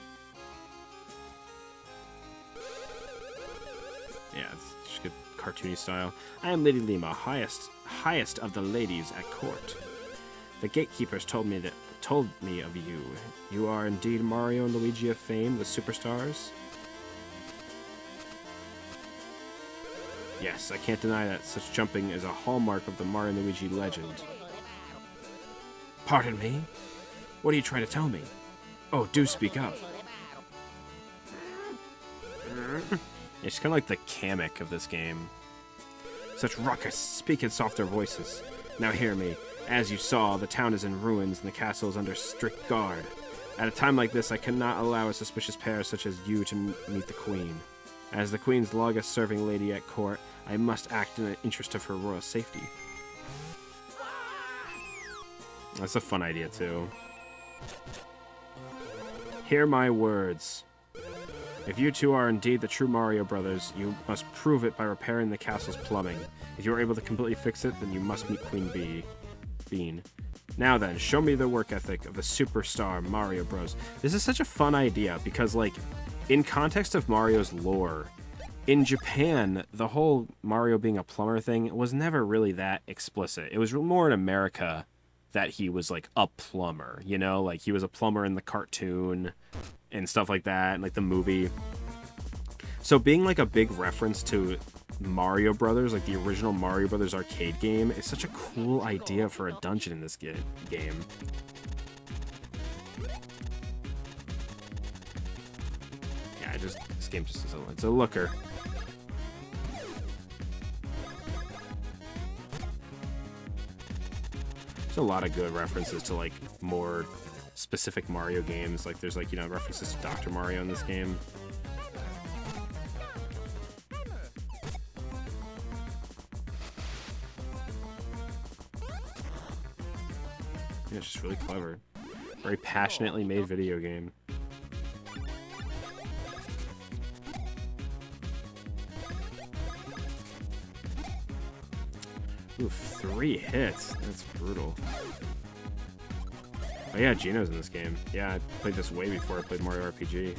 Yeah, it's just good cartoony style. I am Lady Lima, highest of the ladies at court. The gatekeepers told me of you. You are indeed Mario and Luigi of fame, the superstars. Yes, I can't deny that such jumping is a hallmark of the Mario and Luigi legend. Pardon me? What are you trying to tell me? Oh, do speak up. It's kind of like the Kamek of this game. Such ruckus, speak in softer voices. Now hear me. As you saw, the town is in ruins and the castle is under strict guard. At a time like this, I cannot allow a suspicious pair such as you to meet the Queen. As the Queen's longest-serving lady at court, I must act in the interest of her royal safety. That's a fun idea, too. Hear my words. If you two are indeed the true Mario brothers, you must prove it by repairing the castle's plumbing. If you are able to completely fix it, then you must meet Queen Bean. Now then, show me the work ethic of the superstar Mario Bros. This is such a fun idea because, like, in context of Mario's lore, in Japan, the whole Mario being a plumber thing was never really that explicit. It was more in America that he was, like, a plumber, you know? Like, he was a plumber in the cartoon and stuff like that, and, like, the movie. So being, like, a big reference to Mario Brothers, like the original Mario Brothers arcade game, is such a cool idea for a dungeon in this game. Yeah, this game just is it's a looker. There's a lot of good references to, like, more specific Mario games. Like, there's, like, you know, references to Dr. Mario in this game. Yeah, it's just really clever. Very passionately made video game. Ooh, 3 hits. That's brutal. Oh yeah, Gino's in this game. Yeah, I played this way before I played Mario RPG.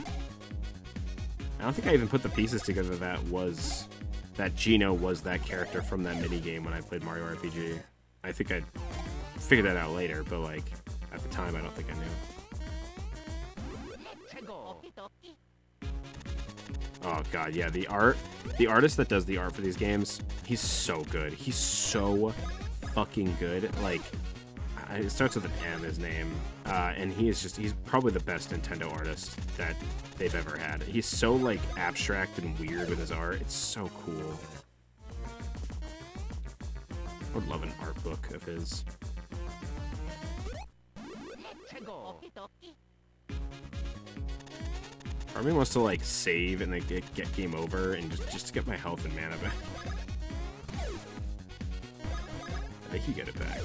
I don't think I even put the pieces together that Gino was that character from that minigame when I played Mario RPG. I think I figured that out later, but, like, at the time I don't think I knew. Oh god, yeah, the artist that does the art for these games, he's so good. He's so fucking good. Like, it starts with an M, his name, and he's probably the best Nintendo artist that they've ever had. He's so, like, abstract and weird with his art. It's so cool. I would love an art book of his. Part of me wants to like save and then get game over and just to get my health and mana back. I think you get it back.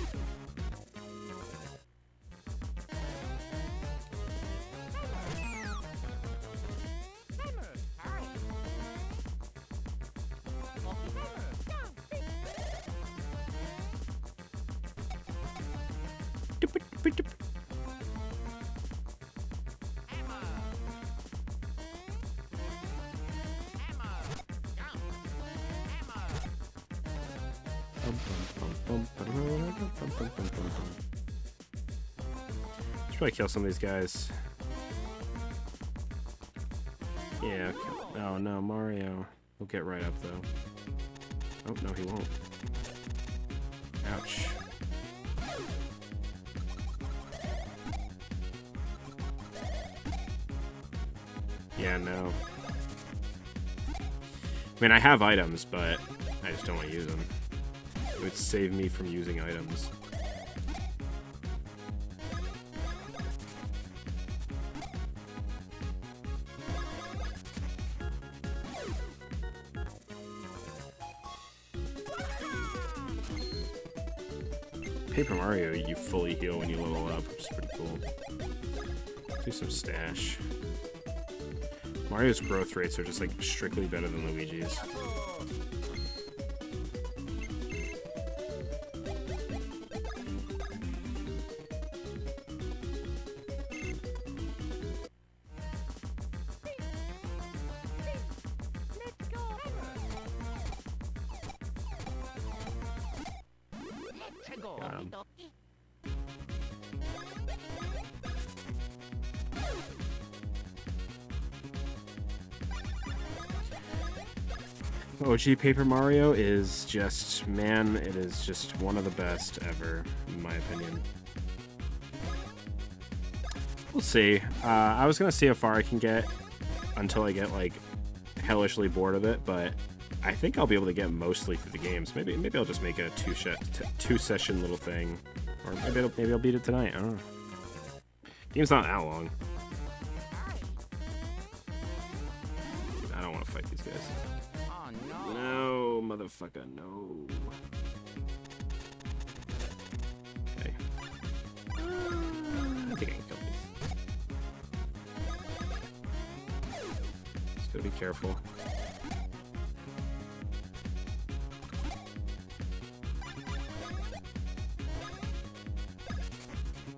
Should probably kill some of these guys. Yeah. Oh no, Mario. He'll get right up though. Oh no, he won't. Ouch. Yeah, no. I mean, I have items, but I just don't want to use them. It would save me from using items. Paper Mario, you fully heal when you level up, which is pretty cool. Do some stash. Mario's growth rates are just like strictly better than Luigi's. OG Paper Mario is just, man, it is just one of the best ever, in my opinion. We'll see. I was gonna see how far I can get until I get like hellishly bored of it, but I think I'll be able to get mostly through the games. Maybe I'll just make a two session little thing, or maybe I'll beat it tonight. I don't know. Game's not that long. I don't want to fight these guys. No, motherfucker, no. Okay. I think I can kill these. Just gotta be careful.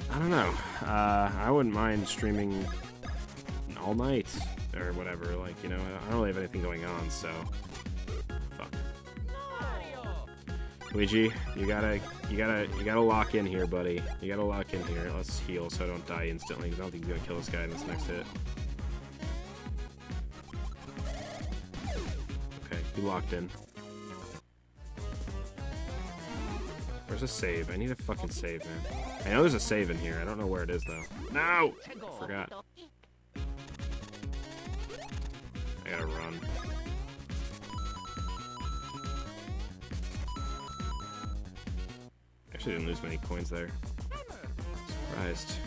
I don't know. I wouldn't mind streaming all night or whatever. Like, you know, I don't really have anything going on, so. Luigi, you gotta lock in here, buddy. You gotta lock in here. Let's heal so I don't die instantly, because I don't think he's gonna kill this guy in this next hit. Okay, he locked in. Where's a save? I need a fucking save, man. I know there's a save in here. I don't know where it is, though. No! Forgot. I gotta run. Actually didn't lose many coins there. Surprised.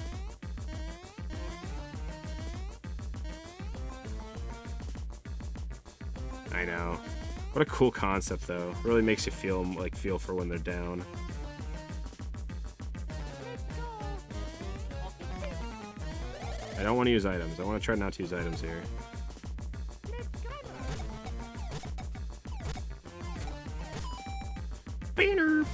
I know. What a cool concept, though. Really makes you feel for when they're down. I don't want to use items. I want to try not to use items here. Banner.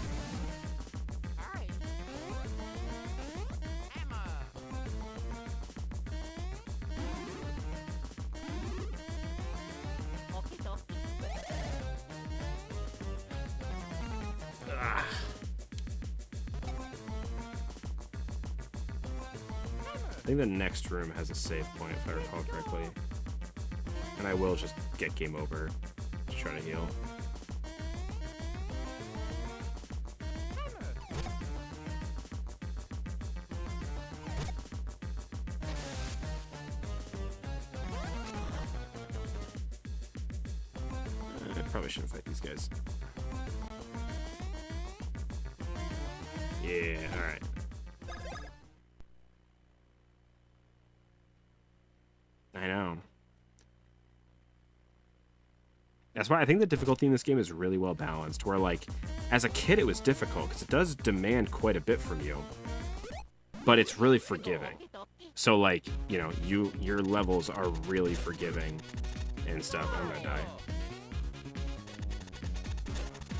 I think the next room has a save point, if I recall correctly. And I will just get game over to try to heal. I probably shouldn't fight these guys. Yeah, alright. I know. That's why I think the difficulty in this game is really well balanced, where, like, as a kid it was difficult, because it does demand quite a bit from you. But it's really forgiving. So, like, you know, your levels are really forgiving and stuff. I'm gonna die.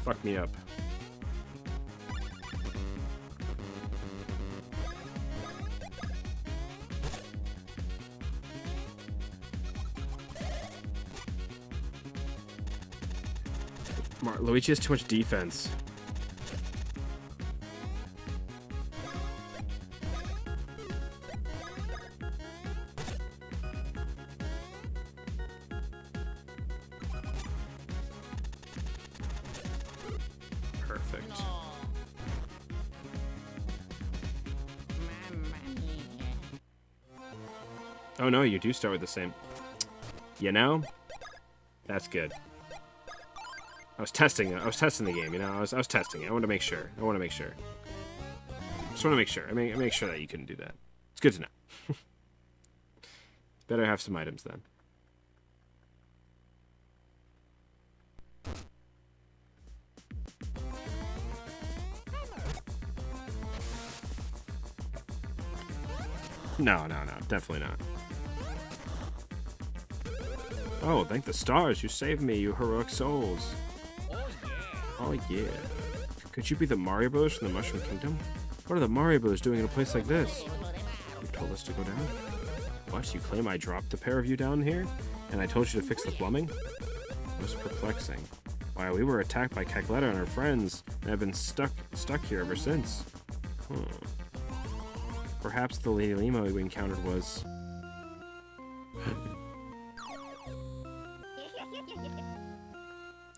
Fuck me up. Luigi has too much defense. Perfect. Oh no, you do start with the same. You know? That's good. I was testing the game, you know? I was testing it. I wanted to make sure. Just want to make sure. I make sure that you couldn't do that. It's good to know. Better have some items then. No, definitely not. Oh, thank the stars, you saved me, you heroic souls. Oh yeah. Could you be the Mario Brothers from the Mushroom Kingdom? What are the Mario Brothers doing in a place like this? You told us to go down? What, you claim I dropped the pair of you down here? And I told you to fix the plumbing? Most perplexing. Why, we were attacked by Cackletta and her friends, and have been stuck here ever since. Perhaps the Lady Limo we encountered was...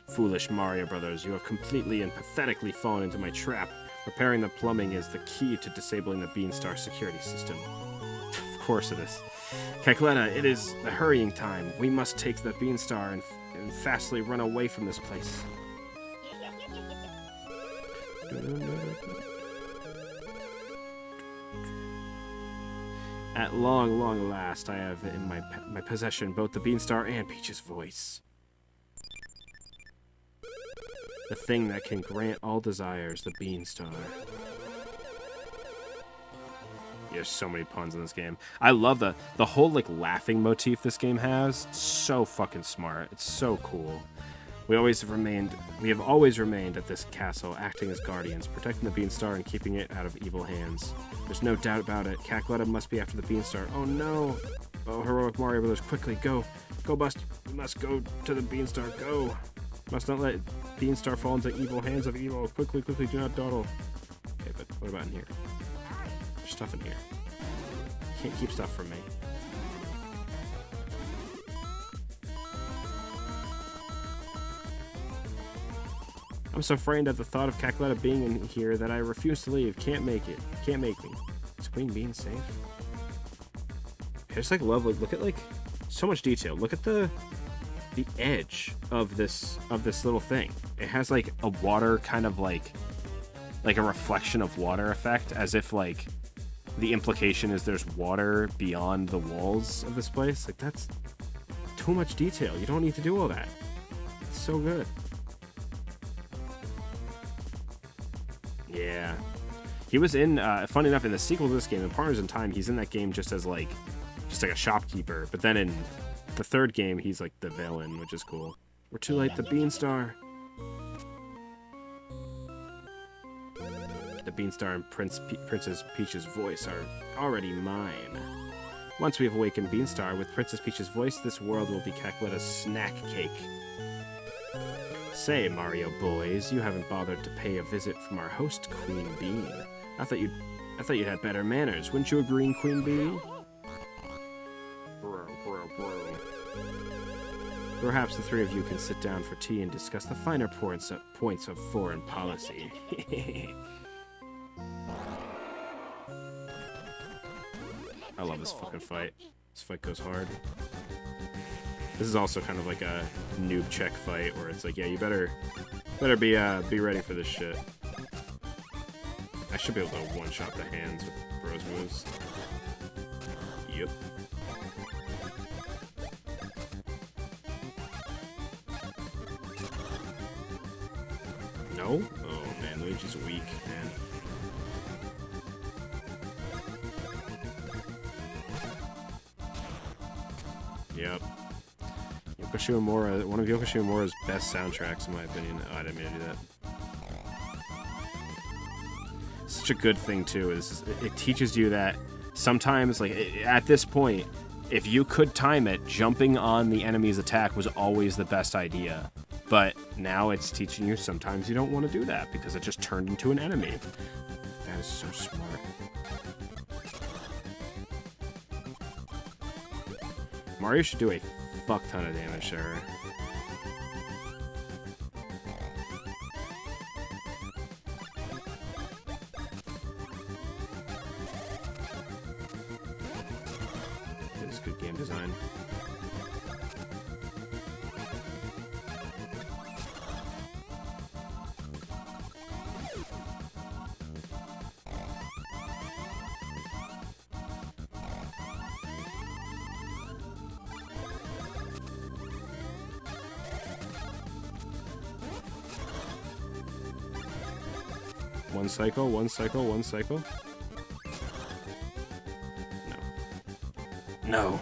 Foolish Mario Brothers, you have completely and pathetically fallen into my trap. Repairing the plumbing is the key to disabling the Beanstar security system. Of course it is. Cackletta, it is the hurrying time. We must take the Beanstar and fastly run away from this place. At long last, I have in my possession both the Beanstar and Peach's voice. The thing that can grant all desires, the Beanstar. There's so many puns in this game. I love the whole, like, laughing motif this game has. So fucking smart. It's so cool. We have always remained at this castle, acting as guardians, protecting the Beanstar and keeping it out of evil hands. There's no doubt about it. Cackletta must be after the Beanstar. Oh no! Oh, heroic Mario Brothers, quickly, go! Go, Bust! We must go to the Beanstar, go! Must not let Beanstar fall into evil hands of evil. Quickly, do not dawdle. Okay, but what about in here? There's stuff in here. You can't keep stuff from me. I'm so frightened at the thought of Cackletta being in here that I refuse to leave. Can't make it. Can't make me. Is Queen Bean safe? I just, like, love, like, look at, like, so much detail. Look at the edge of this little thing. It has, like, a water kind of, like a reflection of water effect, as if, like, the implication is there's water beyond the walls of this place. Like, that's too much detail. You don't need to do all that. It's so good. Yeah. He was in, funny enough, in the sequel to this game, in Partners in Time, he's in that game just like a shopkeeper. But then in the third game, he's like the villain, which is cool. We're too late, the Beanstar. The Beanstar and Princess Peach's voice are already mine. Once we have awakened Beanstar with Princess Peach's voice, this world will be Cackletta's snack cake. Say, Mario boys, you haven't bothered to pay a visit from our host, Queen Bean. I thought you'd had better manners. Wouldn't you agree, Queen Bee? Bro. Perhaps the three of you can sit down for tea and discuss the finer points of foreign policy. I love this fucking fight. This fight goes hard. This is also kind of like a noob check fight where it's like, yeah, you better be ready for this shit. I should be able to one-shot the hands with Bros moves. Yep. No? Oh man, Luigi's weak, man. Yep. Yoko Shimomura, one of Yoko Shimomura's best soundtracks, in my opinion. Oh, I didn't mean to do that. Such a good thing, too, is it teaches you that sometimes, like, at this point, if you could time it, jumping on the enemy's attack was always the best idea. But now it's teaching you sometimes you don't want to do that because it just turned into an enemy. That is so smart. Mario should do a fuck ton of damage to her. That is good game design. One cycle, one cycle, one cycle. No. No.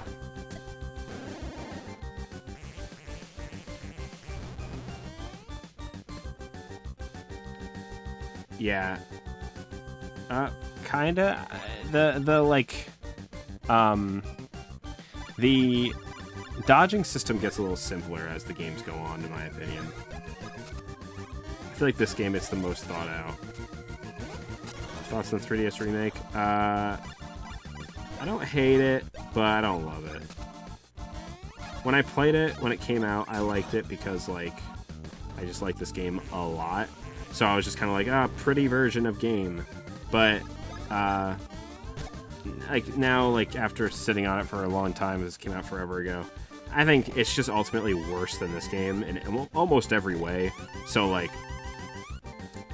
Yeah. Kinda. The dodging system gets a little simpler as the games go on, in my opinion. I feel like this game is the most thought out. Thoughts on the 3DS remake? I don't hate it, but I don't love it. When I played it, when it came out, I liked it because, like, I just like this game a lot. So I was just kind of like, pretty version of game. But, like, now, like, after sitting on it for a long time, this came out forever ago, I think it's just ultimately worse than this game in almost every way. So, like,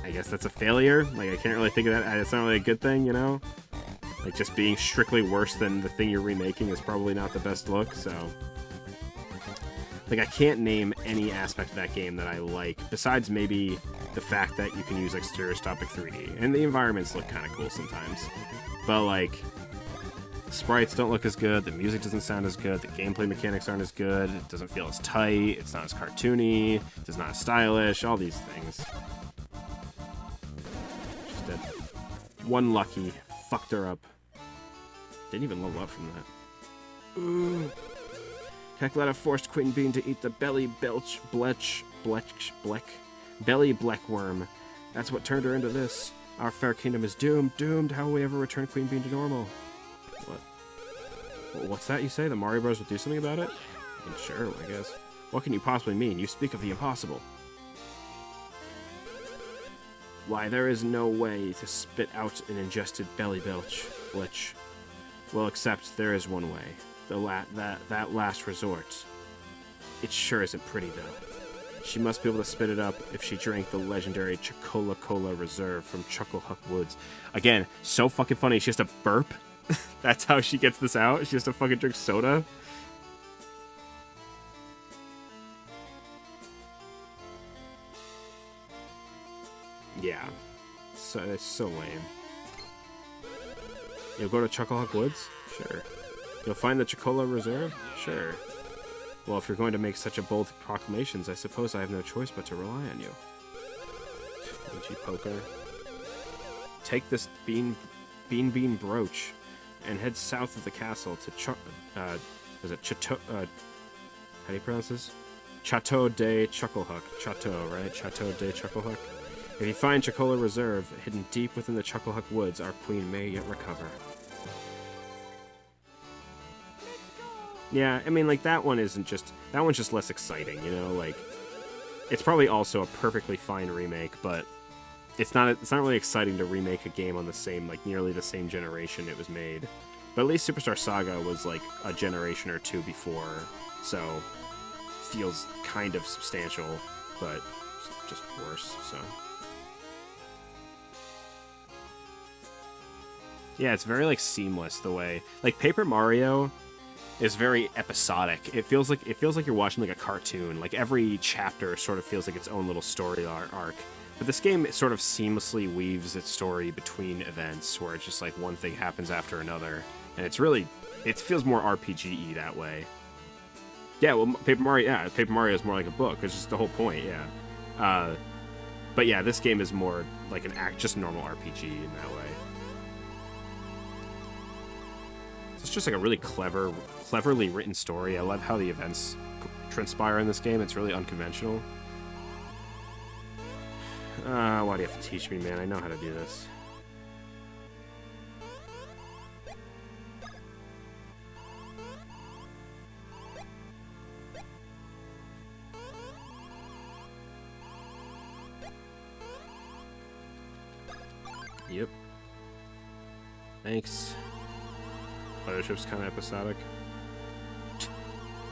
I guess that's a failure. Like, I can't really think of that. It's not really a good thing, you know? Like, just being strictly worse than the thing you're remaking is probably not the best look, so... Like, I can't name any aspect of that game that I like, besides maybe the fact that you can use, like, stereoscopic 3D. And the environments look kind of cool sometimes. But, like, the sprites don't look as good, the music doesn't sound as good, the gameplay mechanics aren't as good, it doesn't feel as tight, it's not as cartoony, it's not as stylish, all these things. Just dead. One lucky. Fucked her up. Didn't even level up from that. Ooh. Hecletta forced Queen Bean to eat the belly bleck-worm. That's what turned her into this. Our fair kingdom is doomed. Doomed. How will we ever return Queen Bean to normal? What? What's that you say? The Mario Bros. Would do something about it? I mean, sure, I guess. What can you possibly mean? You speak of the impossible. Why, there is no way to spit out an ingested belly blitch. Well, except there is one way. That last resort. It sure isn't pretty, though. She must be able to spit it up if she drank the legendary Chocola Cola Reserve from Chucklehuck Woods. Again, so fucking funny. She has to burp. That's how she gets this out. She has to fucking drink soda. Yeah. So, it's so lame. You'll go to Chucklehuck Woods? Sure. You'll find the Chocola Reserve? Sure. Well, if you're going to make such a bold proclamations, I suppose I have no choice but to rely on you. Luigi Poker. Take this bean brooch and head south of the castle to is it Chateau, how do you pronounce this? Chateau de Chucklehuck. Chateau, right? Chateau de Chucklehuck. If you find Chocola Reserve hidden deep within the Chucklehuck Woods, our queen may yet recover. Yeah, I mean, like, that one's just less exciting, you know, like, it's probably also a perfectly fine remake, but it's not really exciting to remake a game on the same, like, nearly the same generation it was made. But at least Superstar Saga was, like, a generation or two before, so feels kind of substantial, but just worse, so. Yeah, it's very like seamless the way like Paper Mario is very episodic. It feels like you're watching like a cartoon. Like every chapter sort of feels like its own little story arc. But this game sort of seamlessly weaves its story between events where it's just like one thing happens after another. And it feels more RPG-y that way. Yeah, well, Paper Mario is more like a book. It's just the whole point, yeah. But yeah, this game is more like just normal RPG in that way. So it's just like a really cleverly written story. I love how the events transpire in this game. It's really unconventional. Why do you have to teach me, man? I know how to do this. Yep. Thanks. Leadership's kind of episodic.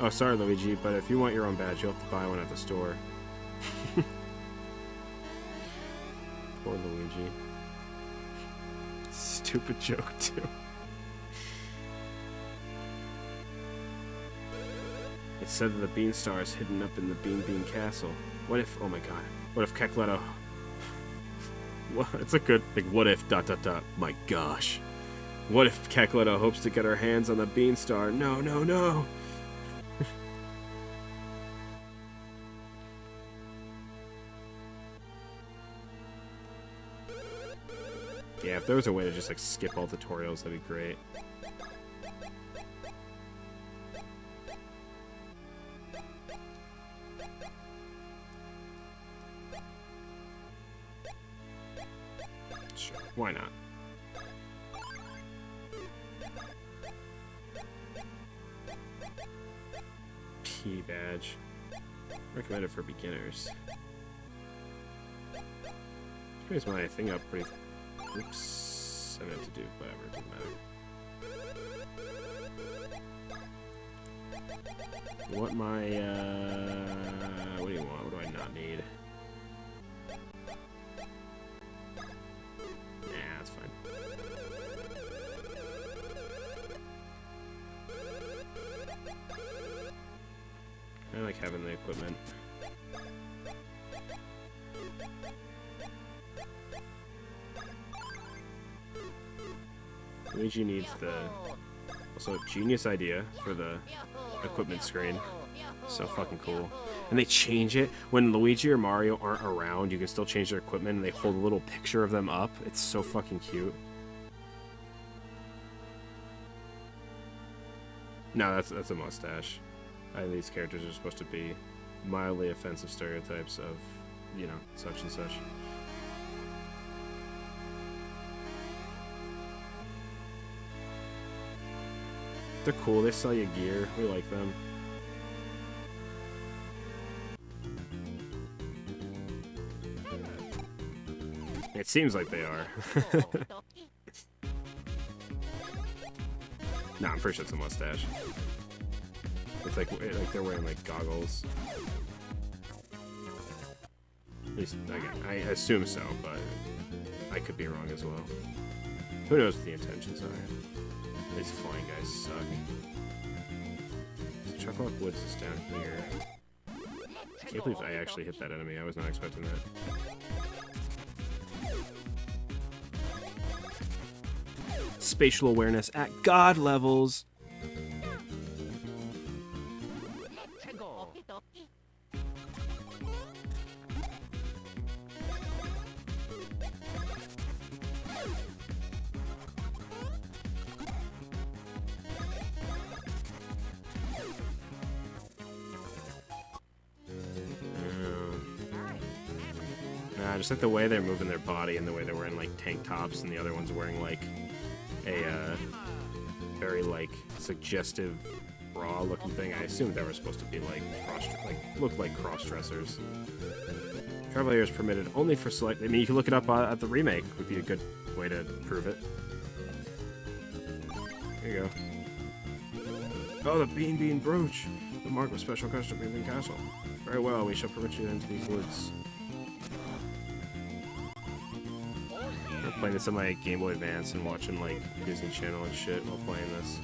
Oh, sorry, Luigi, but if you want your own badge, you'll have to buy one at the store. Poor Luigi. Stupid joke, too. It's said that the Bean Star is hidden up in the Bean Castle. What if... Oh my god. What if Kekleto... Well, it's a good... Like, what if... ... My gosh. What if Kekleto hopes to get her hands on the Bean Star? No, no, no! Yeah, if there was a way to just, like, skip all tutorials, that'd be great. Sure, why not? P badge. Recommended for beginners. This brings my thing up pretty... Oops. I meant to do whatever, it doesn't matter. You want my, what do you want? What do I not need? Nah, that's fine. I like having the equipment. Luigi needs the... Also, genius idea for the equipment screen. So fucking cool. And they change it. When Luigi or Mario aren't around, you can still change their equipment, and they hold a little picture of them up. It's so fucking cute. No, that's a mustache. These characters are supposed to be mildly offensive stereotypes of, you know, such and such. They're cool. They sell you gear. We like them. It seems like they are. Nah, I'm pretty sure it's a mustache. It's like they're wearing like goggles. At least, again, I assume so, but I could be wrong as well. Who knows what the intentions are? These flying guys suck. So Chocolate Woods is down here. I can't believe I actually hit that enemy. I was not expecting that. Spatial awareness at God levels. Just like the way they're moving their body and the way they're wearing like tank tops and the other one's wearing like a very like suggestive bra looking thing. I assumed they were supposed to be like look like cross-dressers. Travel here is permitted only for select. I mean, you can look it up at the remake. Would be a good way to prove it. There you go. Oh, the Bean brooch. The mark of special custom Bean Castle. Very well, we shall permit you into these woods. playing this on my Game Boy Advance and watching like Disney Channel and shit while playing this.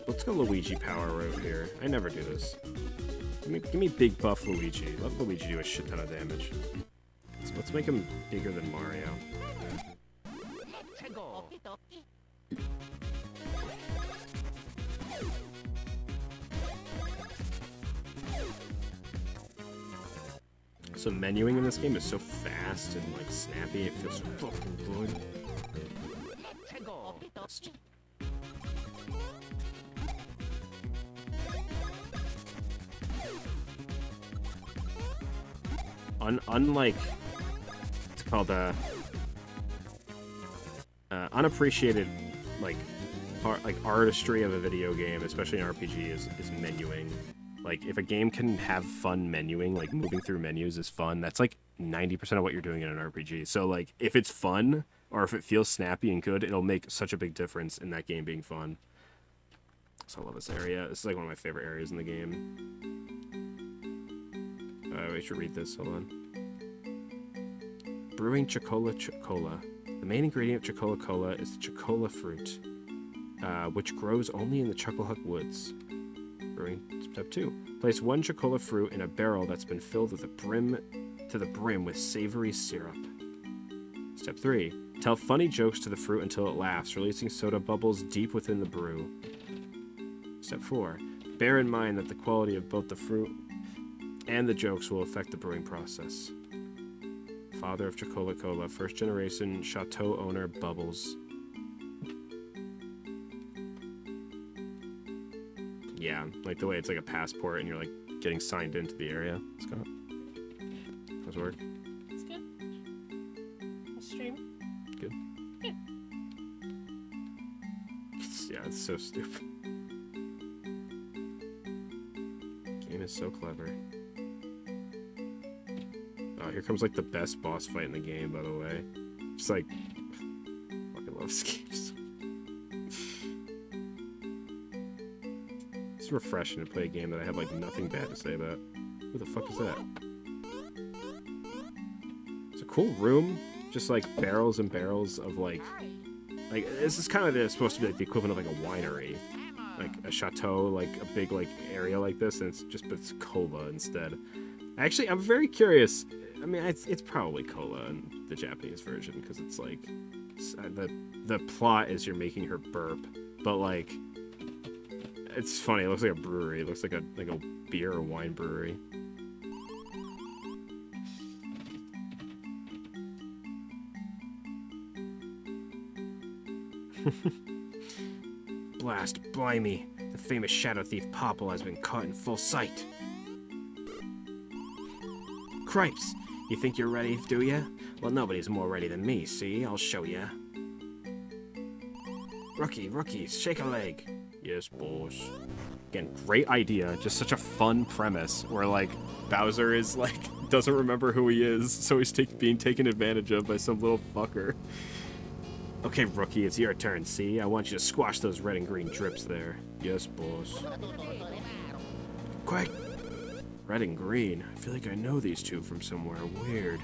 Let's go Luigi power route here. I never do this. Give me big buff Luigi. Let Luigi do a shit ton of damage. Let's make him bigger than Mario. So menuing in this game is so fast and like snappy, it feels so fucking good. Unlike, it's called unappreciated like artistry of a video game, especially an RPG, is menuing. Like if a game can have fun menuing, like moving through menus is fun. That's like 90% of what you're doing in an RPG. So like if it's fun or if it feels snappy and good, it'll make such a big difference in that game being fun. So I love this area. This is like one of my favorite areas in the game. We should read this. Hold on. Brewing Chocola. The main ingredient of Chocola Cola is the Chocola fruit, which grows only in the Chucklehuck Woods. Brewing step 2. Place 1 Chocola fruit in a barrel that's been filled to the brim with savory syrup. Step 3. Tell funny jokes to the fruit until it laughs, releasing soda bubbles deep within the brew. Step 4. Bear in mind that the quality of both the fruit and the jokes will affect the brewing process. Father of Chocola Cola, first generation chateau owner Bubbles. Yeah, like the way it's like a passport and you're like getting signed into the area. Scott, how's it work? It's good. I'll stream. Good. Good. Yeah, it's so stupid. Game is so clever. Oh, here comes like the best boss fight in the game, by the way. Just like, fucking love escapes. It's refreshing to play a game that I have like nothing bad to say about. Who the fuck is that? It's a cool room, just like barrels and barrels of like this is kind of supposed to be like the equivalent of like a winery, like a chateau, like a big like area like this, and but it's cola instead. Actually, I'm very curious. I mean, it's probably cola in the Japanese version because it's like the plot is you're making her burp, but like it's funny. It looks like a brewery. It looks like a beer or wine brewery. Blast blimey! The famous shadow thief Popple has been caught in full sight. Cripes! You think you're ready, do ya? Well, nobody's more ready than me, see? I'll show ya. Rookie, shake a leg. Yes, boss. Again, great idea. Just such a fun premise where, like, Bowser is, like, doesn't remember who he is, so he's being taken advantage of by some little fucker. Okay, Rookie, it's your turn, see? I want you to squash those red and green drips there. Yes, boss. Quick! Red and green. I feel like I know these two from somewhere weird.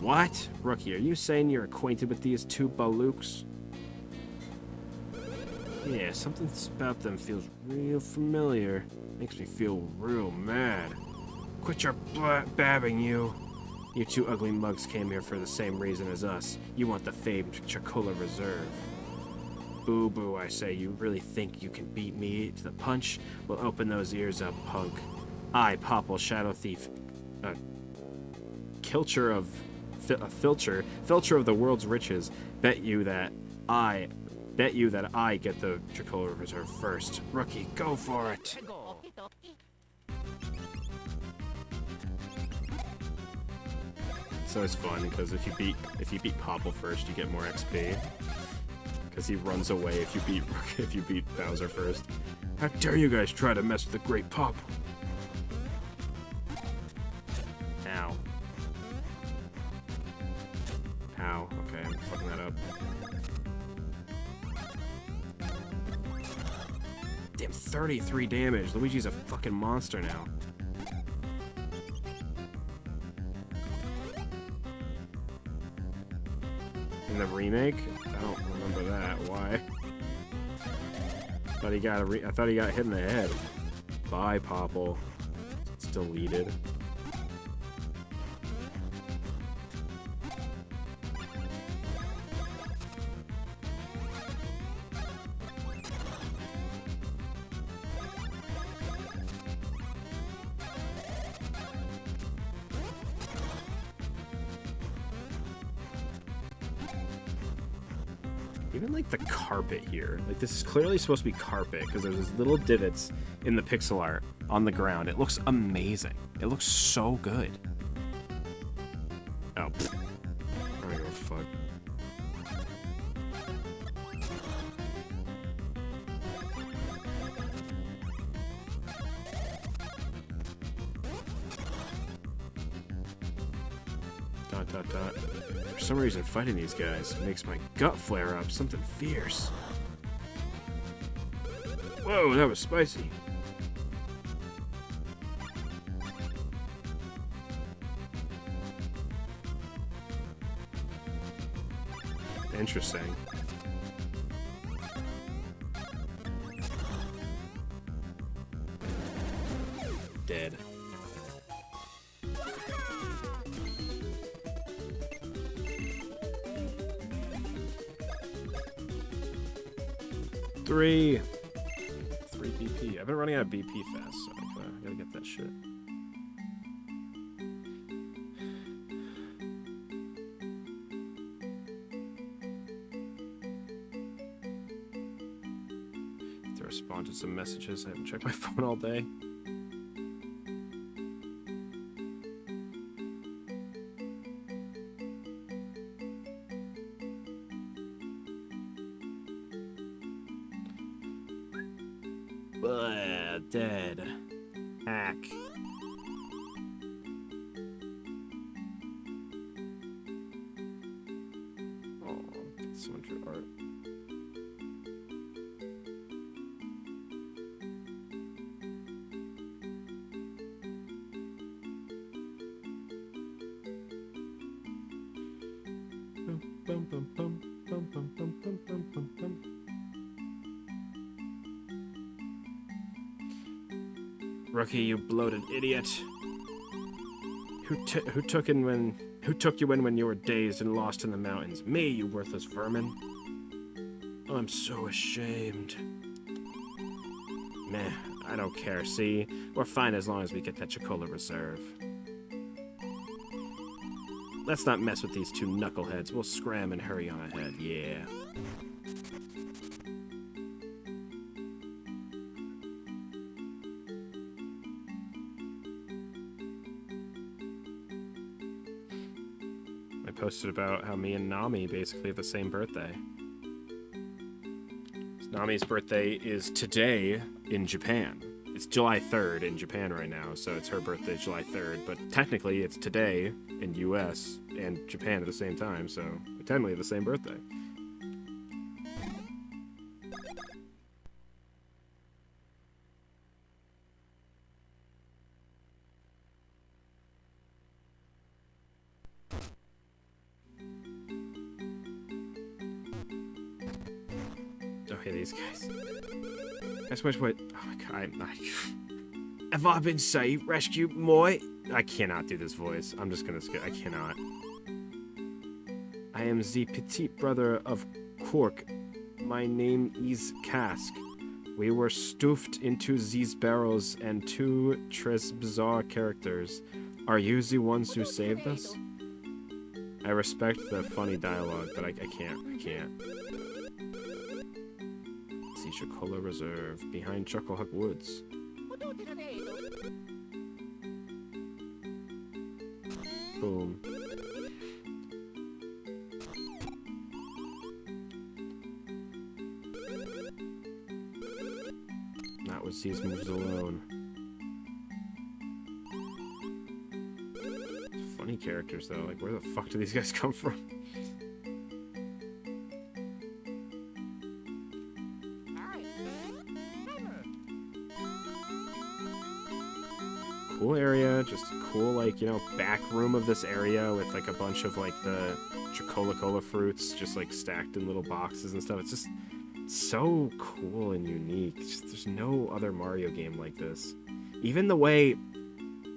What? Rookie, are you saying you're acquainted with these two Balooks? Yeah, something about them feels real familiar. Makes me feel real mad. Quit your babbing, you. You two ugly mugs came here for the same reason as us. You want the famed Chocola Reserve. Boo boo, I say, you really think you can beat me to the punch? Well, open those ears up, punk. I, Popple, Shadow Thief, filcher of the world's riches, bet you that I get the Chocola Reserve first. Rookie, go for it! So it's fun because if you beat Popple first, you get more XP. Because he runs away if you beat Bowser first. How dare you guys try to mess with the great Pop? Ow. Ow. Okay, I'm fucking that up. Damn, 33 damage. Luigi's a fucking monster now. In the remake? I don't remember that. Why? I thought he got hit in the head. Bye, Popple. It's deleted. Even like the carpet here, like this is clearly supposed to be carpet because there's these little divots in the pixel art on the ground. It looks amazing. It looks so good. Oh, pfft. I don't give a fuck. Dot dot dot. For some reason, fighting these guys makes my gut flare up. Something fierce. Whoa, that was spicy. Interesting. Dead. Three BP. I've been running out of BP fast, so I gotta get that shit. To respond to some messages. I haven't checked my phone all day. Dead. Hack. Oh, so much art. Bum, bum, bum, bum, bum, bum, bum, bum, bum, bum. Rookie, you bloated idiot. Who took you in when you were dazed and lost in the mountains? Me, you worthless vermin. I'm so ashamed. Meh, I don't care, see? We're fine as long as we get that Chocola Reserve. Let's not mess with these two knuckleheads. We'll scram and hurry on ahead, yeah. Posted about how me and Nami basically have the same birthday. Nami's birthday is today in Japan. It's July 3rd in Japan right now, so it's her birthday July 3rd, but technically it's today in US and Japan at the same time, so we technically have the same birthday. These guys. That's what. Oh my god! Have I been saved, rescued, moi? I cannot do this voice. I'm just gonna skip. I cannot. I am the petite brother of Cork. My name is Cask. We were stuffed into these barrels and two tres bizarre characters. Are you the ones who saved us? I respect the funny dialogue, but I can't. Chocola Reserve behind Chucklehuck Woods. Boom. Not with these moves alone. Funny characters though, like where the fuck do these guys come from? Cool area, just cool, like, you know, back room of this area with like a bunch of like the Cola fruits just like stacked in little boxes and stuff. It's just so cool and unique. There's no other Mario game like this. Even the way,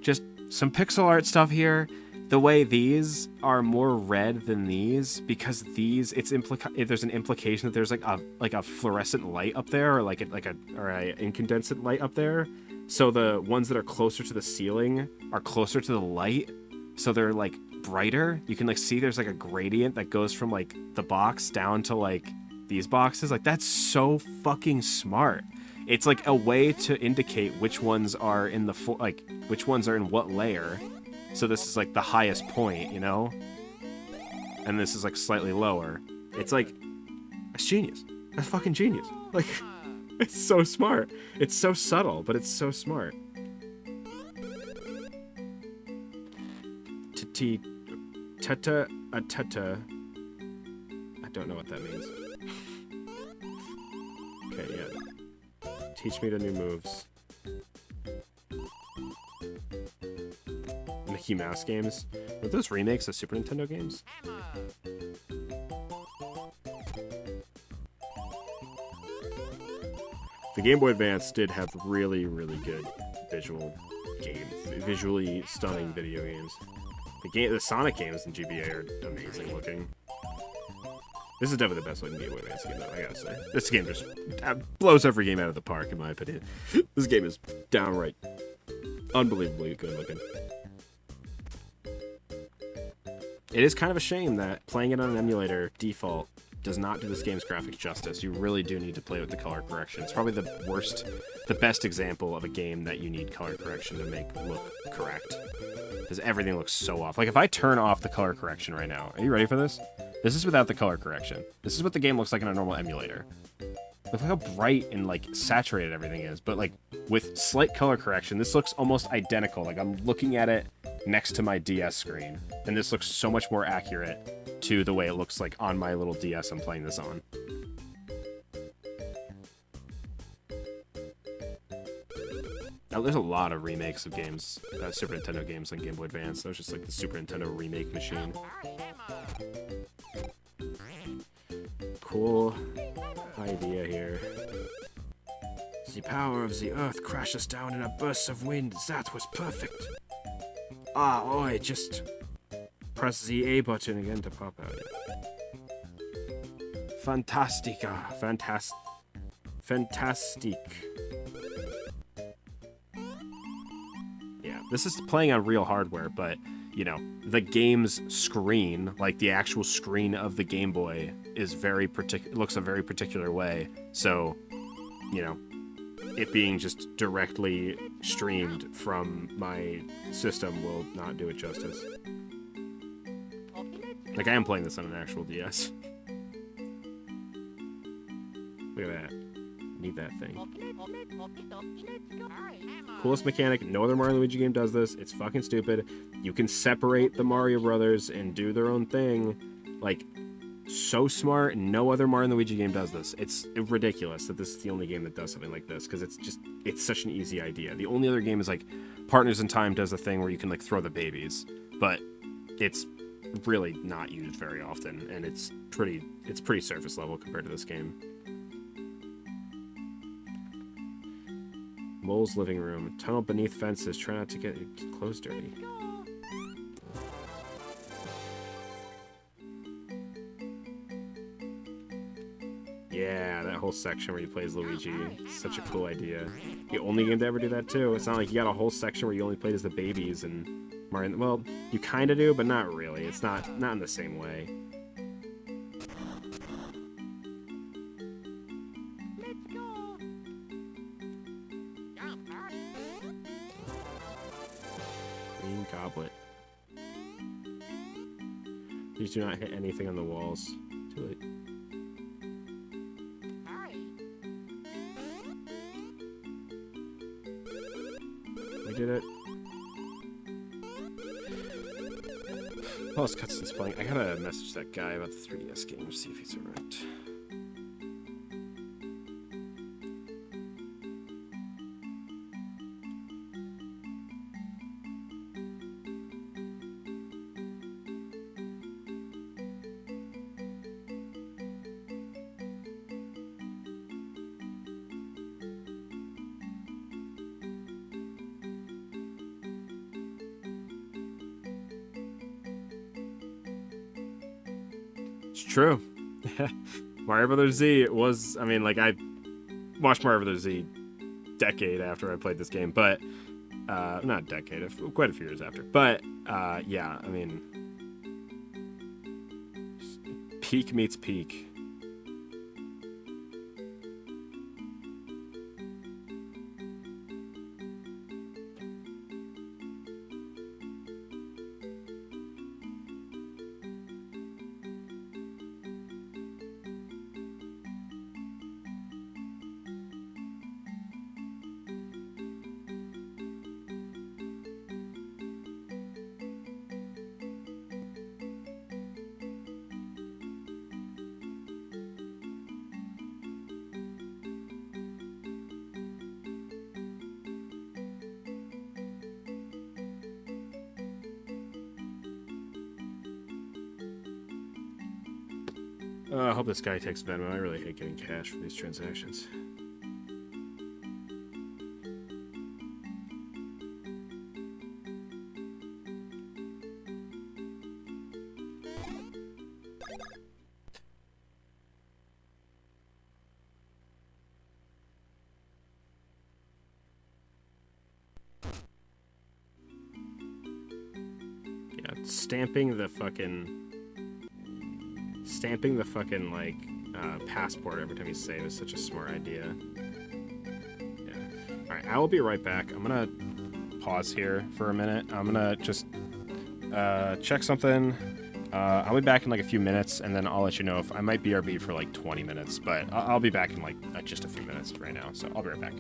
just some pixel art stuff here, the way these are more red than these, because these, there's an implication that there's like a fluorescent light up there, or like a incandescent light up there. So the ones that are closer to the ceiling are closer to the light, so they're like brighter. You can like see there's like a gradient that goes from like the box down to like these boxes. Like that's so fucking smart. It's like a way to indicate which ones are in the which ones are in what layer. So this is like the highest point, you know? And this is like slightly lower. It's like, it's genius. That's fucking genius. Like, it's so smart. It's so subtle, but it's so smart. Teta a teta. I don't know what that means. Okay, yeah. Teach me the new moves. Mickey Mouse games. Were those remakes of Super Nintendo games? The Game Boy Advance did have really, really good visually stunning video games. The Sonic games in GBA are amazing looking. This is definitely the best looking Game Boy Advance game, though, I gotta say. This game just blows every game out of the park, in my opinion. This game is downright unbelievably good looking. It is kind of a shame that playing it on an emulator default does not do this game's graphics justice. You really do need to play with the color correction. It's probably the best example of a game that you need color correction to make look correct. Because everything looks so off. Like if I turn off the color correction right now, are you ready for this? This is without the color correction. This is what the game looks like in a normal emulator. Look how bright and like saturated everything is, but like with slight color correction, this looks almost identical. Like I'm looking at it next to my DS screen, and this looks so much more accurate to the way it looks like on my little DS I'm playing this on. Now, there's a lot of remakes of games, Super Nintendo games on Game Boy Advance. That was just like the Super Nintendo remake machine. Cool idea here. The power of the earth crashes down in a burst of wind. That was perfect. Just press the A button again to pop out. Fantastica. Fantastic. Yeah, this is playing on real hardware, but, you know, the game's screen, like the actual screen of the Game Boy, is looks a very particular way. So, you know, it being just directly streamed from my system will not do it justice. Like, I am playing this on an actual DS. Look at that. Need that thing. Coolest mechanic. No other Mario and Luigi game does this. It's fucking stupid. You can separate the Mario Brothers and do their own thing. Like, so smart. No other Mario and Luigi game does this. It's ridiculous that this is the only game that does something like this, because it's such an easy idea. The only other game is like Partners in Time does a thing where you can like throw the babies, but it's really not used very often, and it's pretty surface level compared to this game. Mole's living room. Tunnel beneath fences. Try not to get your clothes dirty. Yeah, that whole section where you play as Luigi. Such a cool idea. The only game to ever do that too. It's not like you got a whole section where you only played as the babies and Mario. Well, you kind of do, but not really. It's not in the same way. Green goblet. Please do not hit anything on the walls. Too late. did it. Oh, this cutscene's playing. I gotta message that guy about the 3DS game, see if he's around. It's true. Mario Brothers Z, it was, I mean, like, I watched Mario Brothers Z decade after I played this game, but, not decade, quite a few years after. But, yeah, I mean, peak meets peak. I hope this guy takes Venmo. I really hate getting cash for these transactions. Yeah, stamping the fucking like passport every time you save is such a smart idea. Yeah. All right, I will be right back. I'm gonna pause here for a minute. I'm gonna just check something. I'll be back in like a few minutes, and then I'll let you know if I might BRB for like 20 minutes, but I'll be back in like just a few minutes right now. So I'll be right back.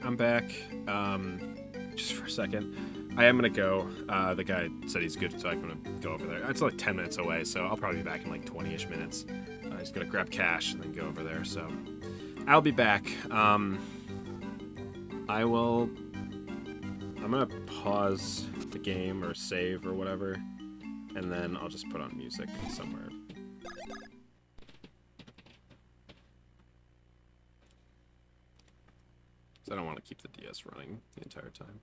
I'm back. Just for a second. I am gonna go. The guy said he's good, so I'm gonna go over there. It's like 10 minutes away, so I'll probably be back in like 20-ish minutes. I'm just gonna grab cash and then go over there, so I'll be back. I'm gonna pause the game or save or whatever, and then I'll just put on music somewhere. I don't want to keep the DS running the entire time.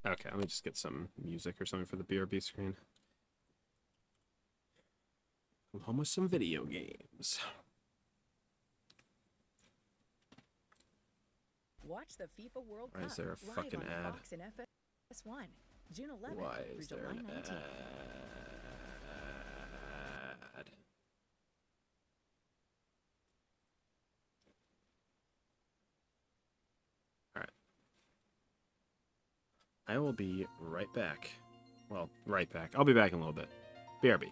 Okay, let me just get some music or something for the BRB screen. I'm home with some video games. Watch the FIFA World Why Cup is there a live fucking on ad? Fox and FS1, June 11th Why through is there July an 19th. ad? Alright. I will be right back. Well, right back. I'll be back in a little bit. BRB.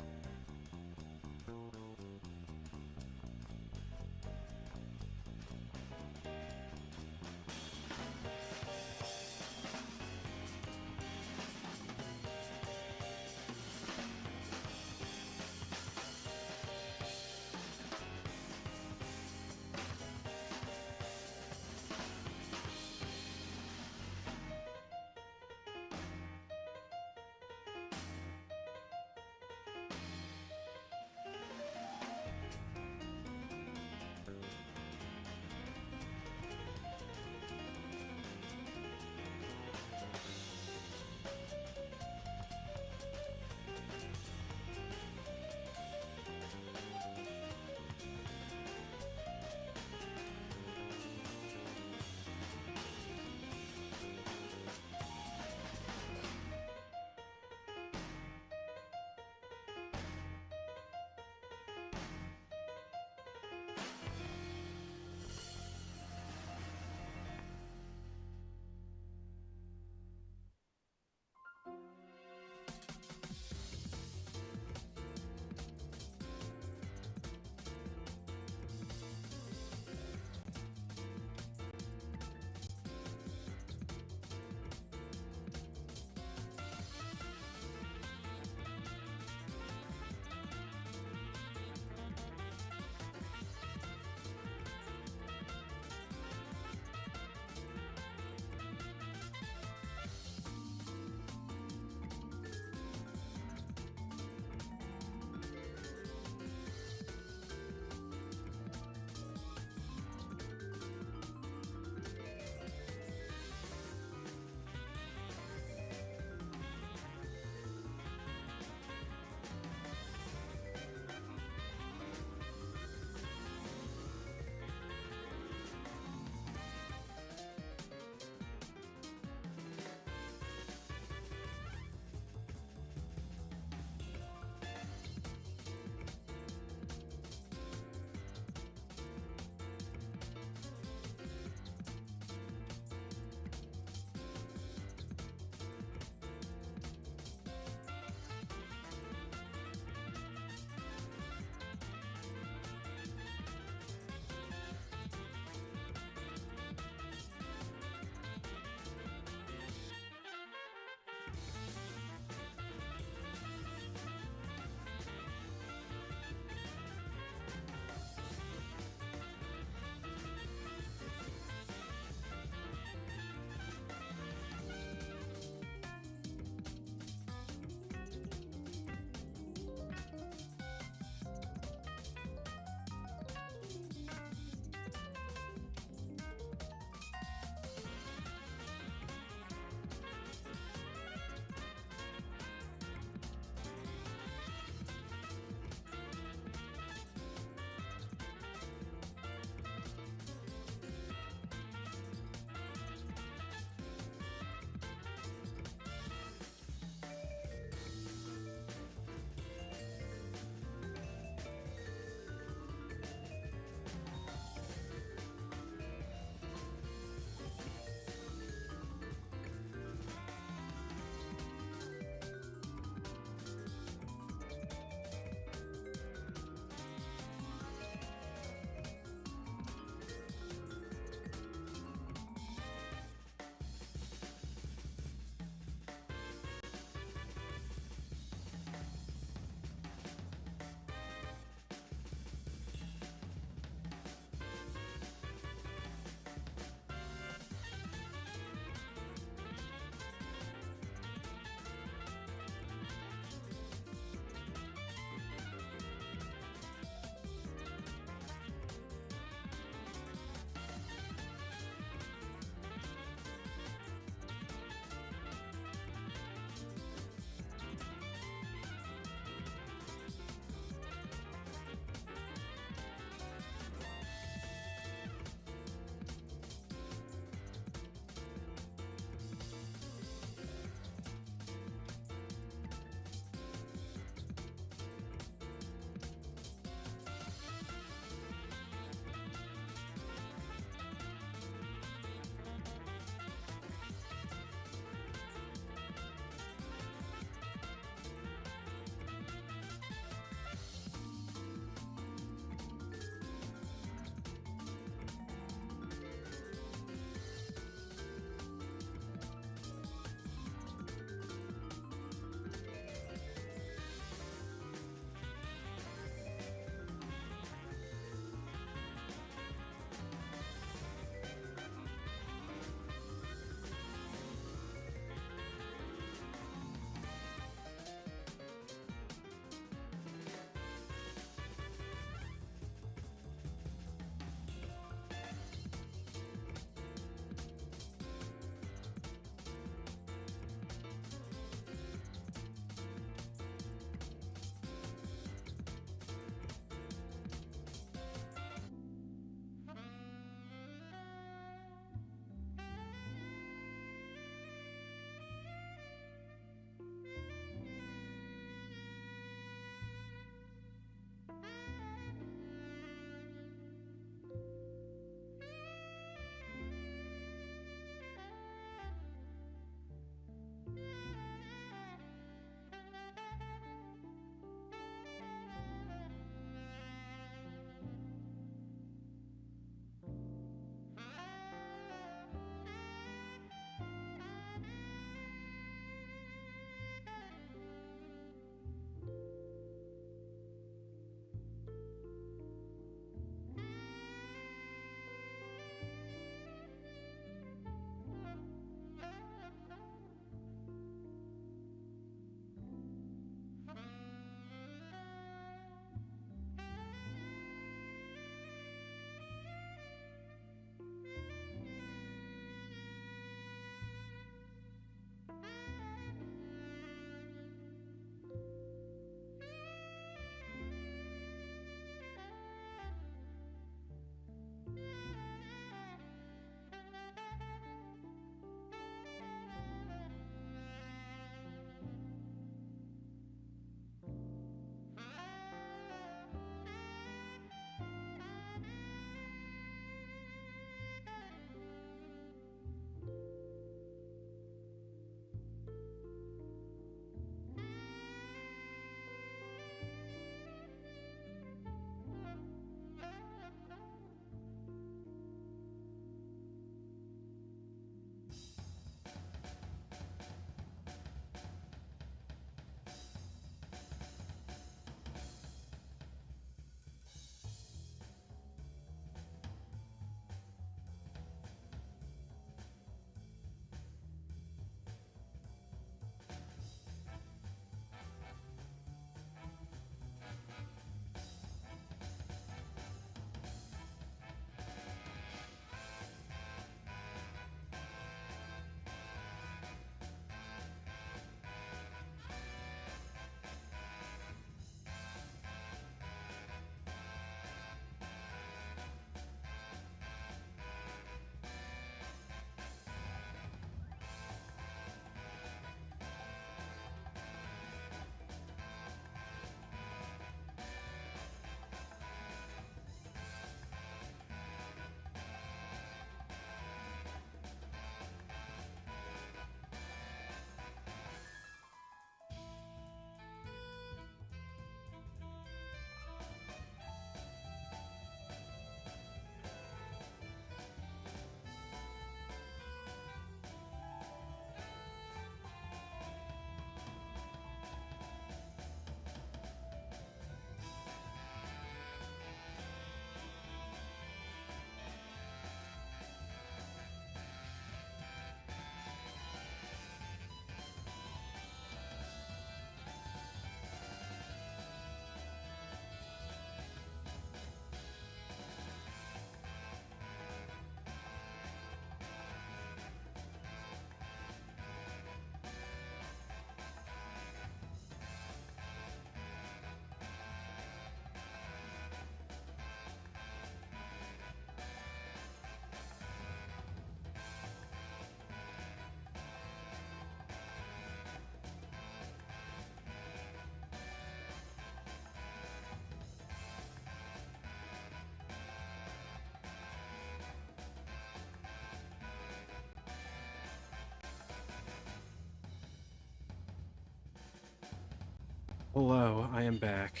Hello, I am back.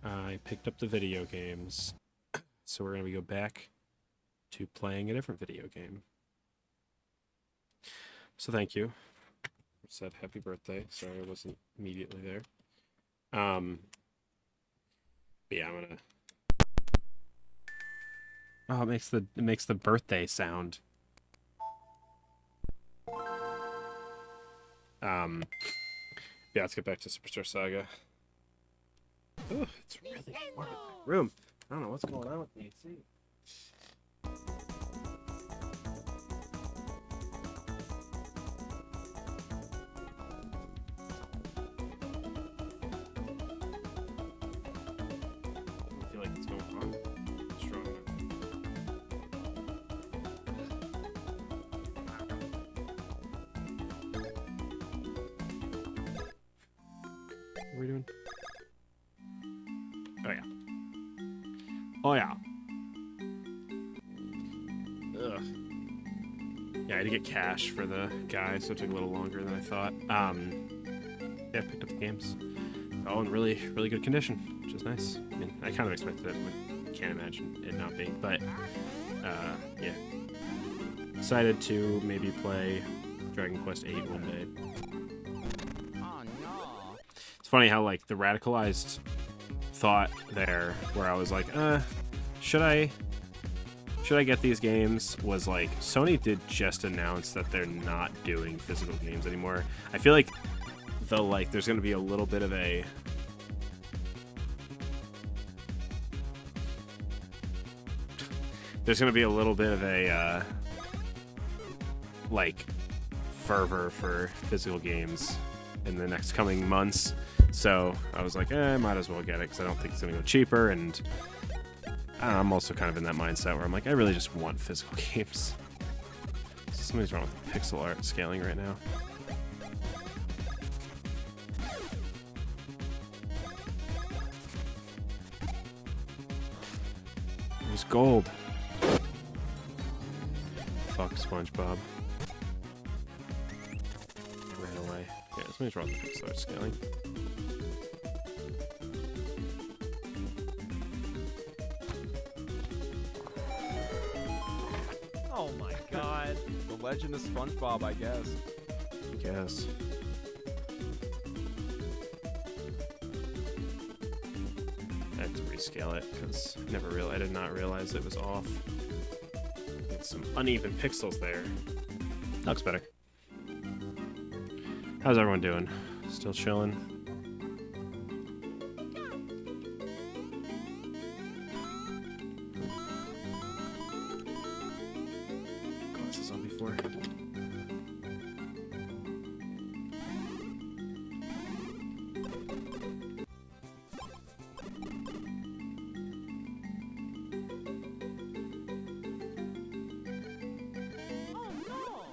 I picked up the video games. So we're going to go back to playing a different video game. So thank you. I said happy birthday. Sorry I wasn't immediately there. But yeah, I'm gonna. Oh, it makes the birthday sound. Yeah, let's get back to Superstar Saga. Ooh, it's really warm in my room. I don't know what's going on with the AC. I feel like it's going on. Strong What are we doing? Oh yeah. Oh yeah. Ugh. Yeah, I had to get cash for the guy, so it took a little longer than I thought. Yeah, I picked up the games. All in really, really good condition, which is nice. I mean, I kind of expected it, but can't imagine it not being. But, yeah. Decided to maybe play Dragon Quest VIII one day. Oh no. It's funny how, like, the radicalized thought there, where I was like, should I get these games, was like, Sony did just announce that they're not doing physical games anymore. I feel like there's going to be a little bit of a like fervor for physical games in the next coming months. So I was like, I might as well get it because I don't think it's going to go cheaper. And I don't know, I'm also kind of in that mindset where I'm like, I really just want physical games. Something's wrong with the pixel art scaling right now. It was gold. Fuck SpongeBob. Ran away. Yeah, something's wrong with the pixel art scaling. Oh my god. The Legend of SpongeBob, I guess. I guess. I have to rescale it because I did not realize it was off. It's some uneven pixels there. Looks better. How's everyone doing? Still chilling? Glasses on before.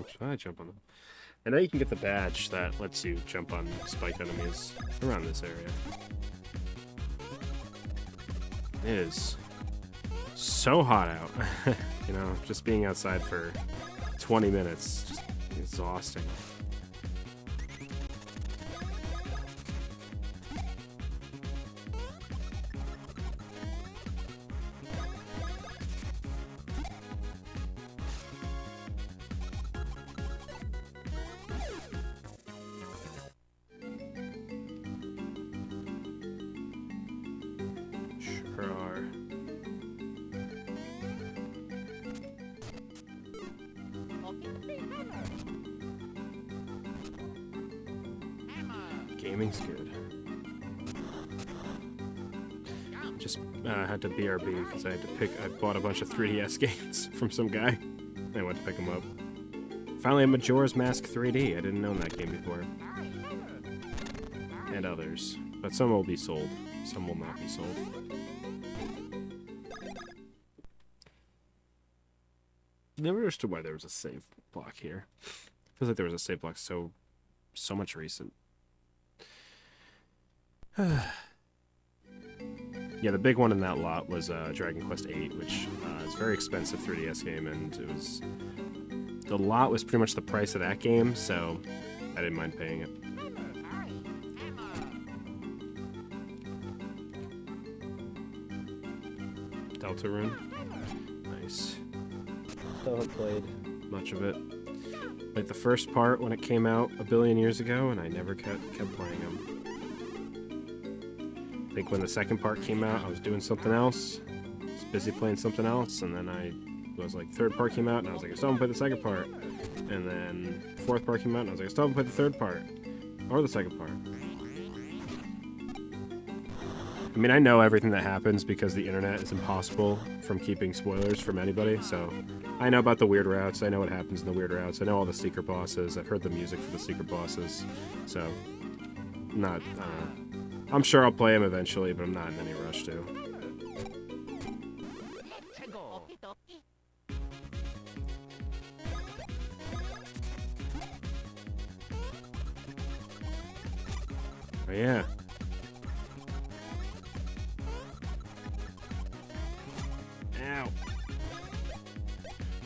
Oops, I jump on them. I know you can get the badge that lets you jump on spiked enemies around this area. It is so hot out. You know, just being outside for 20 minutes, just exhausting. Sure are. Gaming's good. Just had to BRB because I bought a bunch of 3DS games from some guy. I went to pick them up. Finally, a Majora's Mask 3D. I didn't own that game before. And others. But some will be sold. Some will not be sold. Never understood why there was a save block here. Feels like there was a save block so much recent. Yeah, the big one in that lot was Dragon Quest VIII, which is a very expensive 3DS game, and the lot was pretty much the price of that game, so I didn't mind paying it. Deltarune. Nice. Still haven't played much of it. Like the first part when it came out a billion years ago, and I never kept playing them. I think when the second part came out, I was doing something else. I was busy playing something else, and then I was like, third part came out, and I was like, I still haven't played the second part. And then fourth part came out, and I was like, I still haven't played the third part. Or the second part. I mean, I know everything that happens because the internet is impossible from keeping spoilers from anybody, so I know about the weird routes, I know what happens in the weird routes, I know all the secret bosses, I've heard the music for the secret bosses, so not, I'm sure I'll play them eventually, but I'm not in any rush to. Oh yeah. Ow.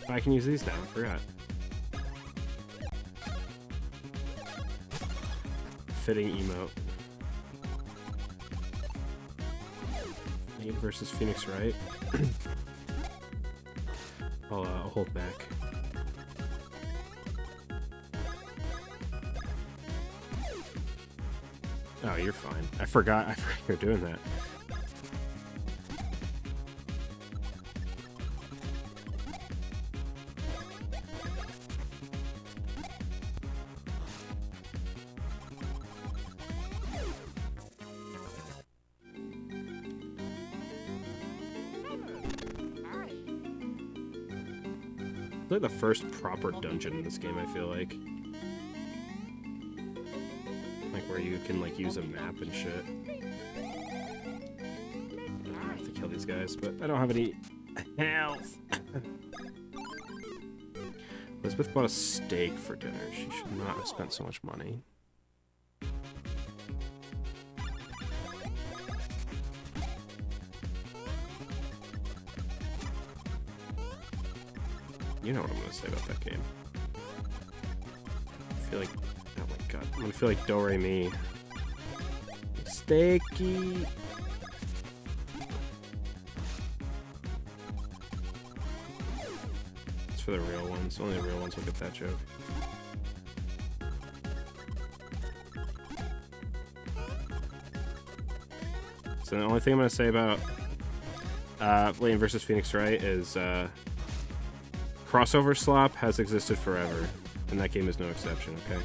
I can use these now, I forgot. Fitting emote. Nate versus Phoenix Wright. I'll hold back. Oh, you're fine. I forgot you're doing that. It's like the first proper dungeon in this game, I feel like. Like where you can like use a map and shit. I have to kill these guys, but I don't have any health. Elizabeth bought a steak for dinner. She should not have spent so much money. You know what I'm gonna say about that game. I feel like, oh my god, I'm gonna feel like Do-Re-Mi. Steaky. It's for the real ones. Only the real ones will get that joke. So the only thing I'm gonna say about Lane versus Phoenix Wright is crossover slop has existed forever, and that game is no exception, okay?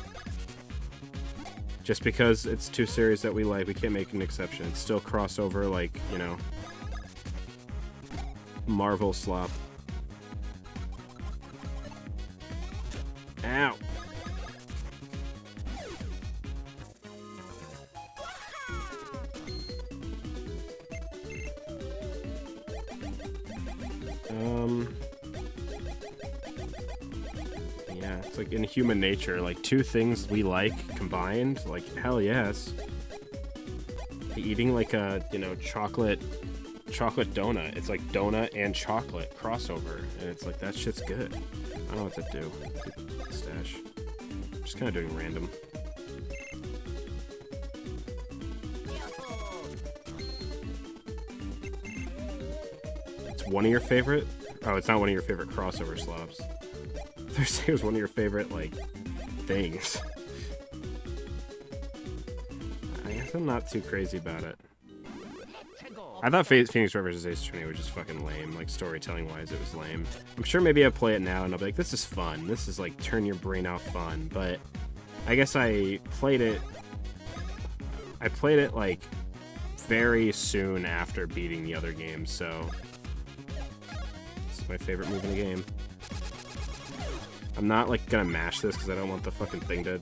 Just because it's two series that we like, we can't make an exception. It's still crossover, like, you know, Marvel slop. Ow! Yeah, it's like in human nature, like two things we like combined, like hell yes. Eating like a, you know, chocolate donut. It's like donut and chocolate crossover, and it's like that shit's good. I don't know what to do. Stash. I'm just kind of doing random. It's one of your favorite? Oh, it's not one of your favorite crossover slops. Thursday was one of your favorite, like, things. I guess I'm not too crazy about it. I thought Phoenix Wright vs. Ace Attorney was just fucking lame. Like, storytelling-wise, it was lame. I'm sure maybe I'll play it now and I'll be like, this is fun. This is, like, turn your brain off fun. But I guess I played it, like, very soon after beating the other game, so this is my favorite move in the game. I'm not, like, gonna mash this because I don't want the fucking thing to,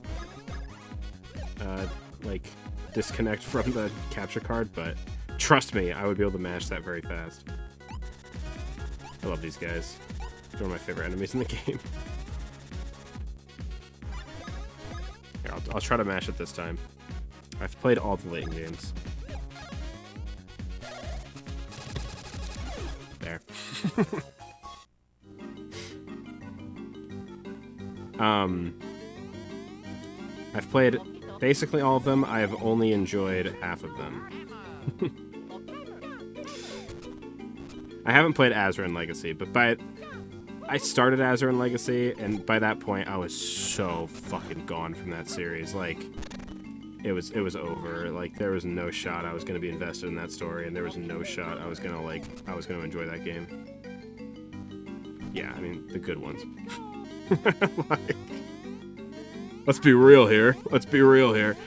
like, disconnect from the capture card, but trust me, I would be able to mash that very fast. I love these guys. They're one of my favorite enemies in the game. Here, I'll try to mash it this time. I've played all the Layton games. There. I've played basically all of them. I've only enjoyed half of them. I haven't played Azure Legacy, but I started Azure Legacy, and by that point, I was so fucking gone from that series. Like, it was over. Like, there was no shot I was gonna be invested in that story, and there was no shot I was gonna enjoy that game. Yeah, I mean, the good ones. Like, let's be real here. Let's be real here.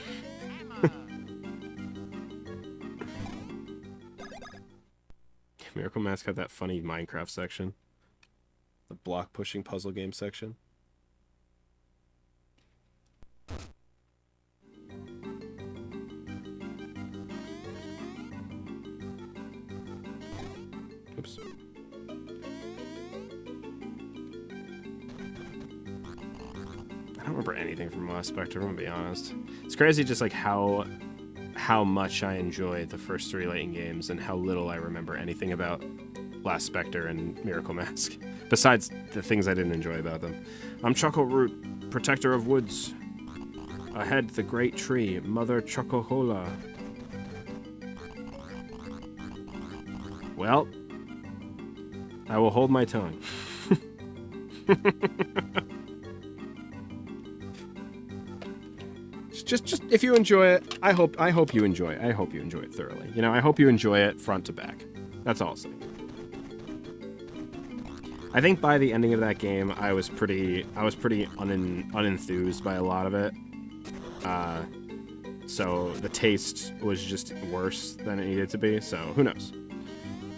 Miracle Mask had that funny Minecraft section. The block pushing puzzle game section. Oops. I don't remember anything from Last Spectre, I'm gonna be honest. It's crazy just like how much I enjoyed the first 3 Layton games and how little I remember anything about Last Spectre and Miracle Mask, besides the things I didn't enjoy about them. I'm Chuckleroot, protector of woods. Ahead the great tree, Mother Chucklehola. Well, I will hold my tongue. Just if you enjoy it, I hope you enjoy it. I hope you enjoy it thoroughly. You know, I hope you enjoy it front to back. That's all I'll say. I think by the ending of that game, I was pretty unenthused by a lot of it. So the taste was just worse than it needed to be. So who knows?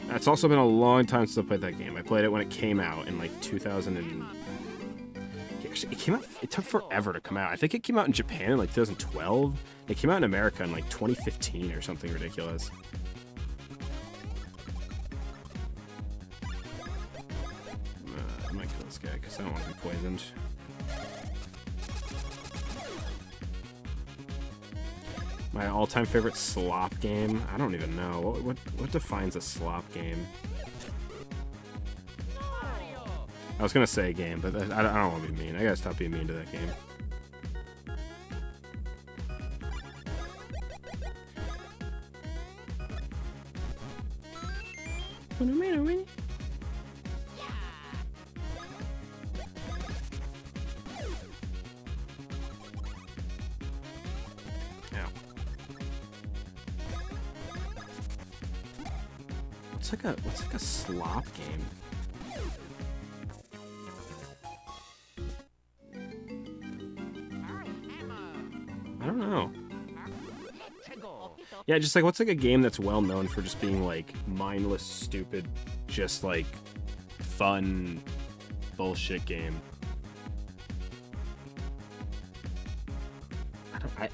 It's also been a long time since I played that game. I played it when it came out in like 2000 and... Actually, it came out. It took forever to come out. I think it came out in Japan in like 2012. It came out in America in like 2015 or something ridiculous. I might kill this guy because I don't want to be poisoned. My all-time favorite slop game? I don't even know. What defines a slop game? I was gonna say a game, but I don't want to be mean. I gotta stop being mean to that game. Ow. What's like a slop game? I don't know. Yeah, just like, what's like a game that's well known for just being like mindless, stupid, just like fun bullshit game?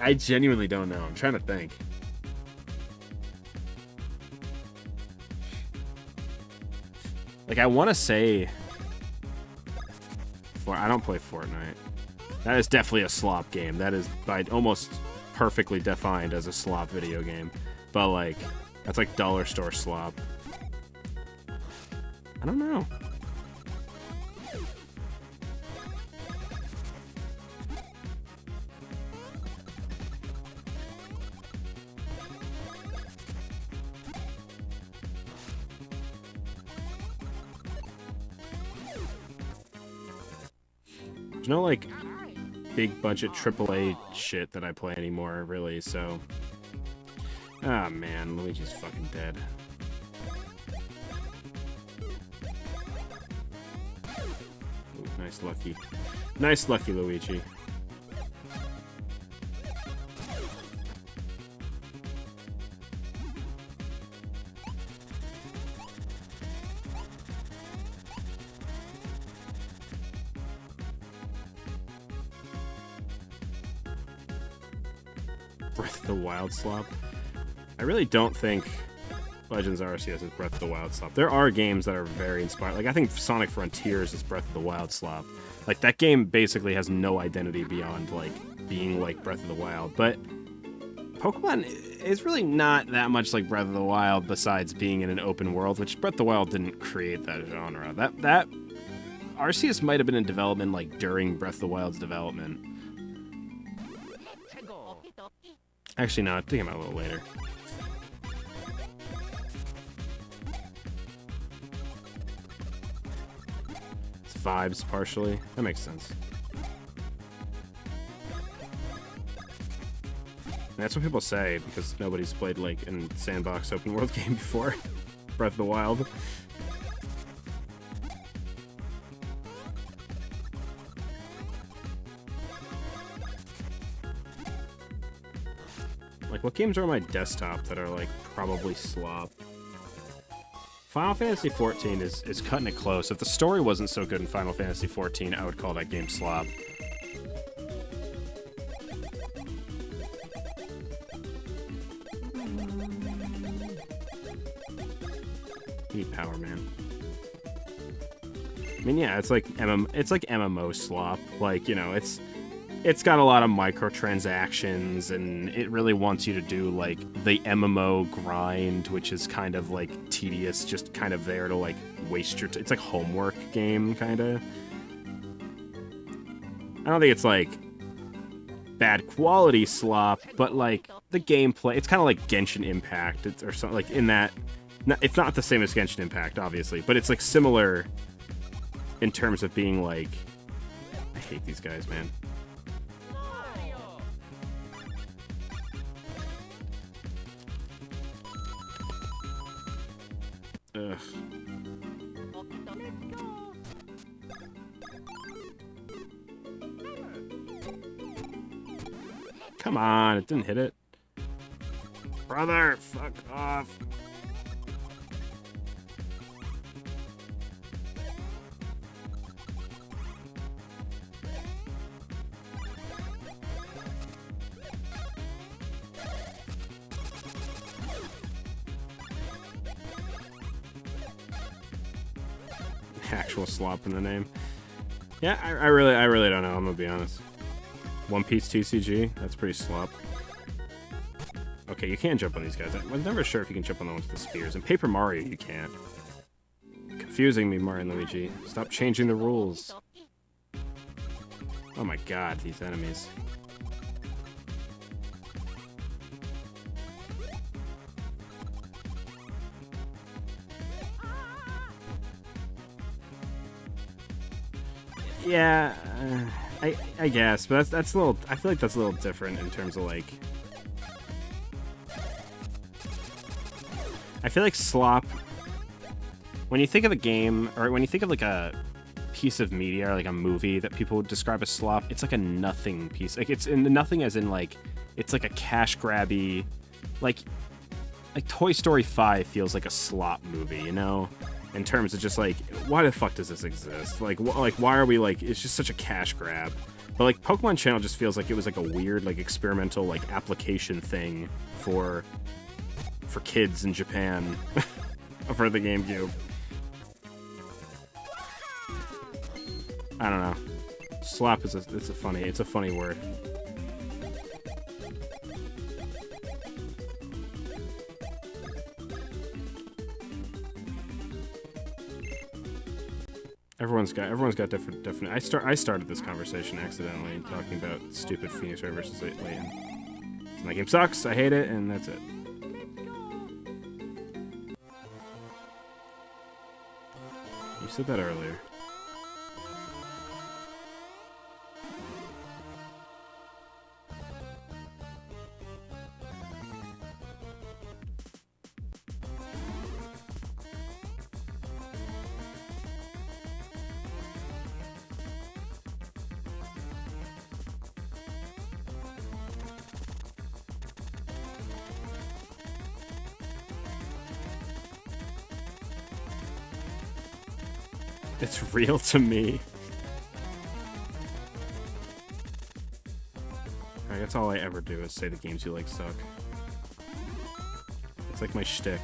I genuinely don't know. I'm trying to think. Like, I want to say... I don't play Fortnite. That is definitely a slop game. That is by almost perfectly defined as a slop video game. But, like, that's like dollar store slop. I don't know. There's no, like, big budget AAA shit that I play anymore, really, so... Ah, man, Luigi's fucking dead. Ooh, nice lucky. Nice lucky, Luigi. Breath of the Wild slop. I really don't think Legends Arceus is Breath of the Wild slop. There are games that are very inspired. Like, I think Sonic Frontiers is Breath of the Wild slop. Like, that game basically has no identity beyond, like, being like Breath of the Wild. But Pokemon is really not that much like Breath of the Wild besides being in an open world, which Breath of the Wild didn't create that genre. That Arceus might have been in development, like, during Breath of the Wild's development. Actually, no, I think it came out a little later. vibes partially. That makes sense. And that's what people say because nobody's played like a sandbox open world game before. Breath of the Wild. Like, what games are on my desktop that are, like, probably slop? Final Fantasy XIV is cutting it close. If the story wasn't so good in Final Fantasy XIV, I would call that game slop. Need Power Man. I mean, yeah, it's like MMO slop. Like, you know, it's got a lot of microtransactions, and it really wants you to do, like, the MMO grind, which is kind of, like, tedious, just kind of there to, like, waste your it's like homework game, kind of. I don't think it's, like, bad quality slop, but, like, the gameplay, it's kind of like Genshin Impact, or something, like, in that, it's not the same as Genshin Impact, obviously, but it's, like, similar in terms of being, like, I hate these guys, man. Ugh. Come on, it didn't hit it. Brother, fuck off. Actual slop in the name. Yeah, I really don't know, I'm gonna be honest. One Piece TCG, that's pretty slop. Okay, you can't jump on these guys. I was never sure if you can jump on the ones with the spears. In Paper Mario, you can't. Confusing me, Mario and Luigi. Stop changing the rules. Oh my god, these enemies. Yeah, I guess, but that's a little. I feel like that's a little different in terms of like. I feel like slop. When you think of a game, or when you think of like a piece of media, or like a movie that people would describe as slop, it's like a nothing piece. Like it's in nothing as in like it's like a cash grabby, like Toy Story 5 feels like a slop movie, you know? In terms of just like, why the fuck does this exist? Like why are we like, it's just such a cash grab. But like Pokemon Channel just feels like it was like a weird like experimental like application thing for kids in Japan for the GameCube. I don't know. Slop is it's a funny word. Everyone's got different. I started this conversation accidentally talking about stupid Phoenix Wright versus Layton. My game sucks. I hate it, and that's it. You said that earlier. It's real to me. Alright, that's all I ever do is say the games you like suck. It's like my shtick.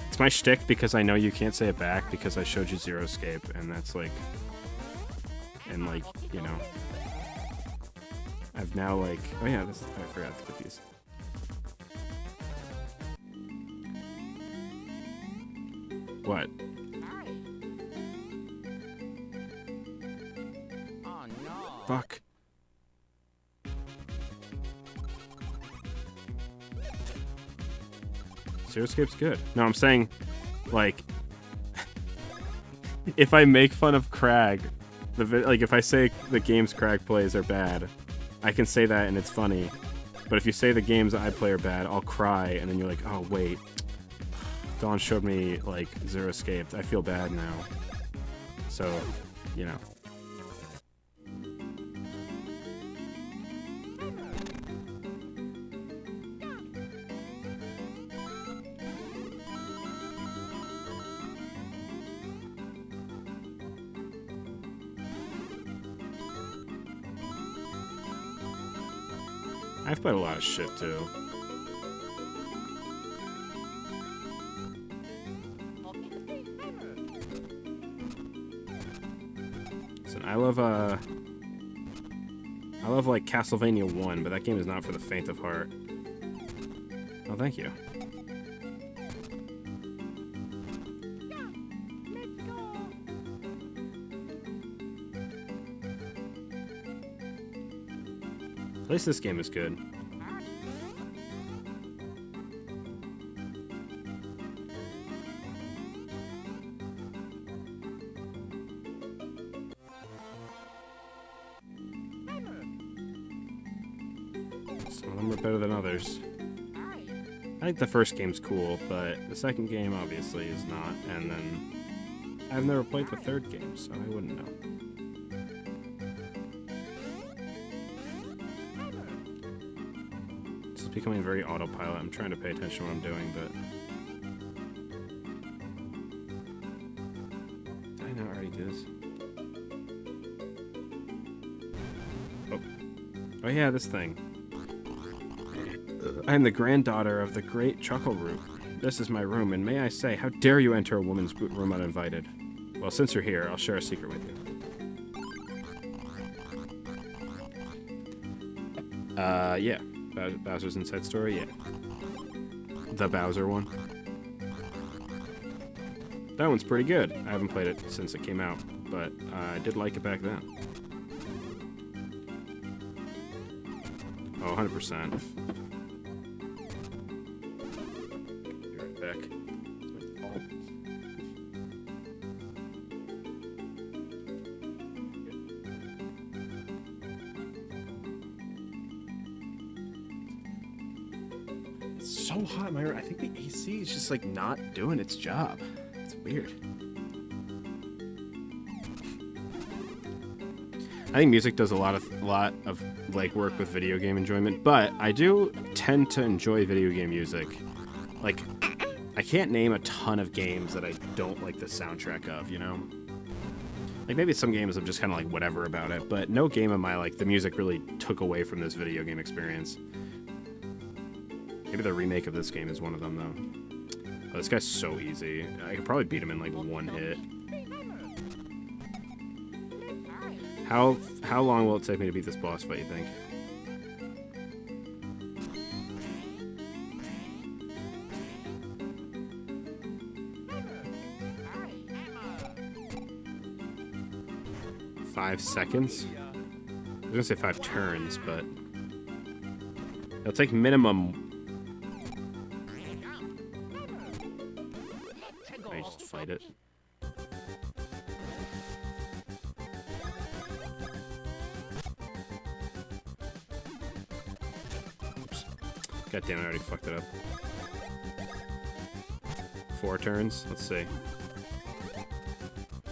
It's my shtick because I know you can't say it back because I showed you Zero Escape, and that's like... And like, you know... I've now like... Oh yeah, this, I forgot the cookies. What? Fuck. Zero Escape's good. No, I'm saying, like, if I make fun of Crag, like if I say the games Crag plays are bad, I can say that and it's funny. But if you say the games I play are bad, I'll cry, and then you're like, oh wait, DawN showed me like Zero Escaped. I feel bad now. So, you know. I've played a lot of shit too. Listen, I love like Castlevania 1, but that game is not for the faint of heart. Oh, thank you. At least this game is good. Some of them are better than others. I think the first game's cool, but the second game obviously is not, and then I've never played the third game, so I wouldn't know. This is becoming very autopilot. I'm trying to pay attention to what I'm doing, but... Did I not already do this? Oh yeah, this thing. I am the granddaughter of the great Chuckle Root. This is my room, and may I say, how dare you enter a woman's room uninvited? Well, since you're here, I'll share a secret with you. Yeah. Bowser's Inside Story, yeah. The Bowser one. That one's pretty good. I haven't played it since it came out, but I did like it back then. Oh, 100%. Be right back. It's so hot in my room. I think the AC is just like not doing its job. It's weird. I think music does a lot of like work with video game enjoyment, but I do tend to enjoy video game music. Like, I can't name a ton of games that I don't like the soundtrack of, you know? Like, maybe some games I'm just kind of like whatever about it, but no game am I like, the music really took away from this video game experience. Maybe the remake of this game is one of them, though. Oh, this guy's so easy. I could probably beat him in like one hit. How long will it take me to beat this boss fight, you think? Five seconds? I was gonna say 5 turns, but it'll take minimum. I just fight it. God damn it, I already fucked it up. 4 turns? Let's see.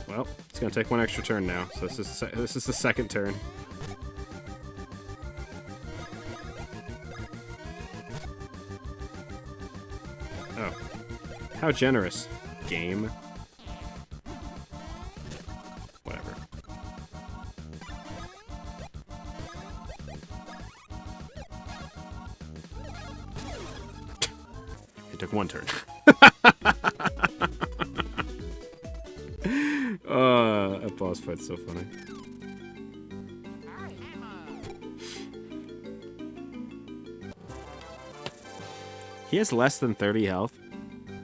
Well, it's gonna take 1 extra turn now, so this is the second turn. Oh. How generous. Game. Whatever. It took 1 turn. That boss fight's so funny. He has less than 30 health?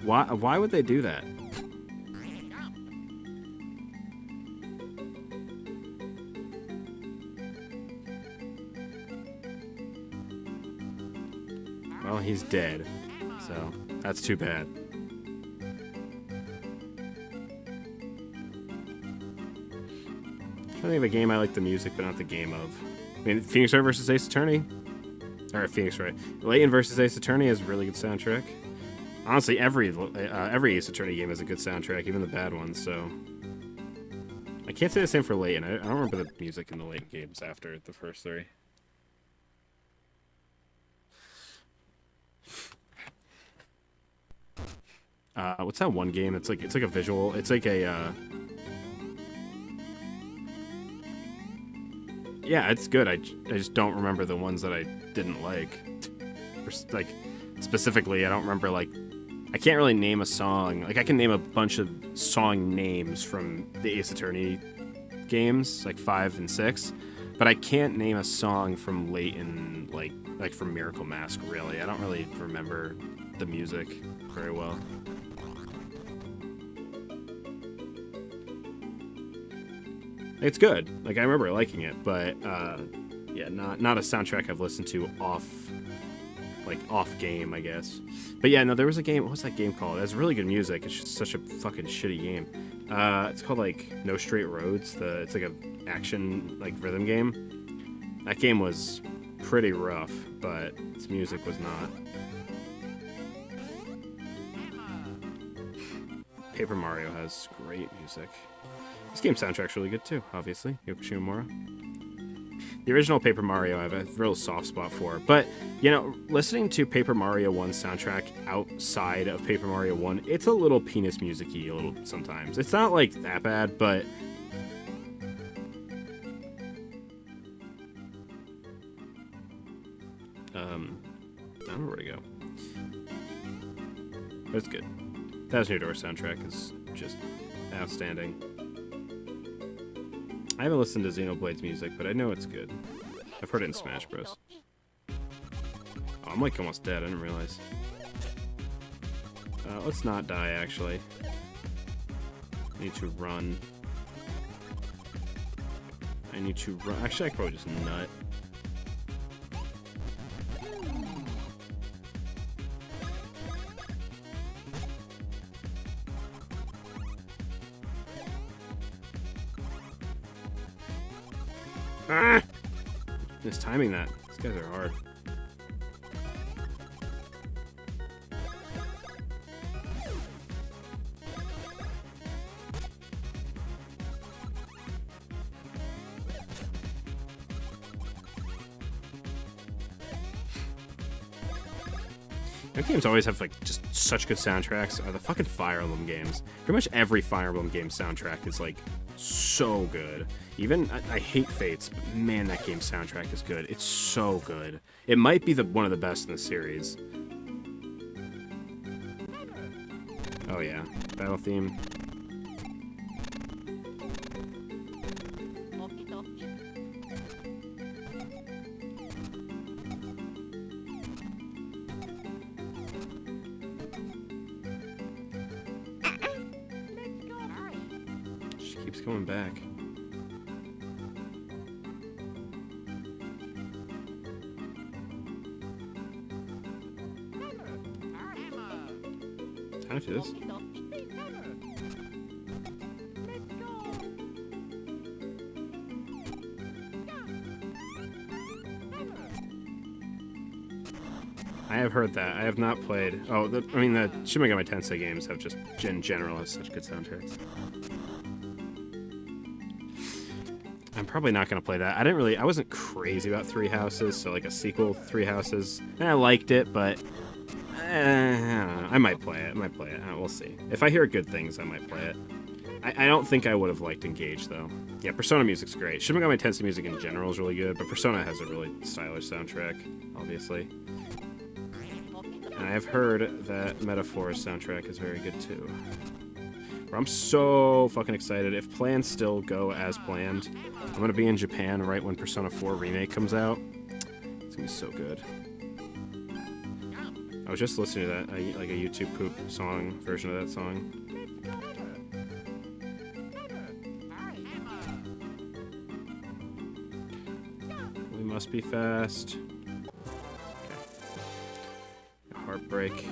Why would they do that? Well, he's dead, so that's too bad. think of a game I like the music, but not the game of. I mean, Phoenix Wright versus Ace Attorney. Or Phoenix Wright. Layton versus Ace Attorney has a really good soundtrack. Honestly, every Ace Attorney game has a good soundtrack, even the bad ones, so... I can't say the same for Layton. I don't remember the music in the Layton games after the first three. What's that one game? It's like a visual. It's like a yeah, it's good. I just don't remember the ones that I didn't like. Like specifically, I don't remember like I can't really name a song. Like I can name a bunch of song names from the Ace Attorney games, like 5 and 6, but I can't name a song from Layton like from Miracle Mask really. I don't really remember the music very well. It's good. Like I remember liking it, but yeah, not a soundtrack I've listened to off game, I guess. But yeah, no, there was a game. What was that game called? It has really good music. It's just such a fucking shitty game. It's called like No Straight Roads. It's like a action like rhythm game. That game was pretty rough, but its music was not. Paper Mario has great music. This game's soundtrack's really good too, obviously. Yoko Shimomura. The original Paper Mario I have a real soft spot for, but, you know, listening to Paper Mario 1's soundtrack outside of Paper Mario 1, it's a little penis music-y a little sometimes. It's not, like, that bad, but... I don't know where to go. But it's good. Thousand Year Door soundtrack is just outstanding. I haven't listened to Xenoblade's music, but I know it's good. I've heard it in Smash Bros. Oh, I'm like almost dead, I didn't realize. Let's not die, actually. I need to run. Actually, I could probably just nut. Ah! Just timing that. These guys are hard. Their games always have like just such good soundtracks. The fucking Fire Emblem games. Pretty much every Fire Emblem game soundtrack is like so good. Even I hate Fates, but man, that game's soundtrack is good. It's so good. It might be one of the best in the series. Oh yeah, battle theme. She keeps coming back. How much is this? I have heard that. I have not played. Oh, I mean, the Shin Megami Tensei games have just, in general, have such good soundtracks. I'm probably not going to play that. I wasn't crazy about Three Houses, so like a sequel, Three Houses. And I liked it, but I don't know. I might play it. We'll see. If I hear good things, I might play it. I don't think I would have liked Engage, though. Yeah, Persona music's great. Shin Megami Tensei music in general is really good, but Persona has a really stylish soundtrack, obviously. And I've heard that Metaphor's soundtrack is very good, too. I'm so fucking excited. If plans still go as planned, I'm going to be in Japan right when Persona 4 Remake comes out. It's going to be so good. I was just listening to that, like a YouTube poop song version of that song. We must be fast. Okay. Heartbreak.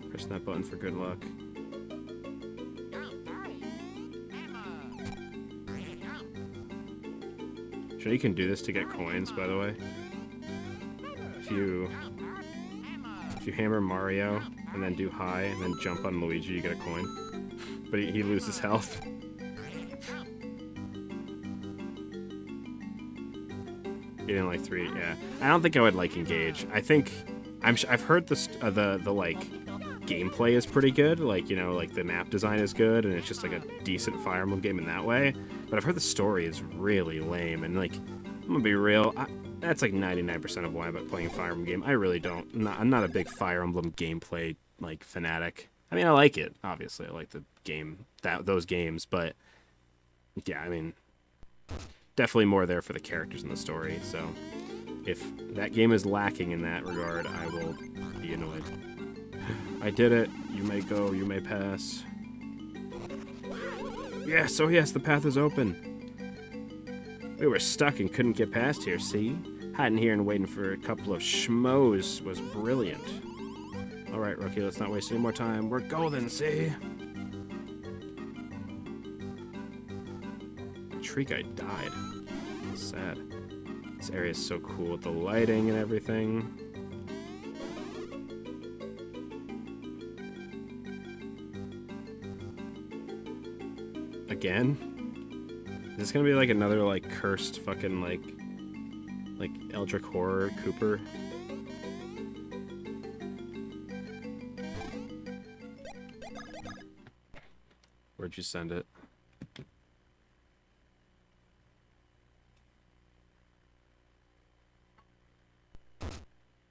Press that button for good luck. You know you can do this to get coins, by the way. If you hammer Mario and then do high and then jump on Luigi, you get a coin. But he loses health. You didn't like 3, yeah. I don't think I would like Engage. I think I've heard the like gameplay is pretty good. Like, you know, like the map design is good, and it's just like a decent Fire Emblem game in that way. But I've heard the story is really lame, and like I'm gonna be real. That's like 99% of why I'm playing a Fire Emblem game. I really don't. I'm not a big Fire Emblem gameplay like fanatic. I mean, I like it. Obviously, I like the game those games, but yeah, I mean, definitely more there for the characters and the story. So if that game is lacking in that regard, I will be annoyed. I did it. You may go. You may pass. Yes, oh yes, the path is open. We were stuck and couldn't get past here, see? Hiding here and waiting for a couple of schmoes was brilliant. Alright, Rookie, let's not waste any more time. We're golden, see? The tree guy died. That's sad. This area is so cool with the lighting and everything. Again? Is this gonna be like another like cursed fucking like Eldritch Horror Cooper? Where'd you send it?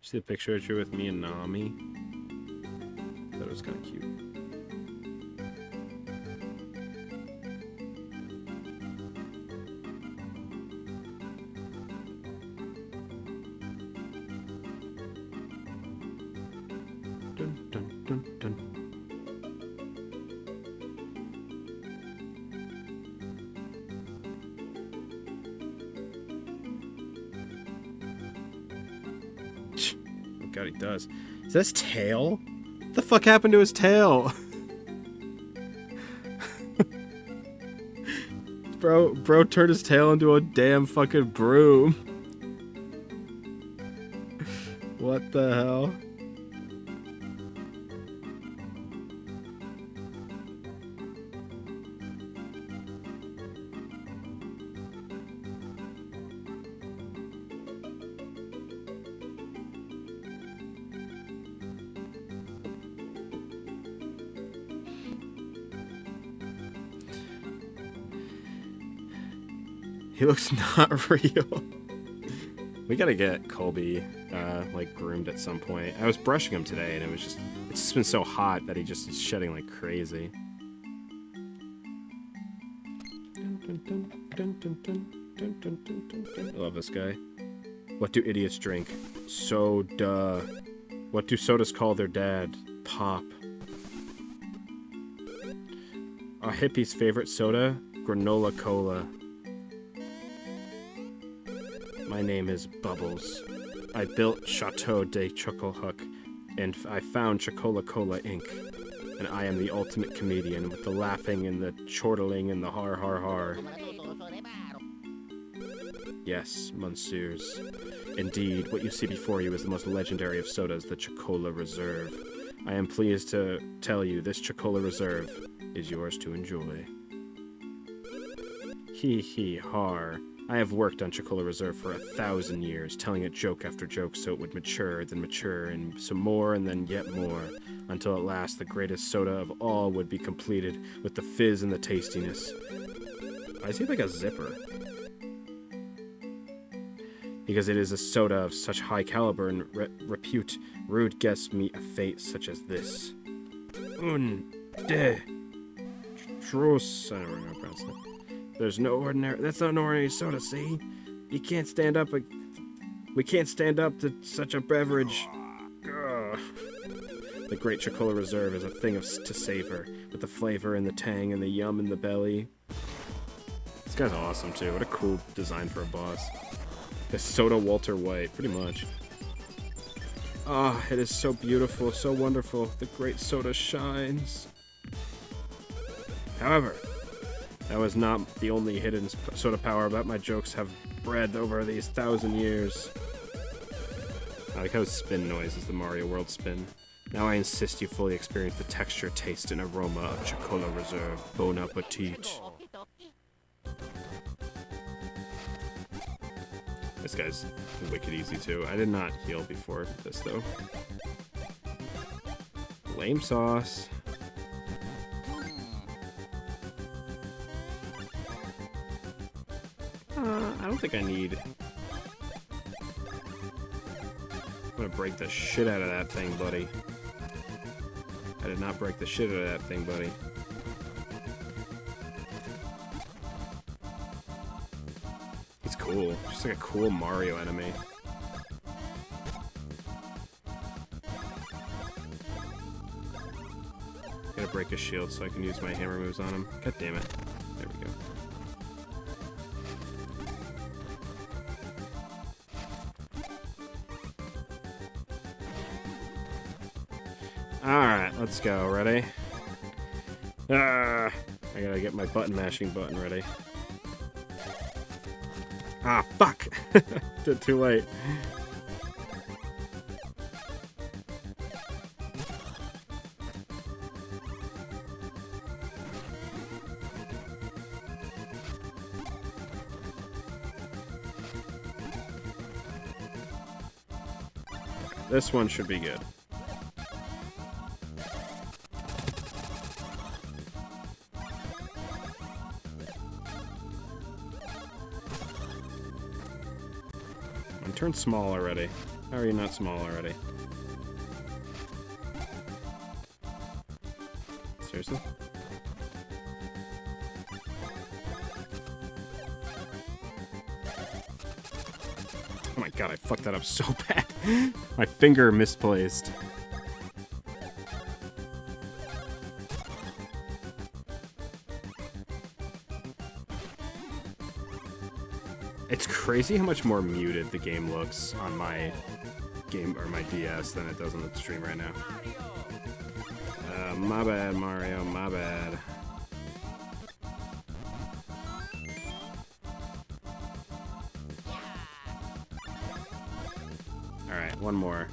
See the picture I drew with me and Nami? That was kind of cute. Dun, dun, dun, dun. Oh god, he does. Is that his tail? What the fuck happened to his tail? Bro turned his tail into a damn fucking broom. What the hell? He looks not real. We gotta get Colby, like, groomed at some point. I was brushing him today, and it's just been so hot that he just is shedding like crazy. I love this guy. What do idiots drink? Soda. What do sodas call their dad? Pop. A hippie's favorite soda? Granola Cola. My name is Bubbles. I built Chateau de Chocohuck, and I found Chocola Cola Inc. And I am the ultimate comedian with the laughing and the chortling and the har har har. Yes, monsieurs. Indeed, what you see before you is the most legendary of sodas, the Chocola Reserve. I am pleased to tell you this Chocola Reserve is yours to enjoy. Hee hee har. I have worked on Chocola Reserve for 1,000 years, telling it joke after joke so it would mature, then mature, and some more, and then yet more, until at last the greatest soda of all would be completed with the fizz and the tastiness. Why is he like a zipper? Because it is a soda of such high caliber and repute, rude guests meet a fate such as this. De Tros. I don't remember how to pronounce that. There's no ordinary. That's not an ordinary soda. See, you can't stand up. We can't stand up to such a beverage. Ugh. The Great Chocola Reserve is a thing to savor, with the flavor and the tang and the yum in the belly. This guy's awesome too. What a cool design for a boss. The Soda Walter White, pretty much. Ah, it is so beautiful, so wonderful. The great soda shines. However, that was not the only hidden soda power about my jokes have bred over these 1,000 years. I like how spin noise is the Mario World spin. Now I insist you fully experience the texture, taste, and aroma of Chocola Reserve. Bon appetit. This guy's wicked easy too. I did not heal before this though. Lame sauce. I don't think I need... I'm gonna break the shit out of that thing, buddy. I did not break the shit out of that thing, buddy. He's cool. Just like a cool Mario enemy. Gotta break his shield so I can use my hammer moves on him. God damn it. There we go. Alright, let's go. Ready? I gotta get my button mashing button ready. Ah, fuck! Did too late. This one should be good. Turn small already. How are you not small already? Seriously? Oh my god, I fucked that up so bad. My finger misplaced. It's crazy how much more muted the game looks on my game or my DS than it does on the stream right now. My bad, Mario, my bad. Alright, one more.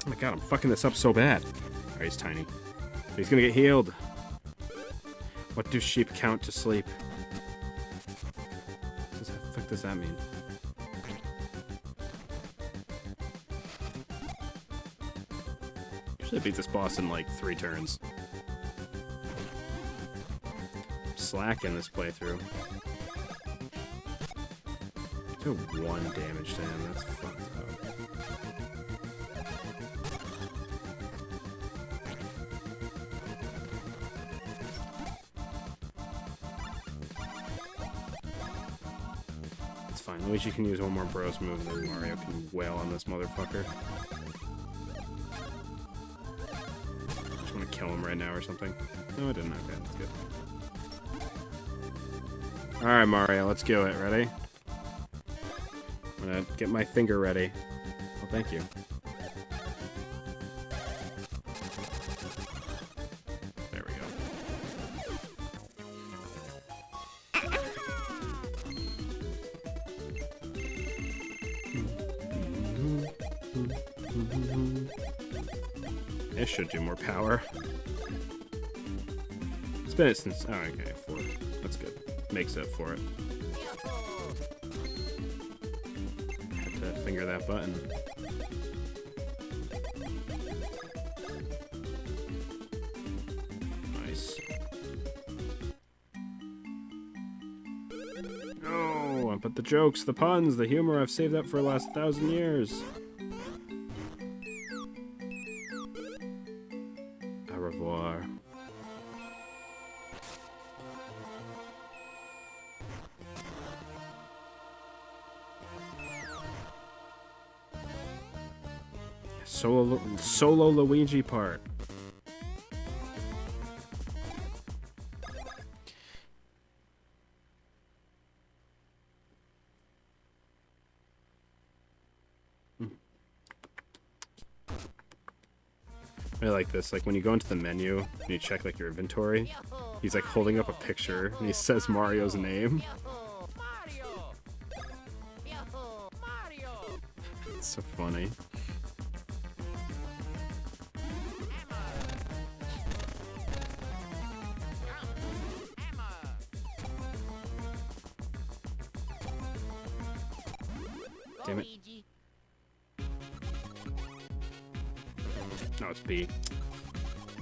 Oh my god, I'm fucking this up so bad. Alright, he's tiny. He's gonna get healed. What do sheep count to sleep? What the fuck does that mean? Usually I beat this boss in like 3 turns. I'm slacking this playthrough. Do 1 damage to him, that's fucked up. Fine. Luigi can use one more bros move, and then Mario can wail on this motherfucker. Just want to kill him right now or something. No, I didn't. Okay, that's good. Alright, Mario, let's do it. Ready? I'm gonna get my finger ready. Oh, thank you. There we go. This should do more power. It's been it since... Oh, okay, 4. That's good. Makes up for it. Had to finger that button. Nice. No! But the jokes, the puns, the humor I've saved up for the last 1,000 years. Au revoir. Solo Luigi part. I like this. Like when you go into the menu and you check like your inventory, He's like holding up a picture and he says Mario's name. Mario! Mario! It's so funny. Damn it. Luigi. No, it's B.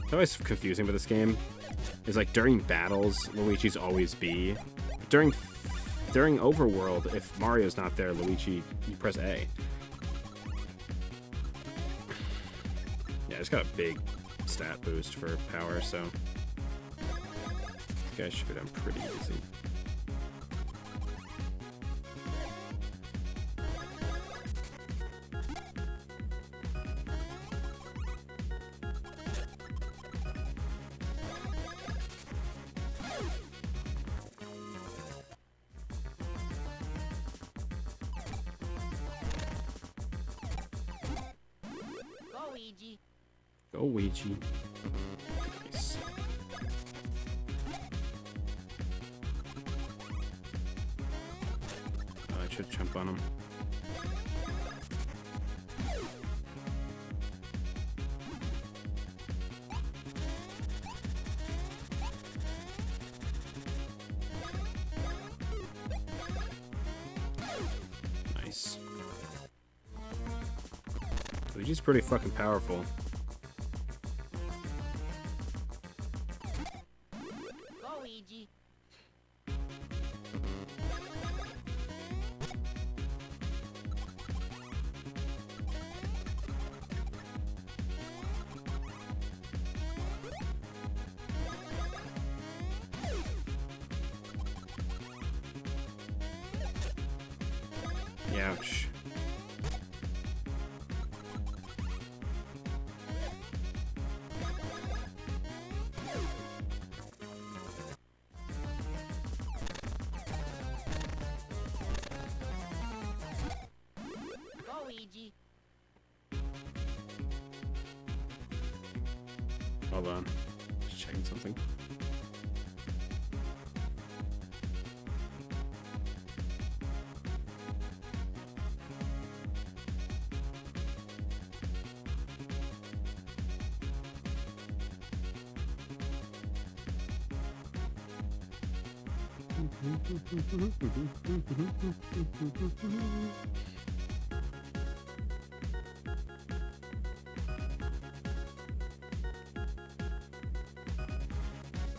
It's always confusing with this game. Is like during battles, Luigi's always B. But during Overworld, if Mario's not there, Luigi, you press A. Yeah, it's got a big stat boost for power, so this guy should go down pretty easy. Luigi. Go, Luigi. Nice. Oh, I should jump on him. Nice. Luigi's pretty fucking powerful. Luigi. Ouch. Luigi. Hold on. Just checking something.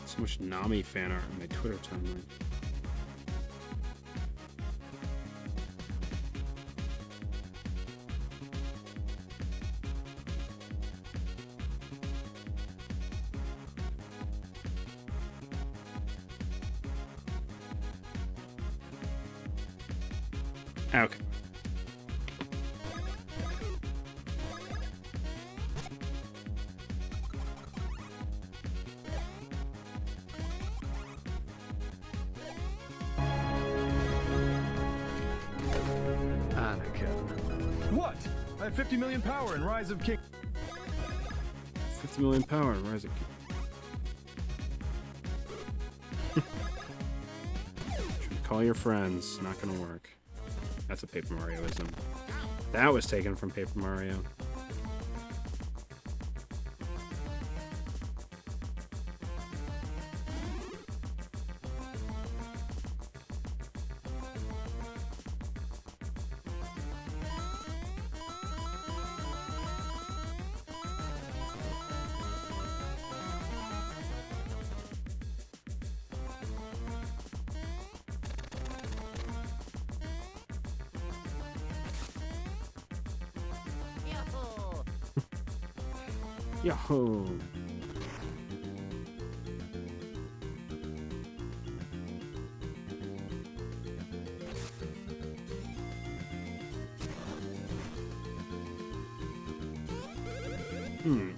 So much Nami fan art on my Twitter timeline. Okay. What? I have 50 million power in Rise of King. 50 million power and Rise of King. Call your friends. Not gonna work. That's a Paper Marioism. That was taken from Paper Mario. Yahoo! Yahoo!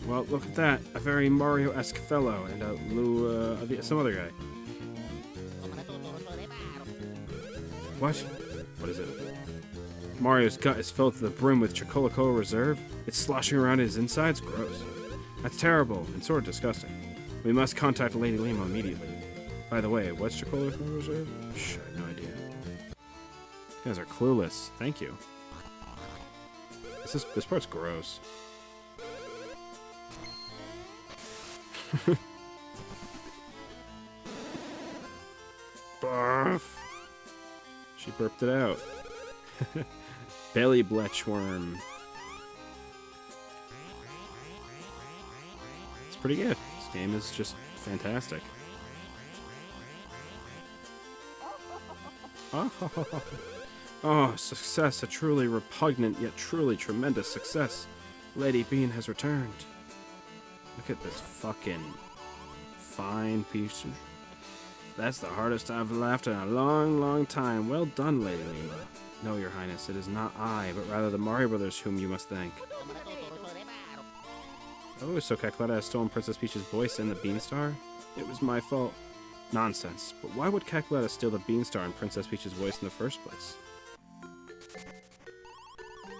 Well, look at that. A very Mario-esque fellow and some other guy. What? What is it? Mario's gut is filled to the brim with Chocoloco Reserve. It's sloshing around his insides. Gross. That's terrible and sort of disgusting. We must contact Lady Lima immediately. By the way, what's Chocolate's reserve? Shh, I have no idea. You guys are clueless. Thank you. This part's gross. Barf. She burped it out. Belly bletchworm. It's pretty good. This game is just fantastic. Oh, success. A truly repugnant yet truly tremendous success. Lady Bean has returned. Look at this fucking fine piece of... That's the hardest I've laughed in a long, long time. Well done, Lady Lima. No, Your Highness, it is not I, but rather the Mario Brothers whom you must thank. Oh, so Cacletta has stolen Princess Peach's voice and the Beanstar? It was my fault. Nonsense. But why would Cacletta steal the Beanstar and Princess Peach's voice in the first place?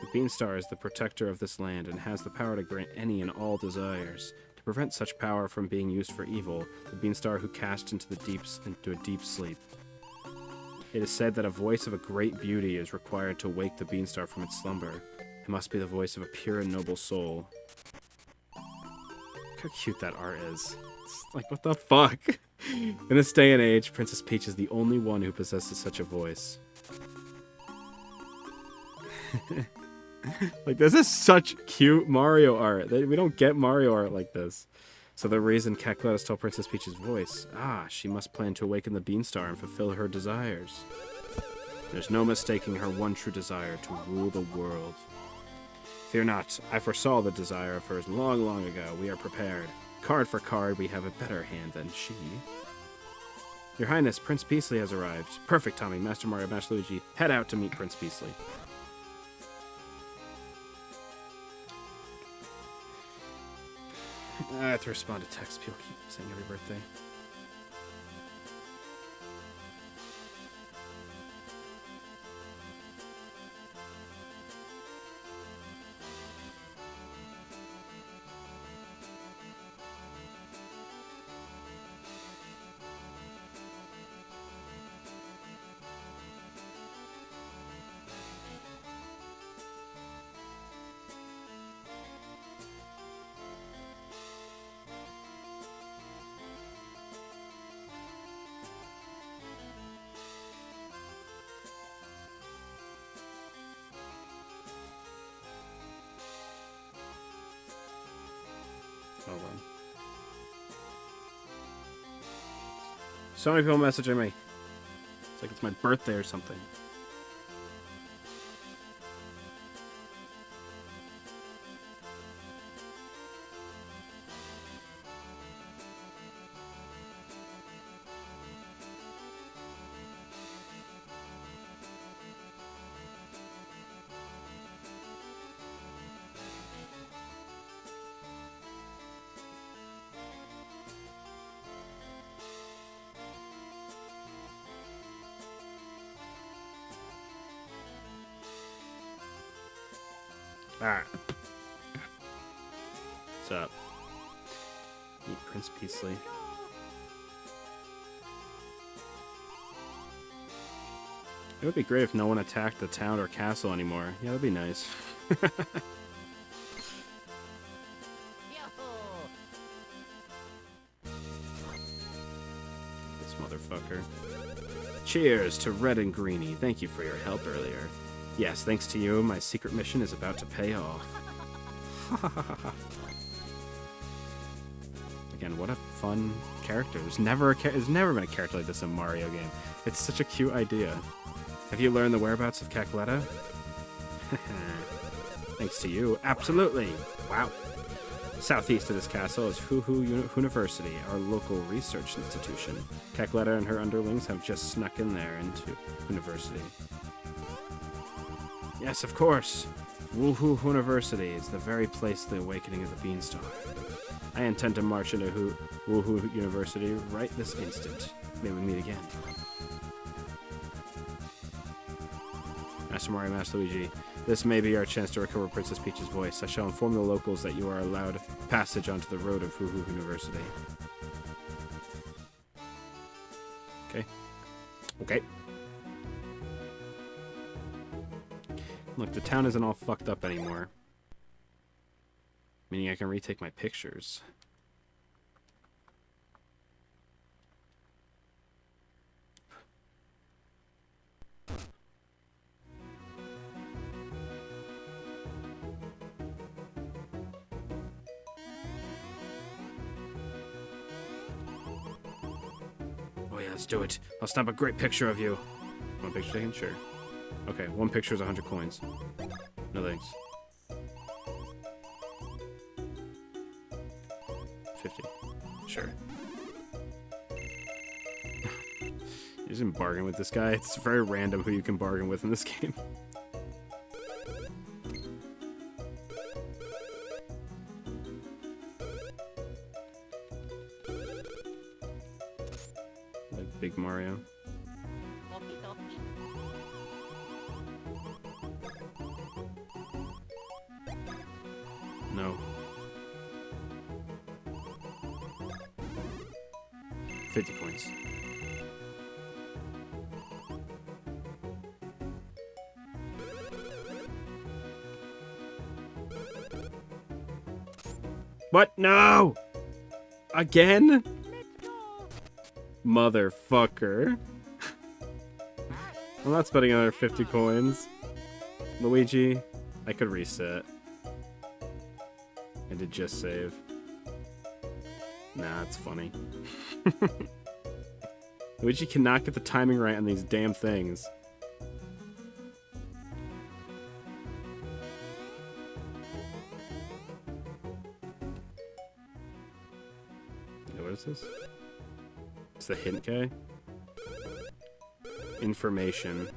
The Beanstar is the protector of this land and has the power to grant any and all desires. To prevent such power from being used for evil, the Beanstar who cast into a deep sleep. It is said that a voice of a great beauty is required to wake the Beanstar from its slumber. It must be the voice of a pure and noble soul. Look how cute that art is. It's like, what the fuck? In this day and age, Princess Peach is the only one who possesses such a voice. Like, this is such cute Mario art. We don't get Mario art like this. So the reason Cacletta stole Princess Peach's voice. Ah, she must plan to awaken the Beanstar and fulfill her desires. There's no mistaking her one true desire to rule the world. Fear not, I foresaw the desire of hers long, long ago. We are prepared. Card for card, we have a better hand than she. Your Highness, Prince Peasley has arrived. Perfect, Tommy. Master Mario, Master Luigi, head out to meet Prince Peasley. I have to respond to text. People keep saying happy birthday. Hold on. So many people messaging me. It's like it's my birthday or something. Alright. What's up? Meet Prince Peasley. It would be great if no one attacked the town or castle anymore. Yeah, that'd be nice. This motherfucker. Cheers to Red and Greeny. Thank you for your help earlier. Yes, thanks to you, my secret mission is about to pay off. Again, what a fun character. There's never been a character like this in a Mario game. It's such a cute idea. Have you learned the whereabouts of Cacletta? Thanks to you, absolutely. Wow. Southeast of this castle is University, our local research institution. Cacletta and her underlings have just snuck in there into University. Yes, of course. Woohoo University is the very place the awakening of the Beanstar. I intend to march into Woohoo University right this instant. May we meet again. Master Mario, Master Luigi, this may be our chance to recover Princess Peach's voice. I shall inform the locals that you are allowed passage onto the road of Woohoo University. Okay. Look, the town isn't all fucked up anymore. Meaning I can retake my pictures. Oh yeah, let's do it. I'll snap a great picture of you. Want a picture taken? Sure. Okay, one picture is 100 coins. No thanks. 50. Sure. You just didn't bargain with this guy. It's very random who you can bargain with in this game. Like Big Mario. Okie dokie. No. 50 points. What? No! Again? Motherfucker. I'm not spending another 50 coins. Luigi, I could reset. I did just save. Nah, it's funny. Luigi cannot get the timing right on these damn things. Yeah, what is this? It's the hint guy? Information.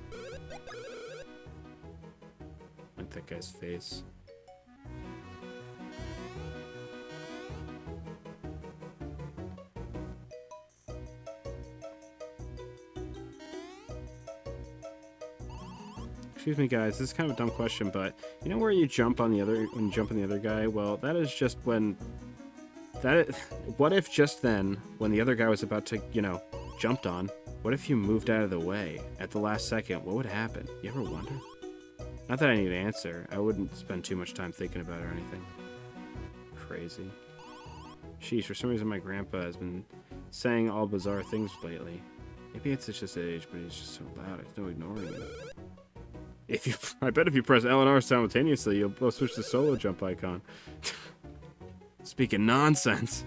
Like that guy's face. Excuse me, guys. This is kind of a dumb question, but you know where you jump on the other when you jump on the other guy? Well, that is just when what if just then, when the other guy was about to, you know, jumped on? What if you moved out of the way at the last second? What would happen? You ever wonder? Not that I need an answer. I wouldn't spend too much time thinking about it or anything. Crazy. Sheesh, for some reason my grandpa has been saying all bizarre things lately. Maybe it's just age, but he's just so loud. There's no ignoring him. I bet if you press L and R simultaneously, you'll both switch to solo jump icon. Speaking nonsense.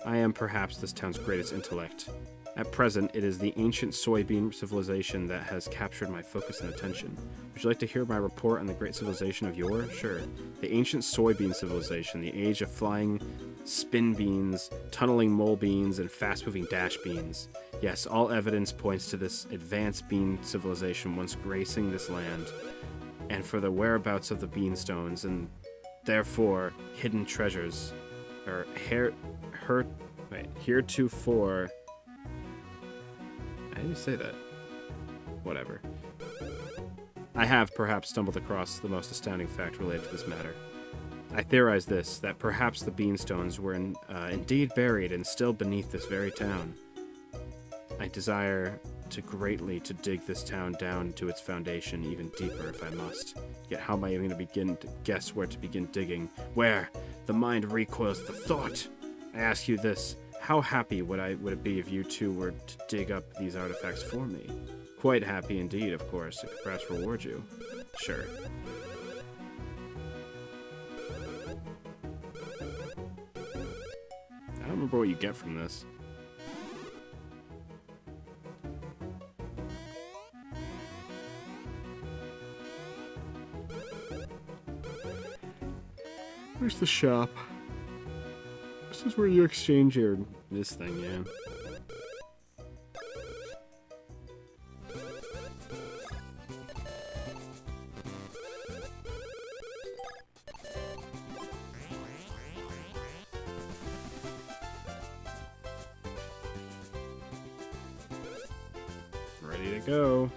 I am perhaps this town's greatest intellect. At present, it is the ancient soybean civilization that has captured my focus and attention. Would you like to hear my report on the great civilization of yore? Sure. The ancient soybean civilization, the age of flying spin beans, tunneling mole beans, and fast-moving dash beans. Yes, all evidence points to this advanced bean civilization once gracing this land, and for the whereabouts of the beanstones, and therefore hidden treasures, or heretofore. How do you say that? Whatever. I have perhaps stumbled across the most astounding fact related to this matter. I theorize this, that perhaps the beanstones were indeed buried and still beneath this very town. I desire greatly to dig this town down to its foundation even deeper if I must. Yet how am I even going to begin to guess where to begin digging? Where? The mind recoils at the thought! I ask you this. How happy would it be if you two were to dig up these artifacts for me? Quite happy indeed, of course. It could perhaps reward you. Sure. I don't remember what you get from this. Where's the shop? This is where you exchange your... this thing, yeah. Ready to go.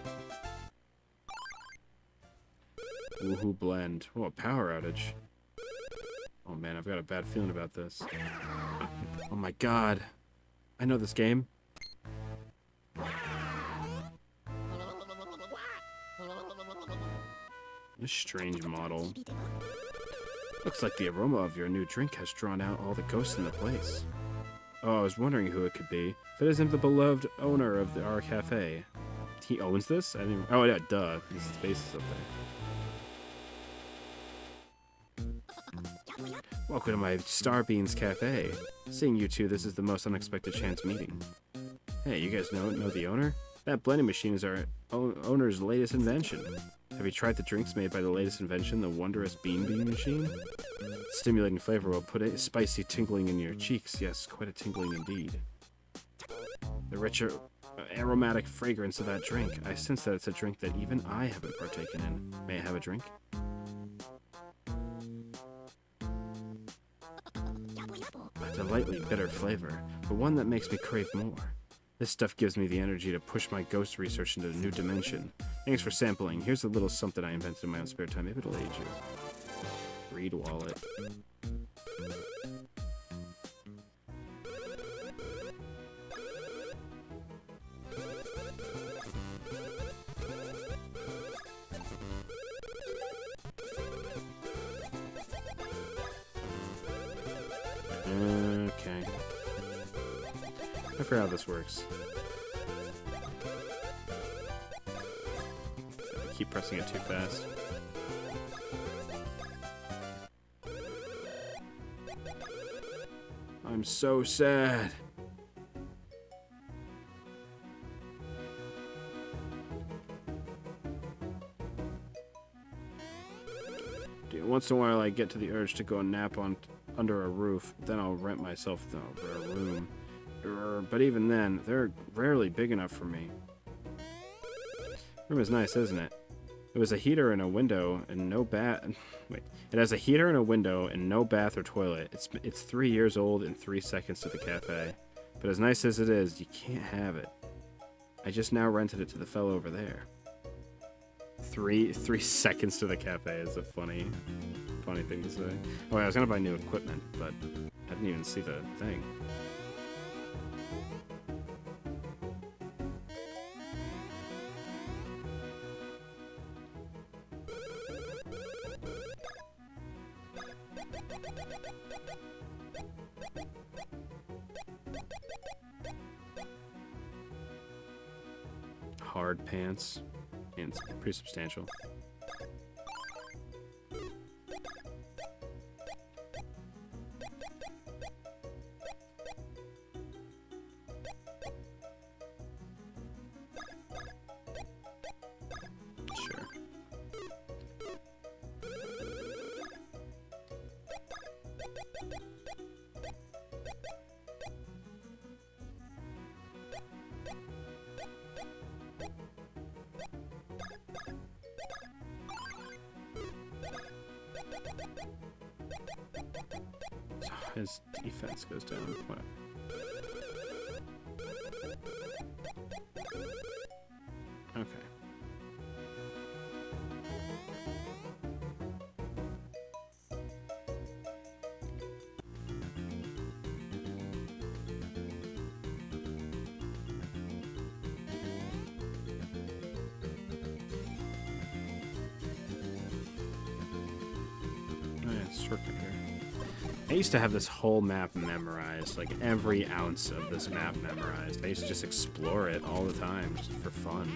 Woohoo blend. Oh, a power outage. Oh man, I've got a bad feeling about this. Oh my god. I know this game. A strange model. Looks like the aroma of your new drink has drawn out all the ghosts in the place. Oh, I was wondering who it could be. If it isn't the beloved owner of our cafe. He owns this? I didn't even... Oh, yeah, duh. His face is up there. Welcome to my Starbeans Cafe. Seeing you two, this is the most unexpected chance meeting. Hey, you guys know the owner? That blending machine is our owner's latest invention. Have you tried the drinks made by the latest invention, the wondrous Bean machine? Stimulating flavor will put a spicy tingling in your cheeks. Yes, quite a tingling indeed. The richer, aromatic fragrance of that drink. I sense that it's a drink that even I haven't partaken in. May I have a drink? A delightfully bitter flavor, but one that makes me crave more. This stuff gives me the energy to push my ghost research into a new dimension. Thanks for sampling. Here's a little something I invented in my own spare time. Maybe it'll aid you. Read wallet. Okay. I forgot how this works. I keep pressing it too fast. I'm so sad. Dude, once in a while I get to the urge to go and nap under a roof, then I'll rent myself a room. But even then, they're rarely big enough for me. Room is nice, isn't it? It was a heater and a window and no bath. Wait, it has a heater and a window and no bath or toilet. It's 3 years old and 3 seconds to the cafe. But as nice as it is, you can't have it. I just now rented it to the fellow over there. Three seconds to the cafe is a funny thing to say. Oh, I was gonna buy new equipment, but I didn't even see the thing. Hard pants. And it's pretty substantial. Sure. His defense goes down. What? Okay. Oh yeah, it's shortcut here. I used to have this whole map memorized, like every ounce of this map memorized. I used to just explore it all the time, just for fun.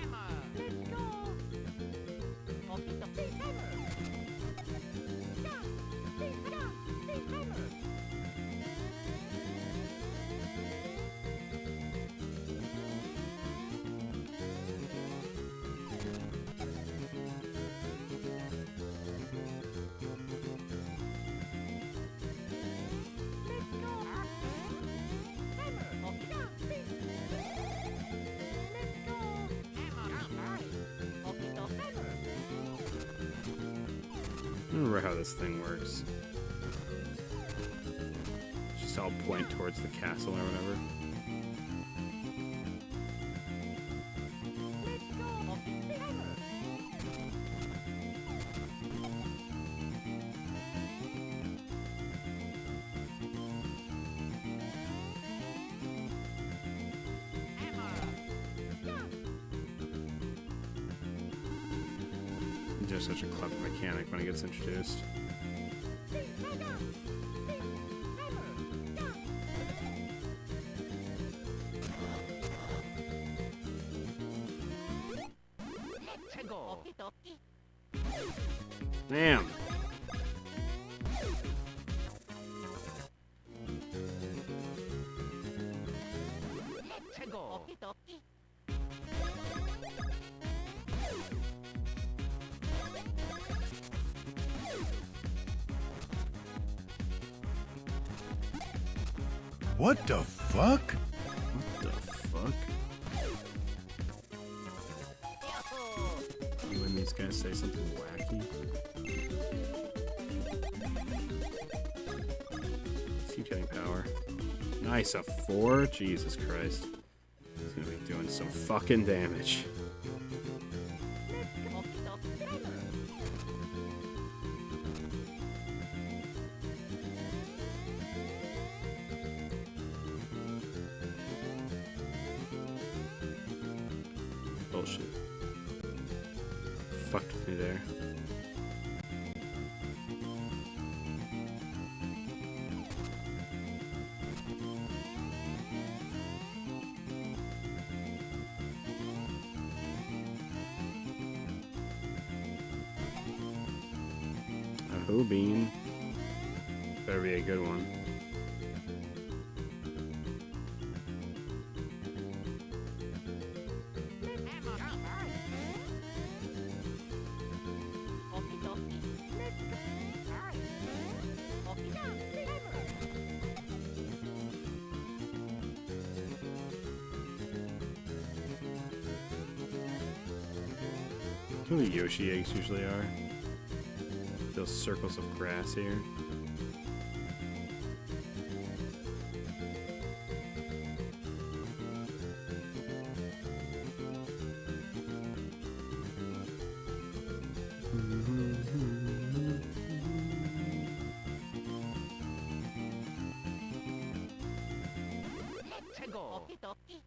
I don't remember how this thing works. Just I'll point towards the castle or whatever. just such a clever mechanic when it gets introduced. Okie dokie. Damn. Okie dokie. What the fuck? What the fuck? You and these guys say something wacky? Keep getting power. Nice, a 4? Jesus Christ. He's gonna be doing some fucking damage. Okie dokie. Bullshit. Fucked with me there. A who bean. Better be a good one. Okie dokie. Okie dokie. You know what the Yoshi eggs usually are? Those circles of grass here. Okie dokie.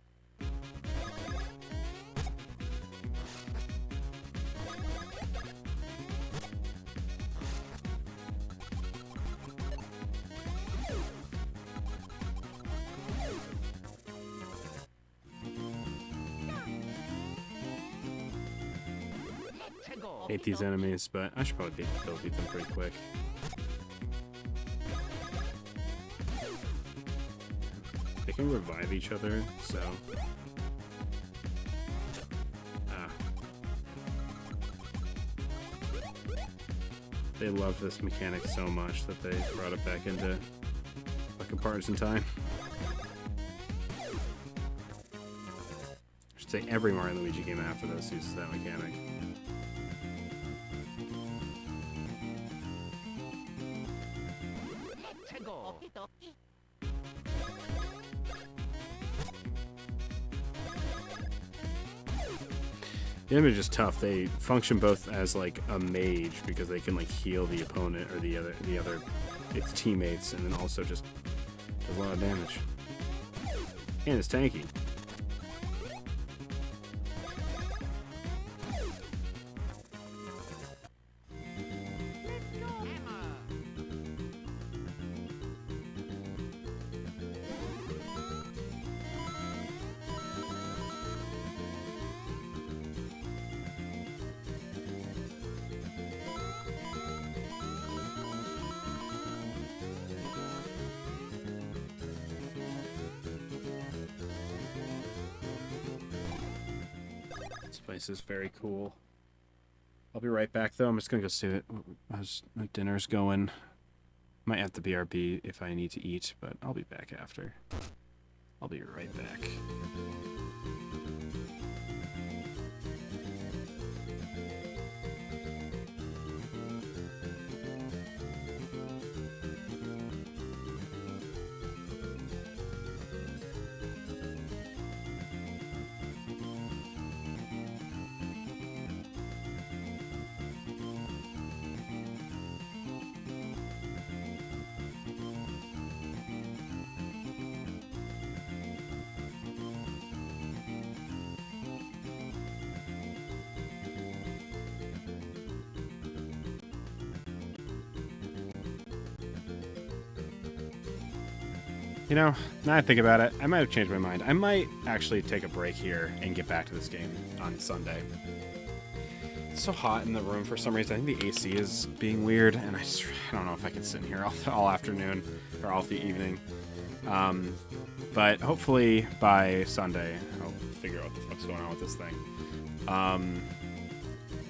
Hate these enemies, but I should probably be able to beat them pretty quick. They can revive each other, so... Ah. They love this mechanic so much that they brought it back into fucking Partisan Time. I should say every Mario and Luigi game after this uses that mechanic. Okie dokie. The enemies are just tough. They function both as like a mage because they can like heal the opponent or the other its teammates, and then also just does a lot of damage. And it's tanky. This place is very cool. I'll be right back though. I'm just gonna go see it as my dinner's going. Might have to BRB if I need to eat, but I'll be back after. I'll be right back. You know, now I think about it, I might have changed my mind. I might actually take a break here and get back to this game on Sunday. It's so hot in the room for some reason. I think the AC is being weird, and I don't know if I can sit in here all afternoon or all the evening. But hopefully by Sunday, I'll figure out what the fuck's going on with this thing.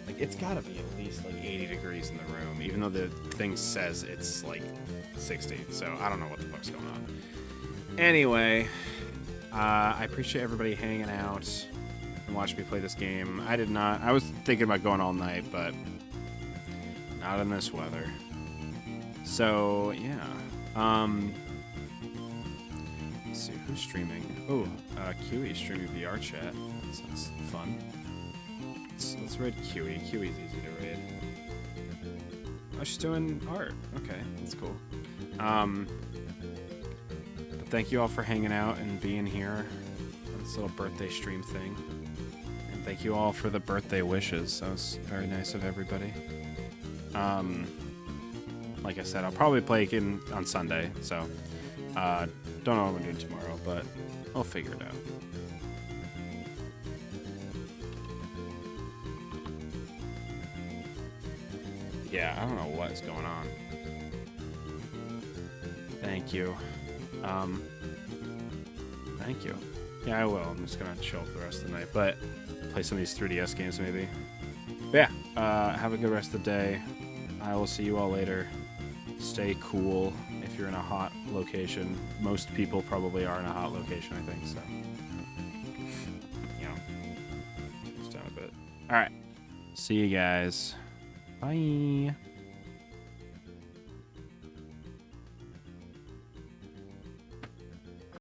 Like, it's gotta be at least like 80 degrees in the room, even though the thing says it's like 60. So I don't know what the fuck's going on. Anyway, I appreciate everybody hanging out and watching me play this game. I was thinking about going all night, but not in this weather. So, yeah. Let's see, who's streaming? Oh, Kiwi streaming VR chat. That sounds fun. Let's raid Kiwi. Kiwi's easy to raid. Oh, she's doing art. Okay, that's cool. But thank you all for hanging out and being here on this little birthday stream thing. And thank you all for the birthday wishes. That was very nice of everybody. Like I said, I'll probably play again on Sunday, so don't know what I'm doing tomorrow, but I'll figure it out. Yeah, I don't know what's going on. Thank you. Thank you. Yeah, I will. I'm just gonna chill for the rest of the night, but play some of these 3DS games maybe. But yeah, have a good rest of the day. I will see you all later. Stay cool if you're in a hot location. Most people probably are in a hot location, I think, so. You know, it's down a bit. Alright. See you guys. Bye.